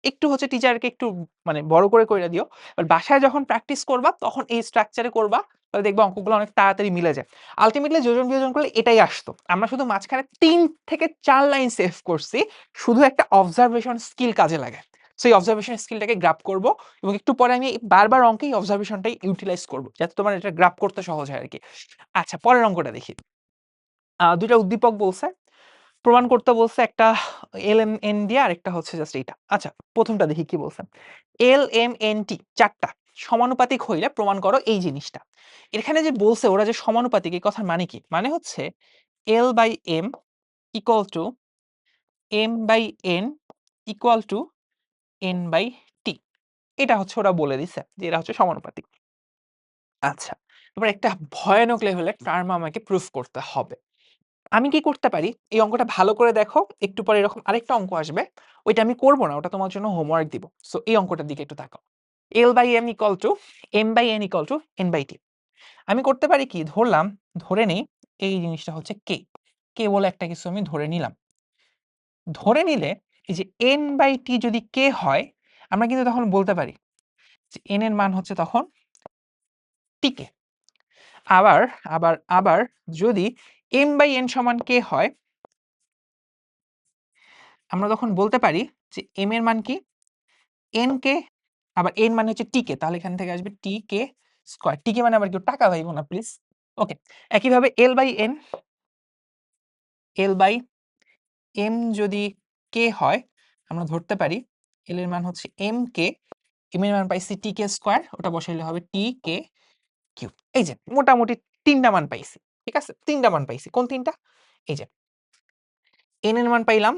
Speaker 1: একটু হচ্ছে টিচারকে একটু মানে বড় করে কইরা দিও, আর বাসায় যখন প্র্যাকটিস করবা তখন এই স্ট্রাকচারে করবা, তাহলে দেখবা অঙ্কগুলো অনেক তাড়াতাড়ি মিলে যায়। আলটিমেটলি যোজন বিয়োজন করলে এটাই আসতো, আমরা শুধু মাঝখানে 3 থেকে 4 লাইন সেভ করছি, শুধু একটা অবজারভেশন স্কিল কাজে লাগে। সো এই অবজারভেশন স্কিলটাকে গ্রাপ করব, এবং একটু পরে আমি বারবার অঙ্কে এই অবজারভেশনটাই ইউটিলাইজ করব, যাতে তোমার এটা গ্রাপ করতে সহজ হয় আর কি। আচ্ছা, পরের অঙ্কটা দেখি। দুইটা উদ্দীপক বলছে, প্রমাণ করতে বলছে, একটা এল এম এন দিয়ে আর একটা হচ্ছে জাস্ট এইটা। আচ্ছা, প্রথমটা দেখি কি বলছে। এল এম এন টি চারটা সমানুপাতিক হইলে প্রমাণ করো এই জিনিসটা। এখানে যে বলছে ওরা যে সমানুপাতিক, এই কথার মানে কি? মানে হচ্ছে l by m equal to m by n equal to n by t, এটা হচ্ছে ওরা বলে দিছে যে এরা হচ্ছে সমানুপাতিক। আচ্ছা, এবার একটা ভয়ানক লেভেলের টার্ম আমাকে প্রুফ করতে হবে। আমি কি করতে পারি, এই অঙ্কটা ভালো করে দেখো, একটু পরে এরকম আরেকটা অঙ্ক আসবে, ওইটা আমি করব না, ওটা তোমার জন্য হোমওয়ার্ক দিব। সো এই অঙ্কটার দিকে একটু তাকাও। L by m equal to m by n equal to n by t. আমি করতে পারি কি, ধরলাম, ধরে নেই এই জিনিসটা হচ্ছে কে, কে বলে একটা কিছু আমি ধরে নিলাম। ধরে নিলে এই যে এন বাই টি যদি কে হয়, আমরা কিন্তু তখন বলতে পারি যে এন এর মান হচ্ছে তখন টি কে। আবার আবার আবার যদি এম বাই এন সমান কে হয়, আমরা তখন বলতে পারি যে এম এর মান কি, এন কে, আবার এন মানে হচ্ছে টি কে, তাহলে এখান থেকে আসবে টি কে স্কয়ার। টি কে মানে আবার কেউ টাকা পাইবো না প্লিজ। ওকে, একইভাবে l by n, l by m যদি কে হয়, আমরা ধরতে পারি এল এর মান হচ্ছে এম কে, এম এর মান পাইছি টি কে স্কয়ার, ওটা বসাইলে হবে টি কে কিউব। এই যে মোটামুটি তিনটা মান পাইছি, ঠিক আছে, তিনটা মান পাইছি। কোন তিনটা? এই যে এন এর মান পাইলাম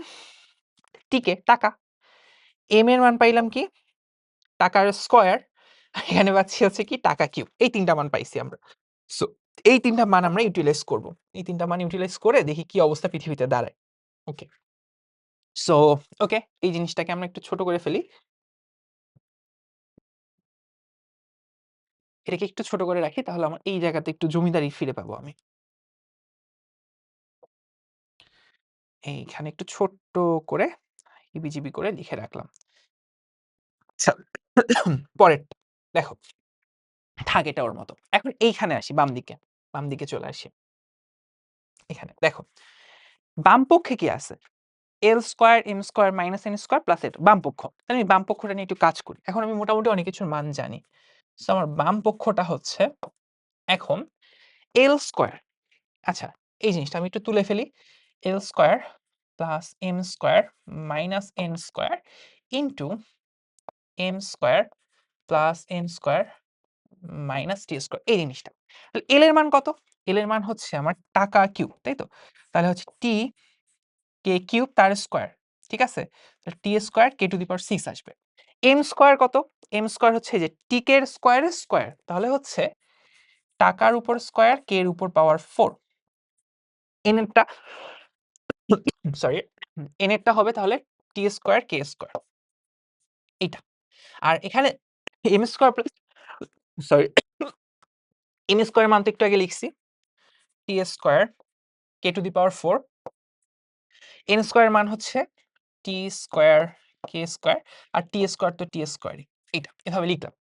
Speaker 1: টি কে টাকা, এম এর মান পাইলাম কি টাকার স্কয়ার, এখানে পাচ্ছি হচ্ছে কি টাকা কিউব। এই তিনটা মান পাইছি আমরা। সো এই তিনটা মান আমরা ইউটিলাইজ করব, এই তিনটা মান ইউটিলাইজ করে দেখি কি অবস্থা পৃথিবীতে দাঁড়ায়। ওকে, সো ওকে, এই জিনিসটাকে আমরা একটু ছোট করে ফেলি, এটাকে একটু ছোট করে রাখি, তাহলে আমার এই জায়গাতে একটু জমিদারি ফিরে পাবো আমি। এইখানে একটু ছোট্ট করে ইবিজিবি করে লিখে রাখলাম। আচ্ছা, পরের দেখো, থাক এটা ওর মতো। এখন এইখানে আসি, বাম দিকে, বাম দিকে চলে আসি। এখানে দেখো, বাম পক্ষে কি আছে? L square m square minus n square plus এটা বাম পক্ষ। তাহলে আমি বাম পক্ষটা নিয়ে একটু কাজ করি। এখন আমি মোটামুটি অনেক কিছুর মান জানি। সো আমার বাম পক্ষটা হচ্ছে এখন এল স্কয়ার। আচ্ছা, এই জিনিসটা আমি একটু তুলে ফেলি। L square plus m square minus n square into m square plus n square minus t square, এই জিনিসটা। তাহলে এল এর মান কত? এল এর মান হচ্ছে আমার টাকা কিউব, তাই তো? তাহলে হচ্ছে টি কে কিউব তার স্কয়ার, ঠিক আছে? তাহলে t square k to the power 6 আসবে। এম স্কয়ার কত? এম স্কয়ার হচ্ছে এই যে টি কে এর স্কয়ারের স্কয়ার, তাহলে হচ্ছে টাকার উপর স্কয়ার কে এর উপর পাওয়ার 4। এন এরটা সরি, এন এরটা হবে তাহলে টি স্কয়ার কে স্কয়ার, এইটা। আর এখানে m square plus sorry m square মান তো একটু আগে লিখছি, t square k to the power 4, n square মান হচ্ছে টি স্কয়ার কে স্কয়ার, আর টি স্কয়ার তো টি স্কয়ারই, এইটা এভাবে লিখলাম।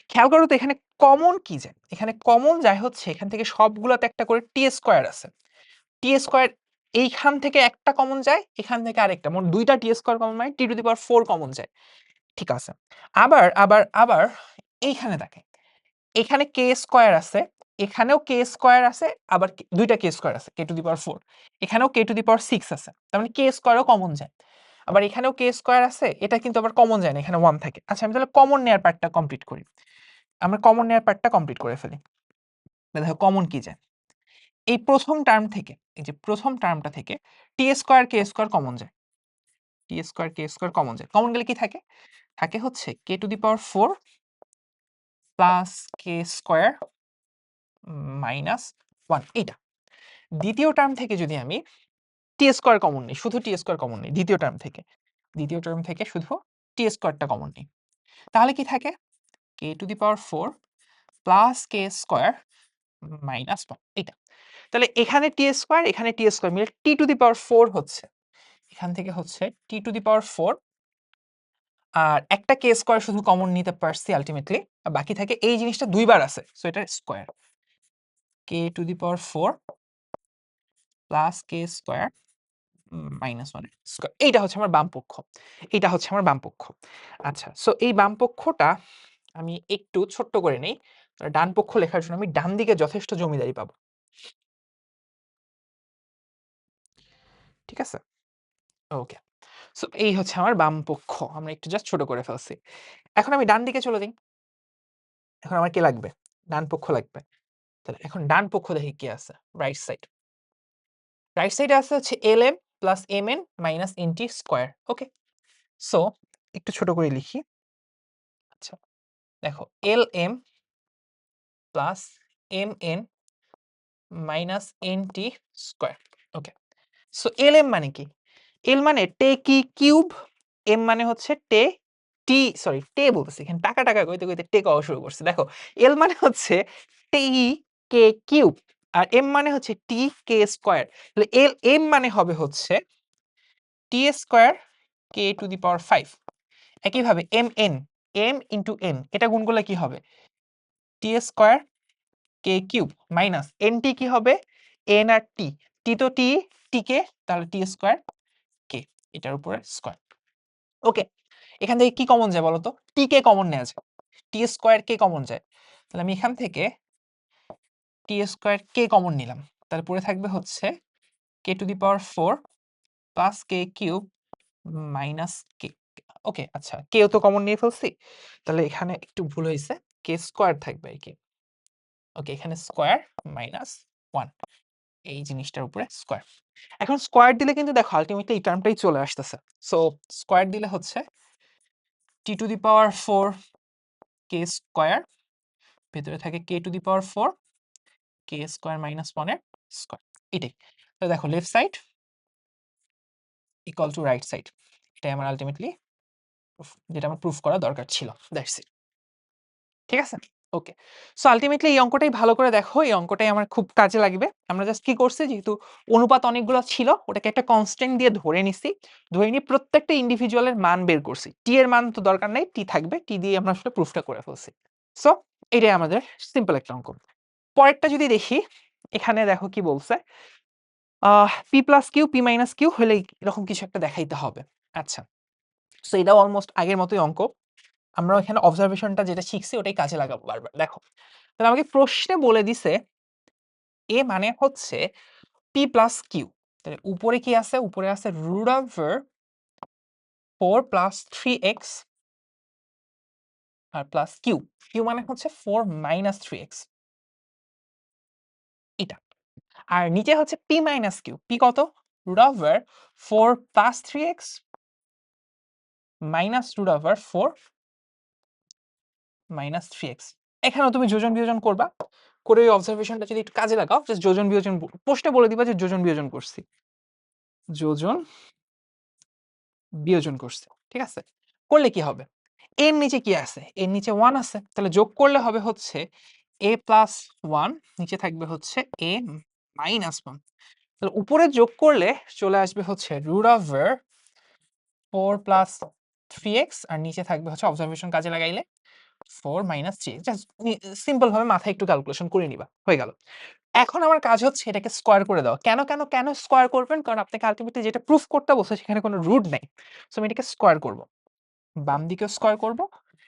Speaker 1: খেয়াল করো তো এখানে কমন কি যায়, এখানে কমন যায় হচ্ছে এখান থেকে সবগুলাতে একটা করে টি স্কয়ার আছে। টি স্কয়ার এইখান থেকে একটা কমন যায়, এখান থেকে আরেকটা, মোট দুইটা টি স্কয়ার কমন, মানে টি টু দি পাওয়ার 4 কমন যায়, ঠিক আছে। আবার আবার আবার এইখানে দেখেন, এখানে কে স্কয়ার আছে, এখানেও কে স্কয়ার আছে, আবার দুইটা কে স্কয়ার আছে কে টু দি পাওয়ার 4, এখানেও কে টু দি পাওয়ার 6 আছে, তার মানে কে স্কয়ারও কমন যায়। আবার এখানেও কে স্কয়ার আছে, এটা কিন্তু আবার কমন যায় না, এখানে 1 থাকে। আচ্ছা, আমি তাহলে কমন নেয়ার পার্টটা কমপ্লিট করি, আমরা কমন নেয়ার পার্টটা কমপ্লিট করে ফেলি। দেখো কমন কি যায়, এই প্রথম টার্ম থেকে, এই যে প্রথম টার্মটা থেকে t square k square common যায়, t square k square common যায়। কমন গেলে কি থাকে? থাকে হচ্ছে k to the power 4 plus k square minus 1 এটা। দ্বিতীয় টার্ম থেকে যদি আমি টি স্কোয়ার কমন নিই, শুধু টি স্কোয়ার কমন নিই দ্বিতীয় টার্ম থেকে শুধু টি স্কোয়ারটা কমন নিই, তাহলে কি থাকে k to the power 4 plus k square minus 1 এটা। তাহলে এখানে টি স্কোয়ার এখানে টি স্কোয়ার মিলে টি টু দি পাওয়ার 4 হচ্ছে, এখান থেকে হচ্ছে টি টু দি পাওয়ার 4 আর একটা কে স্কোয়ার শুধু কমন নিতে পারছি আলটিমেটলি, আর বাকি থাকে এই জিনিসটা দুইবার আছে, সো এটা square K to the power 4 plus k square minus 1 square. এইটা হচ্ছে আমার বাম পক্ষ, এটা হচ্ছে আমার বাম পক্ষ। আচ্ছা, সো এই বাম পক্ষটা আমি একটু ছোট্ট করে নেই, ডান পক্ষ লেখার জন্য আমি ডান দিকে যথেষ্ট জমিদারি পাবো, ঠিক আছে? ওকে, সো এই হচ্ছে আমার বাম পক্ষ, আমরা একটু জাস্ট ছোট করে ফেলছি। এখন আমি ডান দিকে চলে যাই, এখন আমার কি লাগবে? ডান পক্ষ লাগবে। তাহলে এখন ডান পক্ষ দেখি কি আছে, রাইট সাইড। রাইট সাইডে আছে হচ্ছে lm plus mn minus nt square. Okay, so একটু ছোট করে লিখি। আচ্ছা, দেখো lm plus mn minus nt square. Okay, so lm মানে কি? l মানে টে কি কিউব, m মানে হচ্ছে টে টি, সরি টে বলতেছি, এখানে টাকা টাকা কইতে কইতে টে কওয়া শুরু করছে। দেখো l মানে হচ্ছে টি কে কিউব আর m মানে হচ্ছে টি কে স্কয়ার। তাহলে m মানে হবে হচ্ছে t square k to the পাওয়ার 5। একইভাবে mn m ইনটু n এটা গুণ করলে কি হবে? টি স্কয়ার কে কিউব মাইনাস nt কি হবে? n আর টি, টি তো টি কে, তাহলে টি স্কয়ার কে এটার উপরে স্কয়ার। ওকে, এখান থেকে কি কমন যায় বলতো? টি কে কমন নেওয়া যায়, টি স্কয়ার কে কমন যায়, তাহলে আমি এখান থেকে টি স্কয়ার কে কমন নিলাম, তাহলে পড়ে থাকবে হচ্ছে k to the power 4 plus k cube minus k. Okay, আচ্ছা কেও তো কমন নিয়ে ফেলছি, তাহলে এখানে একটু ভুল হয়েছে, কে স্কয়ার থাকবে আর কি। ওকে, এখানে স্কয়ার মাইনাস 1 এই জিনিসটার উপরে স্কয়ার। এখন স্কয়ার দিলে কিন্তু দেখো আলটিমেটলি এই টার্মটাই চলে আসতেছে, সো স্কয়ার দিলে হচ্ছে টি two the power 4 k square, ভেতরে থাকে k to the power 4 k square minus 1 এর স্কয়ার, এটাই। তো দেখো left side equal to right side, এটাই আমার আলটিমেটলি যেটা আমার প্রুফ করা দরকার ছিল, দ্যাটস ইট। ঠিক আছে? ওকে, সো আলটিমেটলি এই অঙ্কটাই ভালো করে দেখো, এই অঙ্কটাই আমার খুব কাজে লাগবে। আমরা জাস্ট কি করছি, যেহেতু অনুপাত অনেকগুলো ছিল ওটাকে একটা কনস্ট্যান্ট দিয়ে ধরে নিছি, ধরে নিয়ে প্রত্যেকটা ইন্ডিভিজুয়ালের মান বের করছি। টি এর মান তো দরকার নাই, টি থাকবে, টি দিয়ে আমরা আসলে প্রুফটা করে ফেলছি। সো এটাই আমাদের সিম্পল একটা অঙ্ক। পরেরটা যদি দেখি, এখানে দেখো কি বলছে, p plus q p minus q হলে এরকম কিছু একটা দেখাইতে হবে। আচ্ছা, সো এটাও অলমোস্ট আগের মতোই অঙ্ক, আমরা এখানে অবজারভেশনটা যেটা শিখছি ওটাই কাজে লাগাবো বারবার। দেখো, তাহলে আমাকে প্রশ্নে বলে দিছে এ মানে হচ্ছে পি প্লাস কিউ, তাহলে উপরে কি আছে? উপরে আছে রুট ওভার 4 প্লাস 3x আর প্লাস কিউ, কিউ মানে হচ্ছে 4 মাইনাস 3x এটা, আর নিচে হচ্ছে পি মাইনাস কিউ, পি কত? Root over 4 plus 3x minus root over 4 minus 3x। এখানেও তুমি যোজন বিয়োজন করবা, করে ওই অবজারভেশনটা যদি একটু কাজে লাগাও, জাস্ট যোজন বিয়োজন প্রশ্নে বলে দিবা যে যোজন বিয়োজন করছি, যোজন বিয়োজন করছে, ঠিক আছে? করলে কি হবে? এর নিচে কি আছে? এর নিচে 1 আছে, তাহলে যোগ করলে হবে হচ্ছে a প্লাস 1, নিচে থাকবে হচ্ছে a মাইনাস 1, তাহলে উপরে যোগ করলে চলে আসবে হচ্ছে রুট ওভার 4 প্লাস 3x আর নিচে থাকবে হচ্ছে অবজারভেশন কাজে লাগাইলে 4 মাইনাস 3, জাস্ট সিম্পল ভাবে মাথায় একটু ক্যালকুলেশন করে নিবা, হয়ে গেল। এখন আমার কাজ হচ্ছে এটাকে স্কয়ার করে দেওয়া। কেন কেন কেন স্কয়ার করবেন? কারণ আপনাকে আলটিমেটলি যেটা প্রুফ করতে বলছে সেখানে কোনো রুট নাই, সো আমি এটাকে স্কয়ার করব। বাম দিকেও স্কয়ার করব,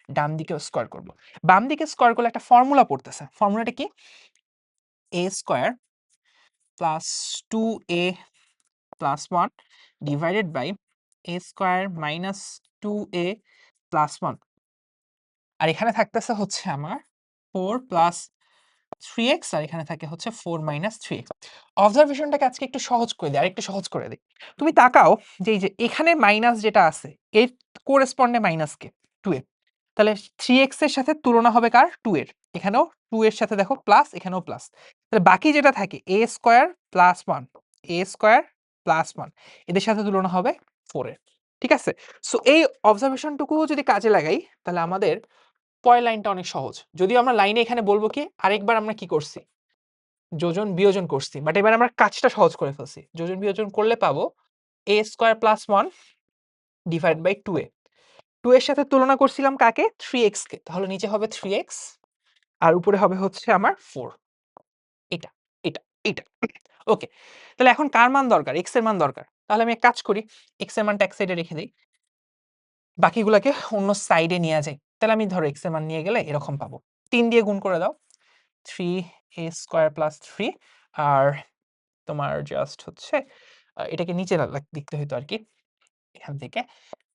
Speaker 1: ডান দিকেও স্কয়ার করব। বাম দিকে স্কয়ার করলে একটা ফর্মুলা পড়তেছে, ফর্মুলাটা কি? a square plus 2a plus 1 divided by a square minus 2a plus 1, আর এখানে থাকতেছে হচ্ছে আমার 4 প্লাস 3x আর এখানে থাকে হচ্ছে 4 মাইনাস 3x। অবজারভেশনটাকে আজকে একটু সহজ করে দিই, আরেকটু সহজ করে দিই। তুমি তাকাও যে এই যে এখানে মাইনাস যেটা আছে এর কোরেসপন্ডে মাইনাস কে? 2a। তাহলে 3x এর সাথে তুলনা হবে কার 2 এর, এখানেও 2 এর সাথে দেখো প্লাস, এখানেও প্লাস, তাহলে বাকি যেটা থাকে a square plus 1 a square plus 1 এদের সাথে তুলনা হবে 4 এর। ঠিক আছে, সো এই অবজারভেশনটুকু যদি কাজে লাগাই তাহলে আমাদের পরের লাইনটা অনেক সহজ। যদিও আমরা লাইনে এখানে বলবো কি আরেকবার আমরা কি করছি, যোজন বিয়োজন করছি, বাট এবার আমরা কাজটা সহজ করে ফেলছি। যোজন বিয়োজন করলে পাবো a square plus 1 divide by 2a, 2 এর সাথে তুলনা করছিলাম কাকে 3x কে, তাহলে নিচে হবে 3x আর উপরে হবে হচ্ছে আমার 4, এটা এটা এটা ওকে। তাহলে এখন কার মান দরকার, x এর মান দরকার, তাহলে আমি এক কাজ করি x এর মানটা এক সাইডে রেখে দেই, বাকিগুলোকে অন্য সাইডে নিয়ে যাই। তাহলে আমি ধরো x এর মান নিয়ে গেলে এরকম পাবো, 3 দিয়ে গুণ করে দাও 3a স্কয়ার প্লাস 3 আর তোমার জাস্ট হচ্ছে এটাকে নিচে লিখতে হইতো আর কি, এখান থেকে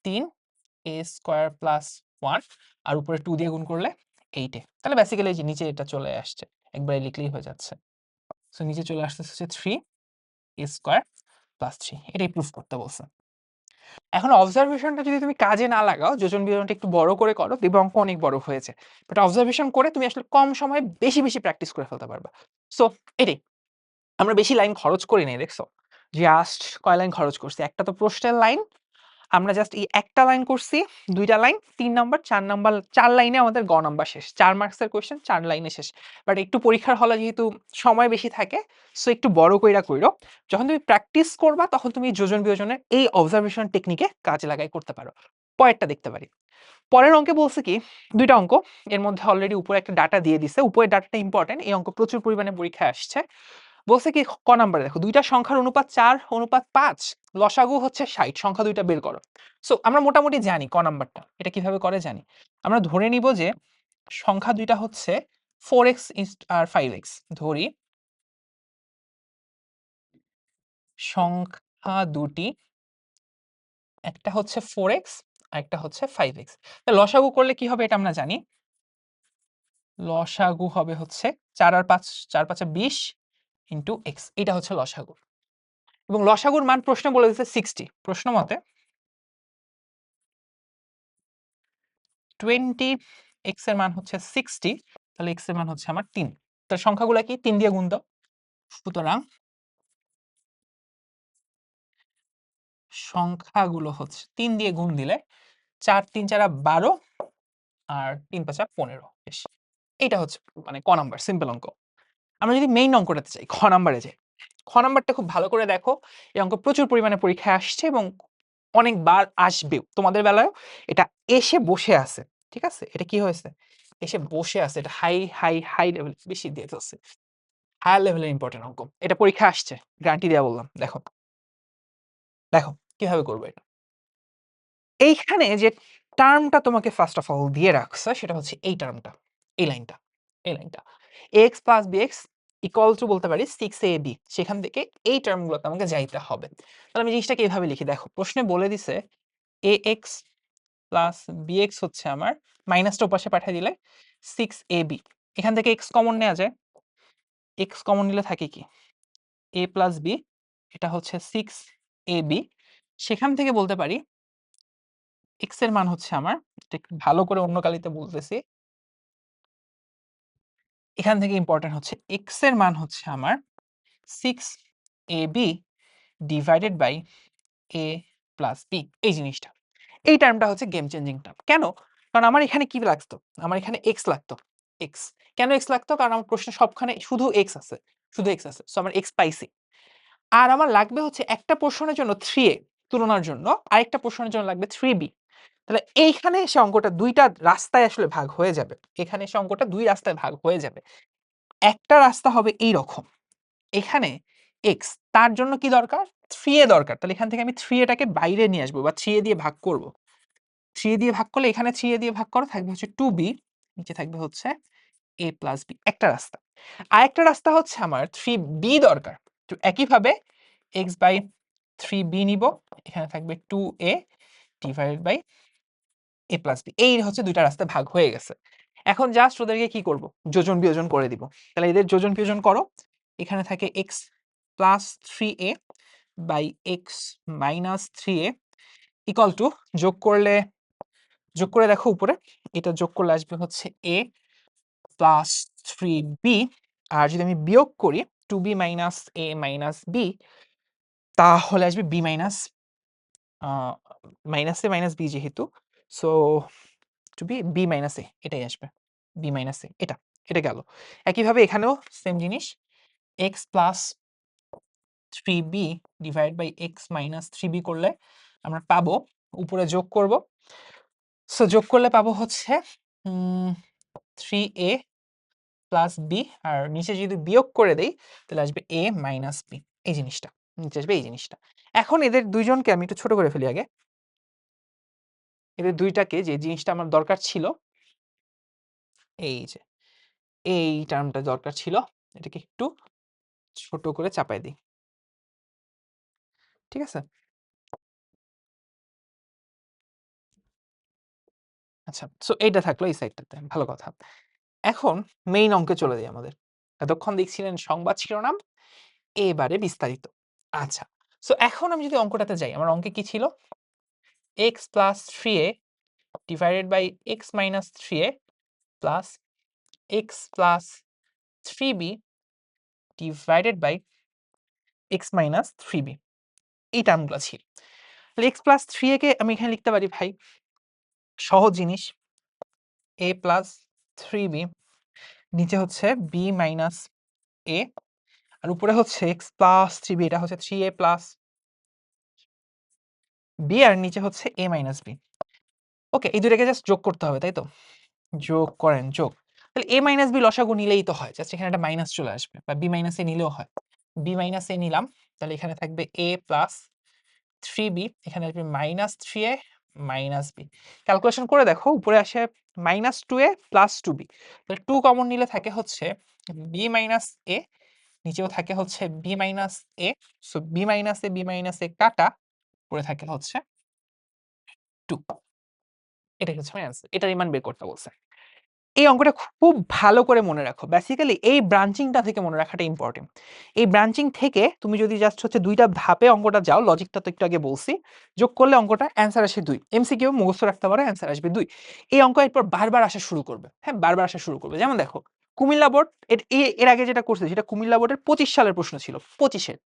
Speaker 1: 3a স্কয়ার প্লাস 1 আর উপরে 2 দিয়ে গুণ করলে 8 এ, তাহলে বেসিক্যালি যে নিচে এটা চলে আসছে, একবারে লিখলেই হয়ে যাচ্ছে। সো নিচে চলে আসতেছে হচ্ছে 3a স্কয়ার প্লাস 3, এটাই প্রুফ করতে বলছে। এখন অবজারভেশনটা যদি তুমি কাজে না লাগাও, যোজন বিয়োজনটা একটু বড় করে করো, দেখবে অঙ্ক অনেক বড় হয়েছে, বাট অবজারভেশন করে তুমি আসলে কম সময়ে বেশি বেশি প্র্যাকটিস করে ফেলতে পারবা। সো এটাই, আমরা বেশি লাইন খরচ করি নাই, দেখছো জাস্ট কয় লাইন খরচ করছি, একটা তো প্রশ্নের লাইন, আমরা জাস্ট এই একটা লাইন করছি, দুইটা লাইন, 3 নাম্বার 4 নাম্বার, 4 লাইনে আমাদের গ নাম্বার শেষ, 4 মার্কসের কোশ্চেন 4 লাইনে শেষ। বাট একটু পরীক্ষার হলে যেহেতু সময় বেশি থাকে, সো একটু বড় কইরা কইরো, যখন তুমি প্র্যাকটিস করবা তখন তুমি যোজন বিয়োজনের এই অবজারভেশন টেকনিকে কাজে লাগাই করতে পারো। পরেরটা দেখতে পারি, পরের অঙ্কে বলছে কি দুইটা অঙ্ক, এর মধ্যে অলরেডি উপরে একটা ডাটা দিয়ে দিছে, উপরের ডাটাটা ইম্পর্টেন্ট, এই অঙ্ক প্রচুর পরিমাণে পরীক্ষায় আসছে। বলছে কি ক নাম্বারে দেখো, দুইটা সংখ্যার অনুপাত 4:5, লসাগু হচ্ছে 60, সংখ্যা দুইটা বের করো। সো আমরা মোটামুটি জানি ক নাম্বারটা, এটা কিভাবে করে জানি, আমরা ধরে নিব যে সংখ্যা দুইটা হচ্ছে 4x আর 5x, ধরি সংখ্যা দুটি একটা হচ্ছে 4x আর একটা হচ্ছে 5x, তাহলে লসাগু করলে কি হবে এটা আমরা জানি, লসাগু হবে হচ্ছে 4 আর 5, 4 5 20 ইন্টু x, এটা হচ্ছে লসাগু। এবং লসাগুর মান প্রশ্ন বলে দিচ্ছে 60, প্রশ্ন মতে 20x এর মান হচ্ছে 60, তাহলে x এর মান হচ্ছে আমার 3, তাহলে সংখ্যাগুলো কি 3 দিয়ে গুণ দাও, সুতরাং সংখ্যাগুলো হচ্ছে 3 দিয়ে গুণ দিলে 4 3 4 12 আর 3 5 15, বেশ, এটা হচ্ছে মানে ক নাম্বার সিম্পল অঙ্ক। আমরা যদি মেইন অঙ্কটাতে চাই, খ নাম্বারে যাই, খ নাম্বারটা খুব ভালো করে দেখো, এই অঙ্ক প্রচুর পরিমাণে পরীক্ষায় আসছে এবং অনেকবার আসবেও, তোমাদের বেলায় এটা এসে বসে আছে। ঠিক আছে, এটা কি হয়েছে, এসে বসে আছে, এটা হাই হাই হাই লেভেল বেশি দিয়ে ফেলছে, হায়ার লেভেলের ইম্পর্টেন্ট অঙ্ক, এটা পরীক্ষা আসছে গ্যারান্টি দেওয়া বললাম। দেখো দেখো কিভাবে করবো এটা, এইখানে যে টার্মটা তোমাকে ফার্স্ট অফ অল দিয়ে রাখছে সেটা হচ্ছে এই টার্মটা, এই লাইনটা, এই লাইনটা ax plus bx equal to বলতে পারি 6ab, সেখান থেকে এই টার্মগুলোতে আমাকে যাইতে হবে। তাহলে আমি জিনিসটাকে এইভাবে লিখি, দেখো প্রশ্নে বলে দিছে ax প্লাস bx হচ্ছে আমার, মাইনাসটা ওপাশে পাঠিয়ে দিলে 6ab, এখান থেকে x কমন নেওয়া যায়, x কমন নিলে থাকে কি a প্লাস b, এটা হচ্ছে 6ab, সেখান থেকে বলতে পারি x এর মান হচ্ছে আমার, এটা একটু ভালো করে অন্য কালিতে বলতেছি, এখান থেকে ইম্পর্টেন্ট হচ্ছে x এর মান হচ্ছে আমার 6ab divided by a plus b, এই জিনিসটা, এই টার্মটা হচ্ছে গেম চেঞ্জিং টার্ম। কেন, কারণ আমার এখানে কি লাগতো, আমার এখানে x লাগতো, x কেন x লাগতো, কারণ আমার প্রশ্নে সবখানে শুধু x আছে, শুধু x আছে, সো আমার x পাইছি। আর আমার লাগবে হচ্ছে একটা পোর্শনের জন্য 3a তুলনার জন্য, আরেকটা পোর্শনের জন্য লাগবে 3b, তাহলে এইখানে এসে অঙ্কটা দুইটা রাস্তায় আসলে ভাগ হয়ে যাবে, এখানে এসে অঙ্কটা দুই রাস্তায় ভাগ হয়ে যাবে। একটা রাস্তা হবে এই রকম, এখানে x, তার জন্য কি দরকার 3a দরকার, তাহলে এখান থেকে আমি 3a টাকে বাইরে নিয়ে আসবো বা 3a দিয়ে ভাগ করব, 3a দিয়ে ভাগ করলে এখানে 3a দিয়ে ভাগ করো থাকবে হচ্ছে 2b, নিচে থাকবে হচ্ছে a প্লাস b, একটা রাস্তা। আরেকটা রাস্তা হচ্ছে আমার 3b দরকার, তো একইভাবে x বাই 3b নিব, এখানে থাকবে 2a divided by a plus b, এই হচ্ছে দুইটা রাস্তা ভাগ হয়ে গেছে। এখন জাস্ট ওদেরকে কি করব, যোজন বিয়োজন করে দিব, তাহলে এদের যোজন বিয়োজন করো, এখানে থাকে x plus 3a by x minus 3a equal to, যোগ করলে যোগ করে দেখো উপরে, এটা যোগ করলে আসবে হচ্ছে a প্লাস 3b, আর যদি আমি বিয়োগ করি 2b minus a minus b, তাহলে আসবে b minus minus a minus b যেহেতু, so two b b minus a, এটাই আসবে b মাইনাস a, এটা গেল। একইভাবে এখানেও সেম জিনিস, x plus 3b divide by x minus 3b করলে আমরা পাবো, উপরে যোগ করব, সো যোগ করলে পাবো হচ্ছে 3a প্লাস b, আর নিচে যদি বিয়োগ করে দেই তাহলে আসবে a মাইনাস b, এই জিনিসটা নিচে আসবে, এই জিনিসটা। এখন এদের দুইজনকে আমি একটু ছোট করে ফেলি আগে, এদের দুইটাকে, যে জিনিসটা আমার দরকার ছিল, এই যে এই টার্মটা দরকার ছিল, এটাকে একটু ছোট করে চাপাই দিই, ঠিক আছে? আচ্ছা, সো এইটা থাকলো এই সাইডটাতে, ভালো কথা। এখন মেইন অঙ্কে চলে যাই আমাদের। এতক্ষণ দেখছিলেন সংবাদ শিরোনাম, এবারে বিস্তারিত। আচ্ছা, সো এখন আমি যদি অঙ্কটাতে যাই, আমার অঙ্কে কি ছিল? x plus 3a divided by x minus 3a plus x plus 3b divided by x minus 3b, এই টার্মগুলো ছিল। তাহলে x প্লাস 3a কে আমি এখানে লিখতে পারি ভাই, সহজ জিনিস, a প্লাস 3b, নিচে হচ্ছে b মাইনাস a, আর উপরে হচ্ছে x প্লাস 3b, এটা হচ্ছে 3a প্লাস b, আর নিচে হচ্ছে a মাইনাস b। ওকে, এই দুটাকে জাস্ট যোগ করতে হবে, তাই তো? যোগ করেন, যোগ। তাহলে a মাইনাস b লসাগু নিলেই তো হয়, জাস্ট এখানে একটা মাইনাস চলে আসবে, বা b মাইনাস a নিলেও হয়। b মাইনাস a নিলাম, তাহলে এখানে থাকবে a প্লাস 3b, এখানে আসবে minus 3a minus b। Calculation করে দেখো, উপরে আসে মাইনাস 2a প্লাস 2b, তাহলে 2 কমন নিলে থাকে হচ্ছে b মাইনাস a, নিচেও থাকে হচ্ছে b minus a, so b minus a কাটা, পড়ে থাকে হচ্ছে 2। এটাই হচ্ছে অ্যান্সার, এটার মান বের করতে বলছে। এই অঙ্কটা খুব ভালো করে মনে রাখো, বেসিক্যালি এই ব্রাঞ্চিংটা থেকে মনে রাখাটা ইম্পর্টেন্ট। এই ব্রাঞ্চিং থেকে তুমি যদি জাস্ট হচ্ছে দুইটা ধাপে অঙ্কটা যাও, লজিকটা তো একটু আগে বলছি, যোগ করলে অঙ্কটা অ্যান্সার আসে 2, এমসিকিউ মুখস্থ রাখতে পারো, অ্যান্সার আসবে 2। এই অঙ্ক এরপর বারবার আসা শুরু করবে, হ্যাঁ বারবার আসা শুরু করবে। যেমন দেখো, কুমিল্লা বোর্ড এর আগে যেটা করছে, সেটা কুমিল্লা বোর্ডের 25 সালের প্রশ্ন ছিল, 25-এর।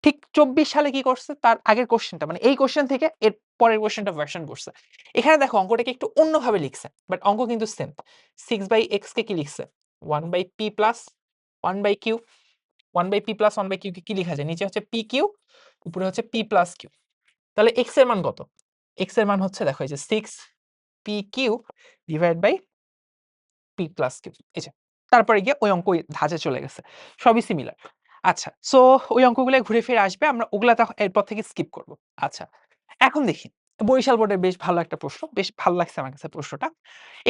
Speaker 1: ঠিক 24 সালে কি করছে, তার আগের কোশ্চেনটা, মানে এই কোশ্চেন থেকে এর পরের কোশ্চেনটা ভার্সন করছে। এখানে দেখো অঙ্কটাকে একটু অন্যভাবে লিখছে, বাট অঙ্ক কিন্তু সেম। 6/x কে কি লিখছে? 1/p plus 1/q। 1/p plus 1/q কে কি লিখা যায়? নিচে হচ্ছে pq, উপরে হচ্ছে p প্লাস q। তাহলে x এর মান কত? x এর মান হচ্ছে, দেখো এই যে 6pq divide by p plus q, এই যে। তারপরে গিয়ে ওই অঙ্ক ওই ধাঁচে চলে গেছে, সবই সিমিলার। আচ্ছা, সো ওই অঙ্কগুলো ঘুরে ফিরে আসবে, আমরা ওগুলা এরপর থেকে স্কিপ করব। আচ্ছা, এখন দেখি বরিশাল বোর্ডের বেশ ভালো একটা প্রশ্ন, বেশ ভালো লাগছে আমার কাছে প্রশ্নটা।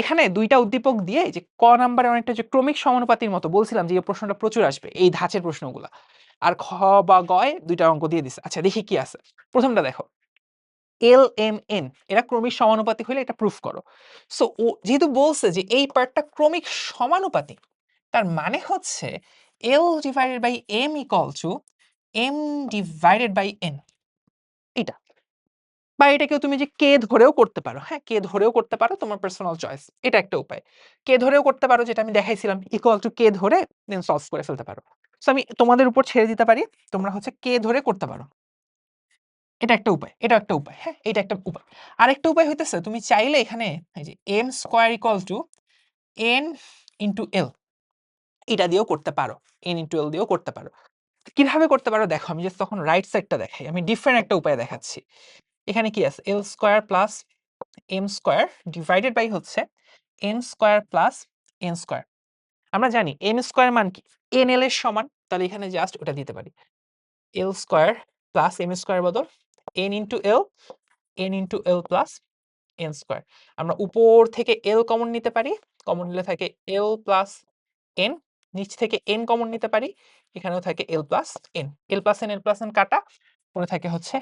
Speaker 1: এখানে দুইটা উদ্দীপক দিয়ে, যে ক নাম্বারে অনেকটা যে ক্রমিক সমানুপাতির মতো বলছিলাম যে এই প্রশ্নটা প্রচুর আসবে, এই ধাঁচের প্রশ্নগুলা, আর খ বা গয় দুইটা অঙ্ক দিয়ে দিছে। আচ্ছা, দেখি কি আছে। প্রথমটা দেখো, এল এম এন এরা ক্রমিক সমানুপাতিক হলে এটা প্রুফ করো। সো ও যেহেতু বলছে যে এই পার্টটা ক্রমিক সমানুপাতিক, তার মানে হচ্ছে l divided by m equal to m divided by n, এটা। বা এটাকেও তুমি যে কে ধরেও করতে পারো, হ্যাঁ কে ধরেও করতে পারো, তোমার পার্সোনাল চয়েস, এটা একটা উপায়। কে ধরেও করতে পারো, যেটা আমি দেখাইছিলাম, ইকুয়াল টু কে ধরে দেন সলভ করে ফেলতে পারো। সো আমি তোমাদের উপর ছেড়ে দিতে পারি, তোমরা হচ্ছে কে ধরে করতে পারো, এটা একটা উপায়, এটা একটা উপায়, হ্যাঁ এটা একটা উপায়। আরেকটা উপায় হইতেছে, তুমি চাইলে এখানে এই যে m square equal to n into l, এটা দিয়েও করতে পারো, এন ইন্টু এল দিয়েও করতে পারো। কিভাবে করতে পারো দেখো, আমি জাস্ট তখন রাইট সাইডটা দেখাই, আমি ডিফারেন্ট একটা উপায় দেখাচ্ছি। এখানে কি আছে, l square plus m square divided by হচ্ছে n square plus n square. আমরা জানি এম স্কোয়ার মান কি, এন এল এর সমান, তাহলে এখানে জাস্ট ওটা দিতে পারি, এল স্কোয়ার প্লাস এম স্কোয়ার বদল এন ইন্টু এল, এন ইন্টু এল প্লাস এন স্কোয়ার। আমরা উপর থেকে এল কমন নিতে পারি, কমন নিলে থাকে এল প্লাস এন, নিচ থেকে এন কমন নিতে পারি, এখানেও থাকে এল প্লাস এন, এল প্লাস এন, এল প্লাস এন কাটা, পরে থাকে হচ্ছে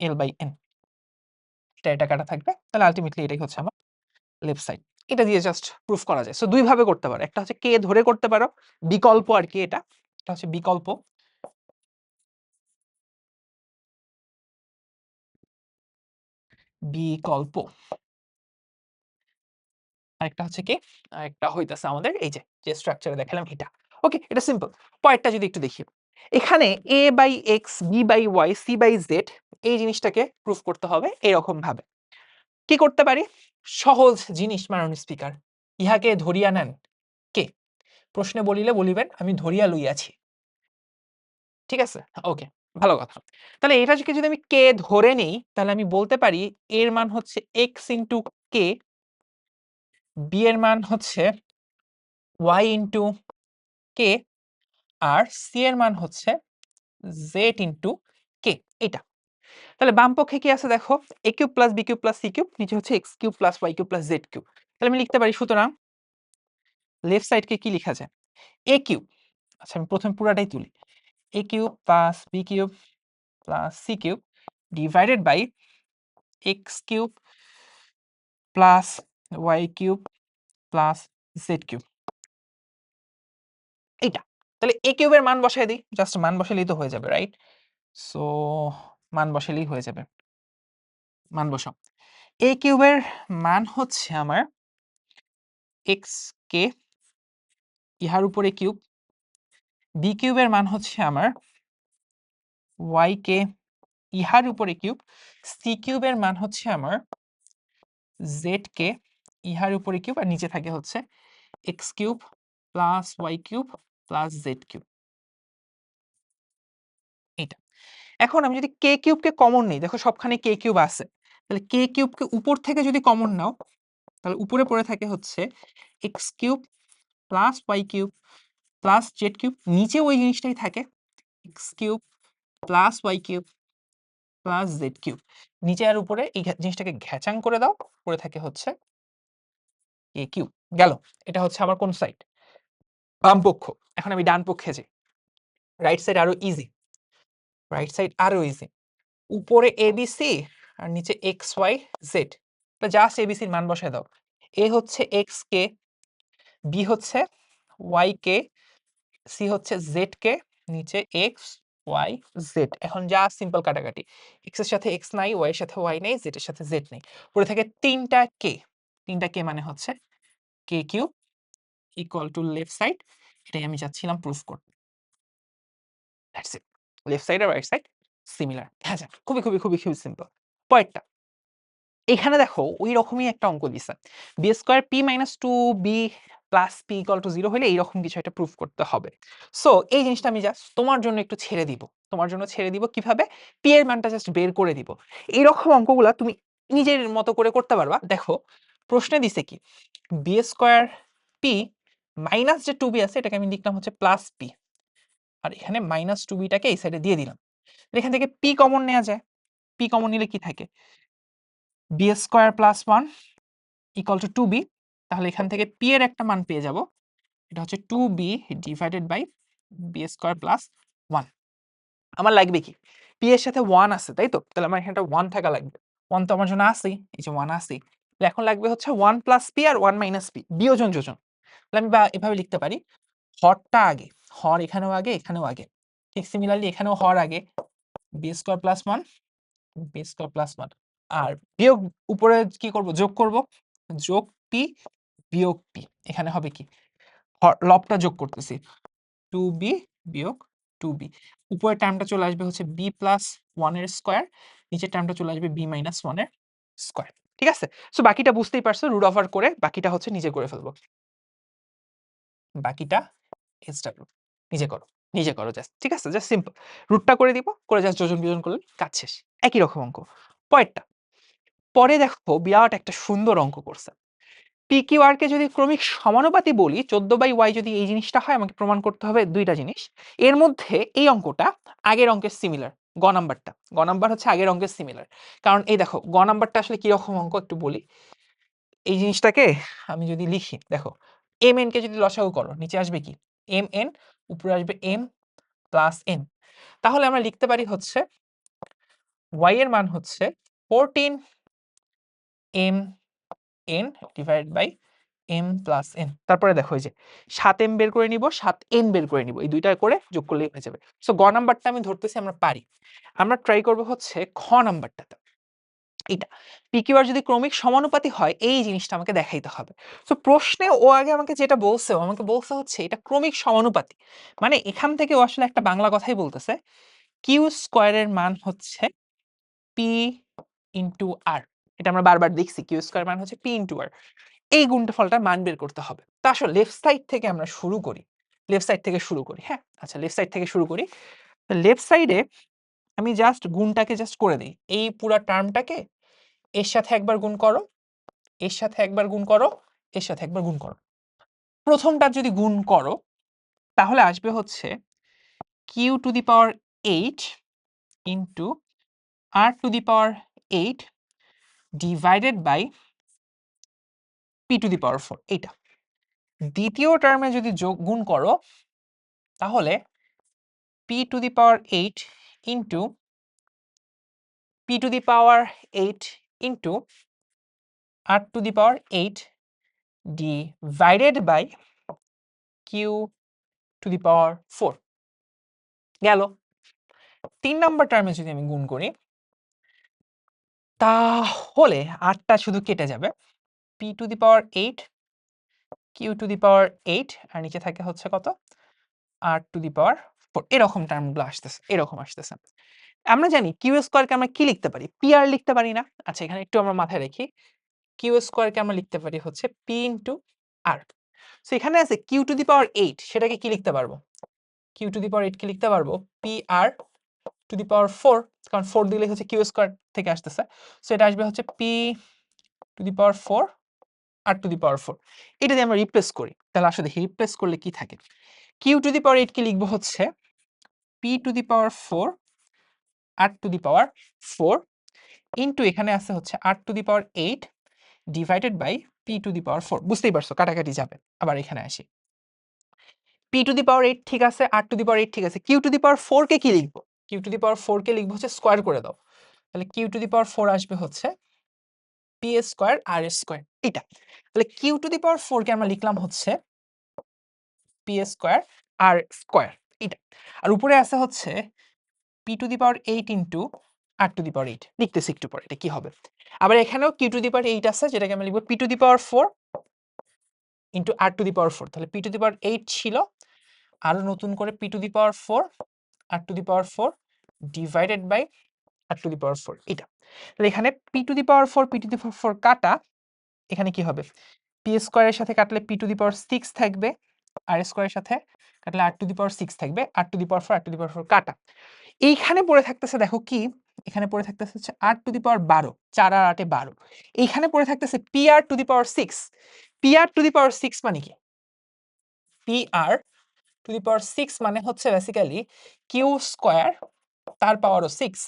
Speaker 1: এল বাই এন, এটা কাটা থাকবে। তাহলে আলটিমেটলি এটাই হচ্ছে আমার লেফট সাইড। এটা দিয়ে জাস্ট প্রুফ করা যায়। সো দুই ভাবে করতে পারো, একটা হচ্ছে কে ধরে করতে পারো, বিকল্প আর কি, এটা হচ্ছে বিকল্প। বিকল্প আরেকটা হচ্ছে কি, আরেকটা হইতাছে আমাদের এই যে স্ট্রাকচারে দেখালাম এটা। ওকে, এটা সিম্পল। পরেরটা যদি একটু দেখি। এখানে a/x, b/y, c/z এই জিনিসটাকে প্রুফ করতে হবে এরকম ভাবে। কি করতে পারি? সহজ জিনিস মাননীয় স্পিকার। ইহাকে ধরিয়া নেন কে? প্রশ্নে বলিলে বলিবেন আমি ধরিয়া লইয়াছি। ঠিক আছে? ওকে, ভালো কথা। তাহলে এটাকে যদি আমি কে ধরে নেই, তাহলে আমি বলতে পারি এর মান হচ্ছে x ইনটু k, b এর মান হচ্ছে y ইনটু k, আর c এর মান হচ্ছে z ইনটু k, এটা। তাহলে বাম পক্ষে কি আছে দেখো, a cube plus b cube plus c cube, নিচে হচ্ছে x cube plus y cube plus z cube. তাহলে আমি লিখতে পারি, সুতরাং লেফট সাইডকে কি লিখা যায়? a কিউব, আচ্ছা আমি প্রথমে পুরাটাই তুলি, a cube plus b cube plus c cube divided by x cube plus y cube plus z cube, এইটা। তাহলে a কিউবের মান বসাই দিই, জাস্ট মান বসালেই তো হয়ে যাবে, রাইট? সো মান বসালেই হয়ে যাবে। মান বসাও। a কিউবের মান হচ্ছে আমার x কে, ইহার উপরে কিউব, b কিউবের মান হচ্ছে আমার y কে, ইহার উপরে কিউব, c কিউবের মান হচ্ছে আমার z কে, ইহার উপরে কিউব, আর নিচে থাকে হচ্ছে x cube plus y cube plus z cube, এইটা। এখন আমি যদি কে কিউবকে কমন নিই, দেখো সবখানে কে কিউব আছে, তাহলে কে কিউবকে উপর থেকে যদি কমন নাও, তাহলে উপরে পড়ে থাকে হচ্ছে x cube plus y cube plus z cube, নিচে ওই জিনিসটাই থাকে x cube plus y cube plus z cube, নিচে আর উপরে এই জিনিসটাকে ঘ্যাচাং করে দাও, পড়ে থাকে হচ্ছে কে কিউব। গেল, এটা হচ্ছে আমার কোন সাইড? বাম পক্ষ। এখন আমি ডান পক্ষে যাই, রাইট সাইড আরো ইজি, রাইট সাইড আরো ইজি। উপরে এবিসি আর নিচে এক্স ওয়াই জেড, জাস্ট এবিসির মান বসায় দাও। এ হচ্ছে এক্স কে, বি হচ্ছে ওয়াই কে, সি হচ্ছে জেড কে, নিচে এক্স ওয়াই জেড। এখন যা সিম্পল কাটাকাটি, এক্স এর সাথে এক্স নাই, ওয়াই এর সাথে ওয়াই নেই, জেড এর সাথে জেড নেই, পড়ে থাকে তিনটা কে। তিনটা কে মানে হচ্ছে k q equal to left side, এটাই আমি চাচ্ছিলাম প্রুফ করতে। That's it. লেফট সাইড আর রাইট সাইড সিমিলার। হ্যাঁ, খুবই খুবই খুবই খুবই সিম্পল। পরেরটা, এখানে দেখো ওই রকমই একটা অঙ্ক দিছে, b square p minus two b plus p equal to zero হলে এইরকম কিছু একটা প্রুফ করতে হবে। সো এই জিনিসটা আমি জাস্ট তোমার জন্য একটু ছেড়ে দিব, তোমার জন্য ছেড়ে দিব কিভাবে পি এর মানটা জাস্ট বের করে দিব। এইরকম অঙ্কগুলা তুমি নিজের মতো করে করতে পারবা। দেখো প্রশ্নে দিছে কি, বি স্কোয়ার পি মাইনাস যে টু বি আছে এটাকে আমি লিখলাম হচ্ছে প্লাস পি, আর এখানে মাইনাস টু বিটাকে এই সাইডে দিয়ে দিলাম। এখান থেকে পি কমন নেওয়া যায়, পি কমন নিলে কি থাকে, b square plus one equal to two b, তাহলে এখান থেকে পি এর একটা মান পেয়ে যাব, এটা হচ্ছে two b divided by b square plus one. আমার লাগবে কি, পি এর সাথে ওয়ান আছে তাই তো, তাহলে আমার এখানটা ওয়ান থাকা লাগবে, ওয়ান তো আমার জন্য আসেই, এই যে ওয়ান আসেই, এখন লাগবে হচ্ছে one plus P R one minus P, বিয়োজন যোজন। তাহলে আমি এভাবে লিখতে পারি, হরটা আগে, হর এখানেও আগে এখানেও আগে, ঠিক সিমিলারলি এখানেও হর আগে, b square plus one, b square plus one, আর বিয়োগ উপরে কি করব, যোগ করব, যোগ পি বিয়োগ পি, এখানে হবে কি, লবটা যোগ করতেছি, টু বি বিয়োগ টু বি, উপরের টার্মটা চলে আসবে হচ্ছে বি প্লাস ওয়ান এর স্কোয়ার, নিচের টার্মটা চলে আসবে বি মাইনাস ওয়ান এর স্কোয়ার। ঠিক আছে, সো বাকিটা বুঝতেই পারছো, রুট ওভার করে বাকিটা হচ্ছে নিজে করে ফেলবো, বাকিটা এসডব্লিউ নিজে করো, নিজে করো জাস্ট, ঠিক আছে, জাস্ট সিম্পল রুটটা করে দিব, করে জাস্ট যোজন বিয়োজন করলে কাজ শেষ, একই রকম অঙ্ক। পরেরটা, পরে দেখো বিরাট একটা সুন্দর অঙ্ক করছে, পি কিউ আর কে যদি ক্রমিক সমানুপাতি বলি 14/y যদি এই জিনিসটা হয়, আমাকে প্রমাণ করতে হবে দুইটা জিনিস। এর মধ্যে এই অঙ্কটা আগের অঙ্কের সিমিলার, গ নাম্বারটা, গ নাম্বার হচ্ছে আগের অঙ্কের সিমিলার। কারণ এই দেখো গ নাম্বারটা আসলে কি রকম অঙ্ক একটু বলি, এই জিনিসটাকে আমি যদি লিখি, দেখো এম এন কে যদি লসাগু করো, নিচে আসবে কি এম এন, উপরে আসবে এম প্লাস এন, তাহলে আমরা লিখতে পারি হচ্ছে y এর মান হচ্ছে 14 m n divide by m plus n. তারপরে দেখো এই যে 7m বের করে নিব, 7n বের করে নিব, এই দুইটা করে যোগ করলেই হয়ে যাবে। সো গ নাম্বারটা আমি ধরতেছি আমরা পারি, আমরা ট্রাই করব হচ্ছে খ নাম্বারটাতে। এটা PQR যদি ক্রমিক সমানুপাতি হয় এই জিনিসটা আমাকে দেখাইতে হবে। সো প্রশ্নে ও আগে আমাকে যেটা বলছে, ও আমাকে বলছে হচ্ছে এটা ক্রমিক সমানুপাতি। মানে এখান থেকে ও আসলে একটা বাংলা কথাই বলতেছে, কিউ স্কয়ারের মান হচ্ছে P ইনটু R। এটা আমরা বারবার দেখছি, কিউ স্কয়ার মান হচ্ছে P ইনটু R। এই গুণফলটার মান বের করতে হবে। তো আসলে লেফট সাইড থেকে আমরা শুরু করি। লেফট সাইড থেকে শুরু করি, হ্যাঁ? আচ্ছা লেফট সাইড থেকে শুরু করি। তো লেফট সাইডে আমি জাস্ট গুণটাকে জাস্ট করে দেই। এই পুরা টার্মটাকে এর সাথে একবার গুণ করো, এর সাথে একবার গুণ করো, এর সাথে একবার গুণ করো। প্রথমটা যদি গুণ করো তাহলে আসবে হচ্ছে q to the power 8 into r to the power 8 divided by p to the power 4। এটা দ্বিতীয় টার্মে যদি গুণ করো তাহলে p to the power 8 into p to the power 8 into r to the power 8 divided by q to the power 4 গেল। 3 number টার্মে যদি আমি গুণ করি তাহলে 8টা শুধু কেটে যাবে। p to the power 8 q to the power 8 আর নিচে থাকে হচ্ছে কত r টু দি পাওয়ার 4। এরকম টার্মগুলো আসতেছে, এরকম আসতেছে। আমরা জানি কিউ স্কয়ারকে আমরা কি লিখতে পারি, পি আর লিখতে পারি না? আচ্ছা এখানে একটু আমরা মাথায় রাখি, কিউ স্কয়ারকে আমরা লিখতে পারি হচ্ছে পি ইনটু আর। সো এখানে আছে কিউ টু দি পাওয়ার 8, সেটাকে কি লিখতে পারবো? কিউ টু দি পাওয়ার 8 কে লিখতে পারবো P R to the power 4, কারণ 4 দিলে হচ্ছে কিউ স্কয়ার থেকে আসতেছে। সো এটা আসবে হচ্ছে P to the power 4 R to the power 4। এটা যদি আমরা রিপ্লেস করি তাহলে আসলে দেখি রিপ্লেস করলে কি থাকে। কিউ টু দি পাওয়ার 8 কে লিখবো হচ্ছে P to the power 4 R to the power 4 into এখানে আছে হচ্ছে r to the power 8 divided by p to the power 4। বুঝতেই পারছো কাটাকাটি যাবে। আবার এখানে আসি, p টু দি পাওয়ার 8 ঠিক আছে, r টু দি পাওয়ার 8 ঠিক আছে, q টু দি পাওয়ার 4 কে কি লিখবো? q টু দি পাওয়ার 4 কে লিখবো হচ্ছে স্কয়ার করে দাও। তাহলে q টু দি পাওয়ার 4 আসবে হচ্ছে p স্কয়ার r স্কয়ার। এটা তাহলে q টু দি পাওয়ার 4 কে আমরা লিখলাম হচ্ছে p স্কয়ার r স্কয়ার। এটা আর উপরে আছে হচ্ছে p to the power 8 into r to the power 8। লিখতেছি একটু পরে এটা কি হবে। আবার এখানেও q টু দি পাওয়ার 8 আছে, যেটাকে আমরা লিখবো p to the power 4 into r to the power 4। তাহলে p টু দি পাওয়ার 8 ছিল, আরো নতুন করে p to the power 4 r to the power 4 divided by r to the power 4। এটা তাহলে এখানে p to the power 4 p to the power 4 কাটা, এখানে কি হবে p স্কয়ারের সাথে কাটলে p টু দি পাওয়ার 6 থাকবে, r স্কয়ারের সাথে কাটলে r টু দি পাওয়ার 6 থাকবে, r to the power 4 r to the power 4 কাটা। এইখানে পড়ে থাকতেছে দেখো কি, এখানে পড়ে থাকতেছে হচ্ছে r টু দি পাওয়ার 12, 4 আর 8 এ 12। এইখানে পড়ে থাকতেছে pr to the power 6। pr to the power 6 মানে কি? pr টু দি পাওয়ার 6 মানে হচ্ছে বেসিক্যালি কিউ স্কয়ার তার পাওয়ারও 6,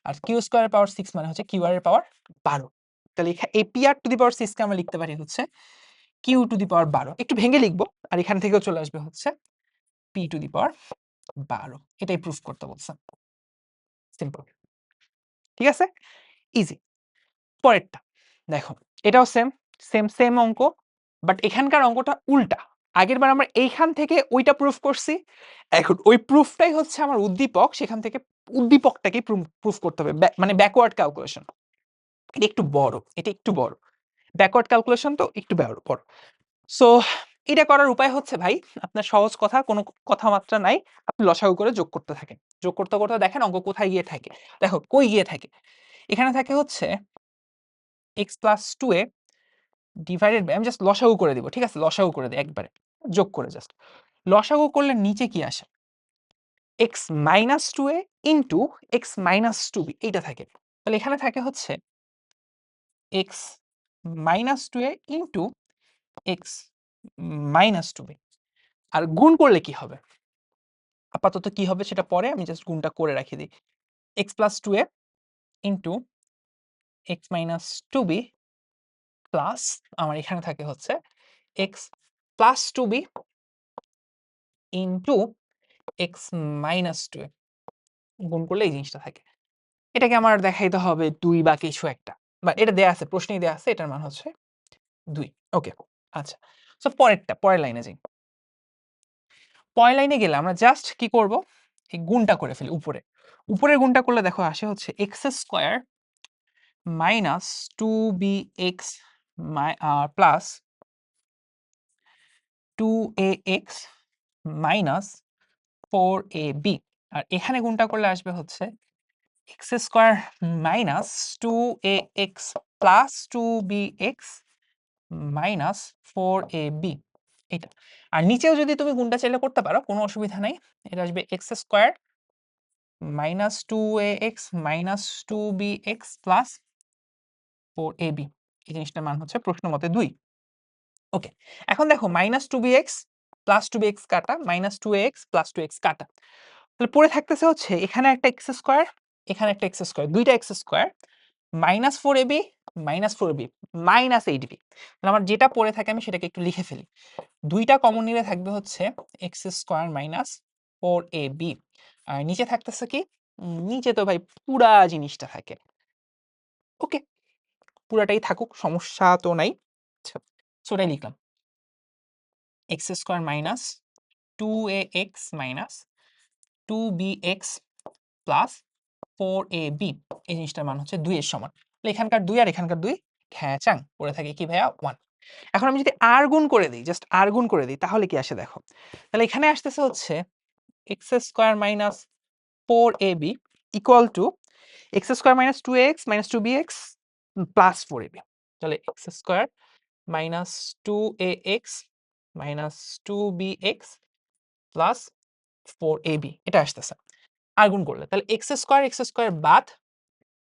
Speaker 1: আর কিউ স্কয়ারের পাওয়ার 6 মানে হচ্ছে কিউ আর এর পাওয়ার 12। তাহলে এই pr টু দি পাওয়ার 6 কে আমরা লিখতে পারি হচ্ছে কিউ টু দি পাওয়ার 12। একটু ভেঙে লিখবো, আর এখান থেকেও চলে আসবে হচ্ছে p টু দি পাওয়ার 12। এটাই প্রুফ করতে বলছে। সিম্পল, ঠিক আছে, ইজি। পরেরটা দেখো, এটাও সেম সেম সেম অঙ্ক, বাট এখানকার অঙ্কটা উল্টা। আগের বার আমরা এইখান থেকে ওইটা প্রুফ করছি, এখন ওই প্রুফটাই হচ্ছে আমার উদ্দীপক, সেখান থেকে উদ্দীপকটাকে প্রুফ করতে হবে, মানে ব্যাকওয়ার্ড ক্যালকুলেশন। এটা একটু বড়, এটা একটু বড়, ব্যাকওয়ার্ড ক্যালকুলেশন তো একটু বড়। সো এটা করার উপায় হচ্ছে ভাই, আপনার সহজ কথা, কোনো কথাবার্তা নাই, আপনি লসাগু করে যোগ করতে থাকেন, যোগ করতে করতে দেখেন অঙ্ক কোথায় গিয়ে থাকে। দেখো কই গিয়ে থাকে, এখানে থাকে হচ্ছে x plus 2a divided by, আমি জাস্ট লসাগু করে দিব, ঠিক আছে, লসাগু করে দিই একবারে, যোগ করে জাস্ট লসাগু করলে নিচে কি আসে, x minus 2a into x minus 2b, এইটা থাকে। তাহলে এখানে থাকে হচ্ছে x minus 2a into x minus 2b। আর গুণ করলে কি হবে, আপাতত কি হবে সেটা পরে, আমি জাস্ট গুণটা করে রাখি দিই। x plus 2a into x minus 2b plus আমার এখানে থাকে হচ্ছে x plus 2b into x minus 2a। গুণ করলে এই জিনিসটা থাকে। এটাকে আমার দেখাইতে হবে 2 বা কিছু একটা, বা এটা দেয়া আছে, প্রশ্নেই দেয়া আছে, এটার মান হচ্ছে 2। ওকে, আচ্ছা। সো পরের লাইনে যাই। পরের লাইনে গেলে আমরা জাস্ট কি করব, এই গুণটা করে ফেলি উপরে। উপরের গুণটা করলে দেখো আসে হচ্ছে x square minus 2bx plus 2ax minus 4ab, আর এখানে গুণটা করলে আসবে হচ্ছে x square minus 2ax plus 2bx minus 4ab, এটা। আর নিচেও যদি তুমি গুণটা চাইলে করতে পারো, কোনো অসুবিধা নাই। এটা আসবে x square minus 2ax minus 2bx plus 4ab, এই জিনিসটার মান হচ্ছে প্রশ্ন মতে 2। ওকে, এখন দেখো মাইনাস 2bx প্লাস 2bx কাটা, মাইনাস 2ax প্লাস 2x কাটা, তাহলে পড়ে থাকতেছে হচ্ছে এখানে একটা এক্স স্কোয়ার, এখানে একটা এক্স স্কোয়ার, দুইটা x square, minus 4ab minus 4ab minus 8b। তাহলে আমার যেটা পড়ে থাকে আমি সেটাকে একটু লিখে ফেলি। দুইটা কমন নিলে থাকবে হচ্ছে এক্স স্কোয়ার মাইনাস 4ab, আর নিচে থাকতেছে কি, নিচে তো ভাই পুরা জিনিসটা থাকে। ওকে, পুরাটাই থাকুক, সমস্যা তো নাই। আচ্ছা, সো ওটাই লিখলাম, x square minus 2ax minus 2bx plus 4ab, এই জিনিসটার মান হচ্ছে 2 এর সমান। তাহলে এখানকার 2 আর এখানকার 2 খ্যাচাং পড়ে থাকে কি ভাইয়া 1। এখন আমি যদি আর গুণ করে দিই, জাস্ট আর গুণ করে দিই, তাহলে কি আসে দেখো। তাহলে এখানে আসতেছে হচ্ছে x square minus 4ab equal to x square minus 2ax minus 2bx plus 4ab। তাহলে x square minus 2ax minus 2bx plus 4ab, এটা আসতেছে আর গুণ করলে। তাহলে এক্স স্কোয়ার বাদ,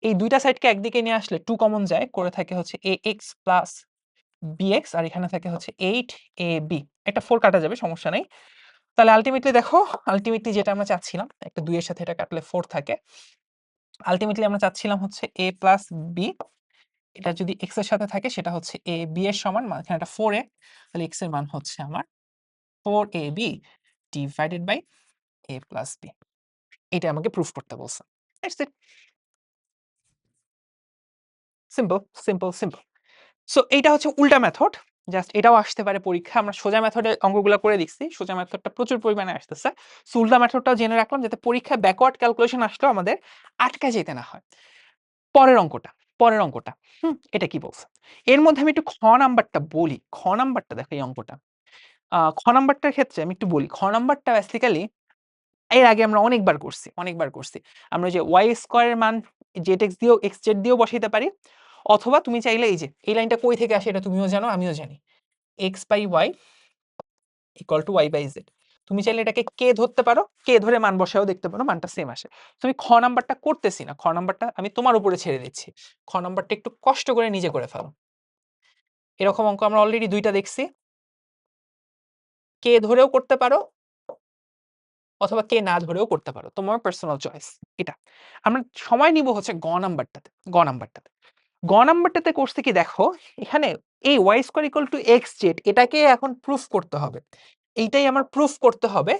Speaker 1: এই দুইটা সাইডকে একদিকে নিয়ে আসলে 2 কমন যায়, করে থাকে হচ্ছে ax প্লাস bx, আর এখানে থাকে হচ্ছে 8ab, একটা 4 কাটা যাবে, সমস্যা নেই। তাহলে আলটিমেটলি দেখো, আলটিমেটলি যেটা আমরা চাচ্ছিলাম, একটা 2 এর সাথে এটা কাটলে 4 থাকে, আলটিমেটলি আমরা চাচ্ছিলাম হচ্ছে a প্লাস b, এটা যদি x এর সাথে থাকে সেটা হচ্ছে a b এর সমান, এখানে এটা 4a, তাহলে x এর মান হচ্ছে আমার 4ab divided by a plus b, এটা আমাকে প্রুফ করতে বলছে। That's it, simple simple simple. So এইটা হচ্ছে উল্টা মেথড, জাস্ট এটাও আসতে পারে পরীক্ষা। আমরা সোজা মেথডে অঙ্কগুলো করে দেখছি, সোজা মেথডটা প্রচুর পরিমাণে আসতেছে। সো উল্টা মেথডটাও জেনে রাখলাম, যাতে পরীক্ষায় ব্যাকওয়ার্ড ক্যালকুলেশন আসলেও আমাদের আটকা যেতে না হয়। পরের অঙ্কটা, পরের অঙ্কটা, এটা কি বলছে এর মধ্যে আমি একটু খ নাম্বারটা বলি। খ নাম্বারটা দেখো, এই অঙ্কটা খ নাম্বারটার ক্ষেত্রে আমি একটু বলি। খ নাম্বারটা বেসিক্যালি এর আগে আমরা অনেকবার করছি। আমরা যে ওয়াই স্কোয়ারের মান জেড এক্স দিয়েও এক্স জেড দিয়েও বসাইতে পারি, অথবা তুমি চাইলে এই যে এই লাইনটা কই থেকে আসে এটা তুমিও জানো আমিও জানি, x by y equal to y by z. তুমি চাইলে এটাকে কে ধরতে পারো, কে ধরে মান বসায়ও দেখতে পারো, মানটা সেম আসে। তুমি খ নাম্বারটা করতেছি না, খ নাম্বারটা আমি তোমার উপরে ছেড়ে দিচ্ছি। খ নাম্বারটা একটু কষ্ট করে নিজে করে ফেলো। এরকম অঙ্ক আমরা অলরেডি দুইটা দেখছি, কে ধরেও করতে পারো অথবা কে না ধরেও করতে পারো, তোমার পার্সোনাল চয়েস। এটা আমরা সময় নিব হচ্ছে গ নাম্বারটাতে করছে কি দেখো, এখানে এই y square equal to x z, এটাকে এখন প্রুফ করতে হবে। এইটাই আমার প্রুফ করতে হবে।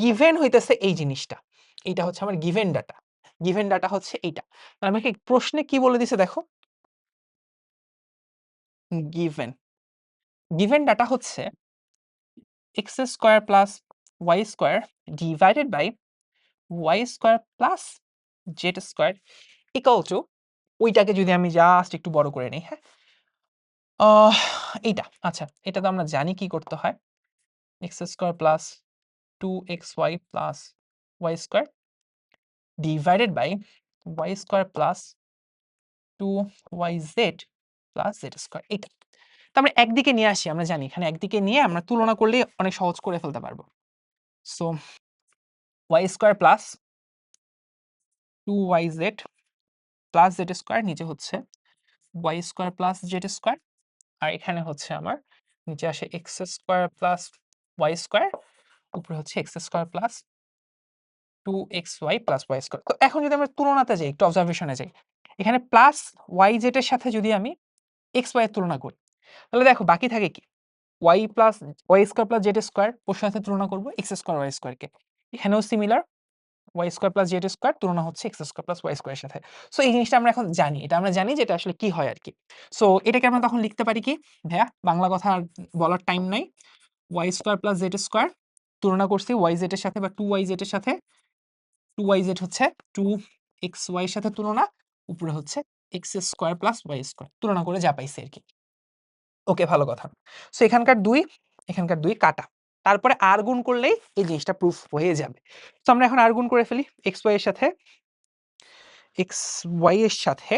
Speaker 1: গিভেন হইতেছে এই জিনিসটা, এইটা হচ্ছে আমার গিভেন ডাটা। গিভেন ডাটা হচ্ছে এইটা। আমাকে প্রশ্নে কি বলে দিছে দেখো, গিভেন গিভেন ডাটা হচ্ছে x square plus Y square divided by Y square plus Z square equal to, ওইটাকে যদি আমি জাস্ট একটু বড় করে নিই, হ্যাঁ এইটা। আচ্ছা, এটা তো আমরা জানি কি করতে হয়, x square plus 2xy plus Y square divided by Y square plus 2yz plus Z square, এটা তো আমরা একদিকে নিয়ে আসি। আমরা জানি এখানে একদিকে নিয়ে আমরা তুলনা করলে অনেক সহজ করে ফেলতে পারবো। So Y square plus 2yz plus Z square, নিচে হচ্ছে Y square plus Z square, আর এখানে হচ্ছে আমার নিচে আসে X square plus Y square, উপরে হচ্ছে x square plus 2xy plus Y square. তো এখন যদি আমরা তুলনাতে যাই, একটু অবজারভেশনে যাই, এখানে প্লাস ওয়াই জেড এর সাথে যদি আমি এক্স ওয়াই এর তুলনা করি, তাহলে দেখো বাকি থাকে কি, Y plus Y square plus Z square, ওর সাথে তুলনা করবো এক্স স্কোয়ার ওয়াই স্কোয়ারকে। এখানেও similar, Y square plus Z square তুলনা হচ্ছে এক্স স্কোয়ার প্লাস ওয়াই স্কোয়ারের সাথে। সো এই জিনিসটা আমরা এখন জানি, এটা আমরা জানি যে এটা আসলে কি হয় আর কি। সো এটাকে আমরা তখন লিখতে পারি কি, ভাইয়া বাংলা কথা আর বলার টাইম নাই, y square plus Z square তুলনা করছি ওয়াই জেড এর সাথে বা 2yz এর সাথে, 2yz হচ্ছে 2xy এর সাথে তুলনা, উপরে হচ্ছে x square plus Y square তুলনা করে যা পাইছি আর কি। ওকে, ভালো কথা। সো এখানকার ২, এখানকার ২ কাটা। তারপরে আর গুণ করলেই এই জিনিসটা প্রুফ হয়ে যাবে। সো আমরা এখন আর গুণ করে ফেলি এক্স ওয়াই এর সাথে, এক্স ওয়াই এর সাথে,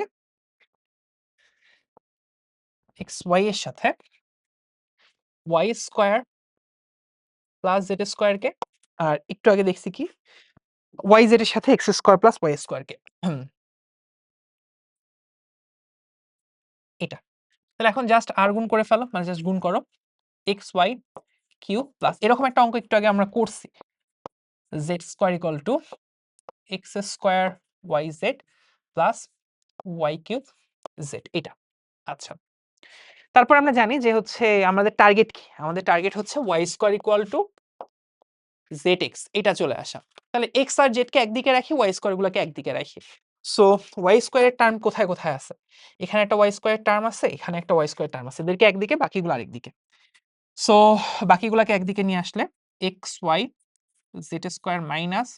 Speaker 1: এক্স ওয়াই এর সাথে Y square plus Z square কে, আর একটু আগে দেখছি কি ওয়াই জেড এর সাথে X square plus Y square কে। এটা। তাহলে এখন জাস্ট আর গুণ করে ফেলো, মানে জাস্ট গুণ করো এক্স ওয়াই কিউব প্লাস এরকম একটা অঙ্ক একটু আগে আমরা করছি z square equal to x square y z plus y cube z, এটা। আচ্ছা, তারপর আমরা জানি যে হচ্ছে আমাদের টার্গেট কি, আমাদের টার্গেট হচ্ছে Y square equal to z x, এটা চলে আসা। তাহলে এক্স আর জেড কে একদিকে রাখি, ওয়াই স্কোয়ার গুলোকে একদিকে রাখি। সো ওয়াই স্কোয়ারের টার্ম কোথায় কোথায় আছে, এখানে একটা ওয়াই স্কোয়ারের টার্ম আছে, এখানে একটা ওয়াই স্কোয়ার টার্ম আছে, এদেরকে একদিকে বাকিগুলো আরেকদিকে। সো বাকিগুলোকে একদিকে নিয়ে আসলে x y z square minus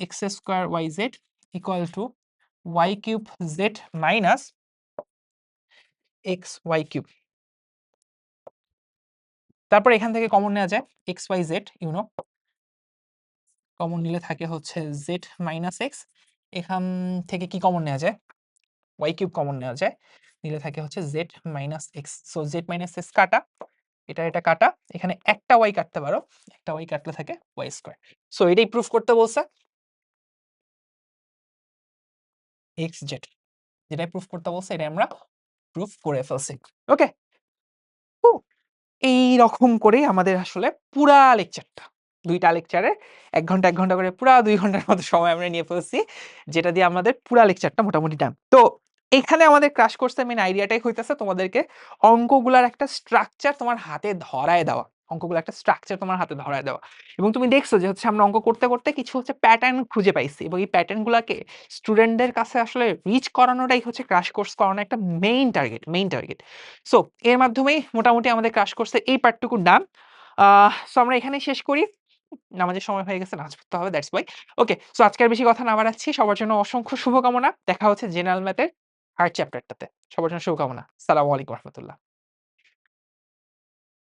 Speaker 1: x square y z equal to y cube z minus x y cube. তারপর এখান থেকে কমন নেওয়া যায় x y z, you know common নিলে থাকে হচ্ছে জেড মাইনাস এক্স, এখান থেকে কি কমন নেওয়া যায়, ওয়াই কিউব কমন নেওয়া যায়, নিলে থাকে হচ্ছে Z minus x. So Z minus x কাটা, এটা কাটা, এখানে একটা ওয়াই কাটতে পারো, একটা ওয়াই কাটলে থাকে ওয়াই স্কোয়ার। সো এটাই প্রুফ করতে বলছে এক্স জেড, যেটাই প্রুফ করতে বলছে এটাই আমরা প্রুফ করে ফেলছি। ওকে, এইরকম করেই আমাদের আসলে পুরা লেকচারটা, ২টা লেকচারে ১ ঘন্টা ১ ঘন্টা করে পুরা ২ ঘন্টার মতো সময় আমরা নিয়ে ফেলছি, যেটা দিয়ে আমাদের পুরা লেকচারটা মোটামুটি ডান। তো এখানে আমাদের ক্রাশ কোর্সের মেইন আইডিয়াটাই হইতেছে তোমাদেরকে অঙ্কগুলার একটা স্ট্রাকচার তোমার হাতে ধরায় দেওয়া, অঙ্কগুলো একটা স্ট্রাকচার তোমার হাতে ধরায় দেওয়া। এবং তুমি দেখছো যে হচ্ছে আমরা অঙ্ক করতে করতে কিছু হচ্ছে প্যাটার্ন খুঁজে পাইছি, এবং এই প্যাটার্ন গুলাকে স্টুডেন্টদের কাছে আসলে রিচ করানোটাই হচ্ছে ক্রাশ কোর্স করানোর একটা main target, main target. So এর মাধ্যমেই মোটামুটি আমাদের ক্রাশ কোর্সের এই পার্টটুকু ডান। সো আমরা এখানেই শেষ করি, নামাজের সময় হয়ে গেছে, নামাজ পড়তে হবে, দ্যাটস ওয়াই। ওকে, সো আজকে আর বেশি কথা না বাড়াচ্ছি, সবার জন্য অসংখ্য শুভকামনা, দেখা হচ্ছে জেনারেল ম্যাথের 8 চ্যাপ্টারটাতে। সবার জন্য শুভকামনা। আসসালামু আলাইকুম রহমতুল্লাহ।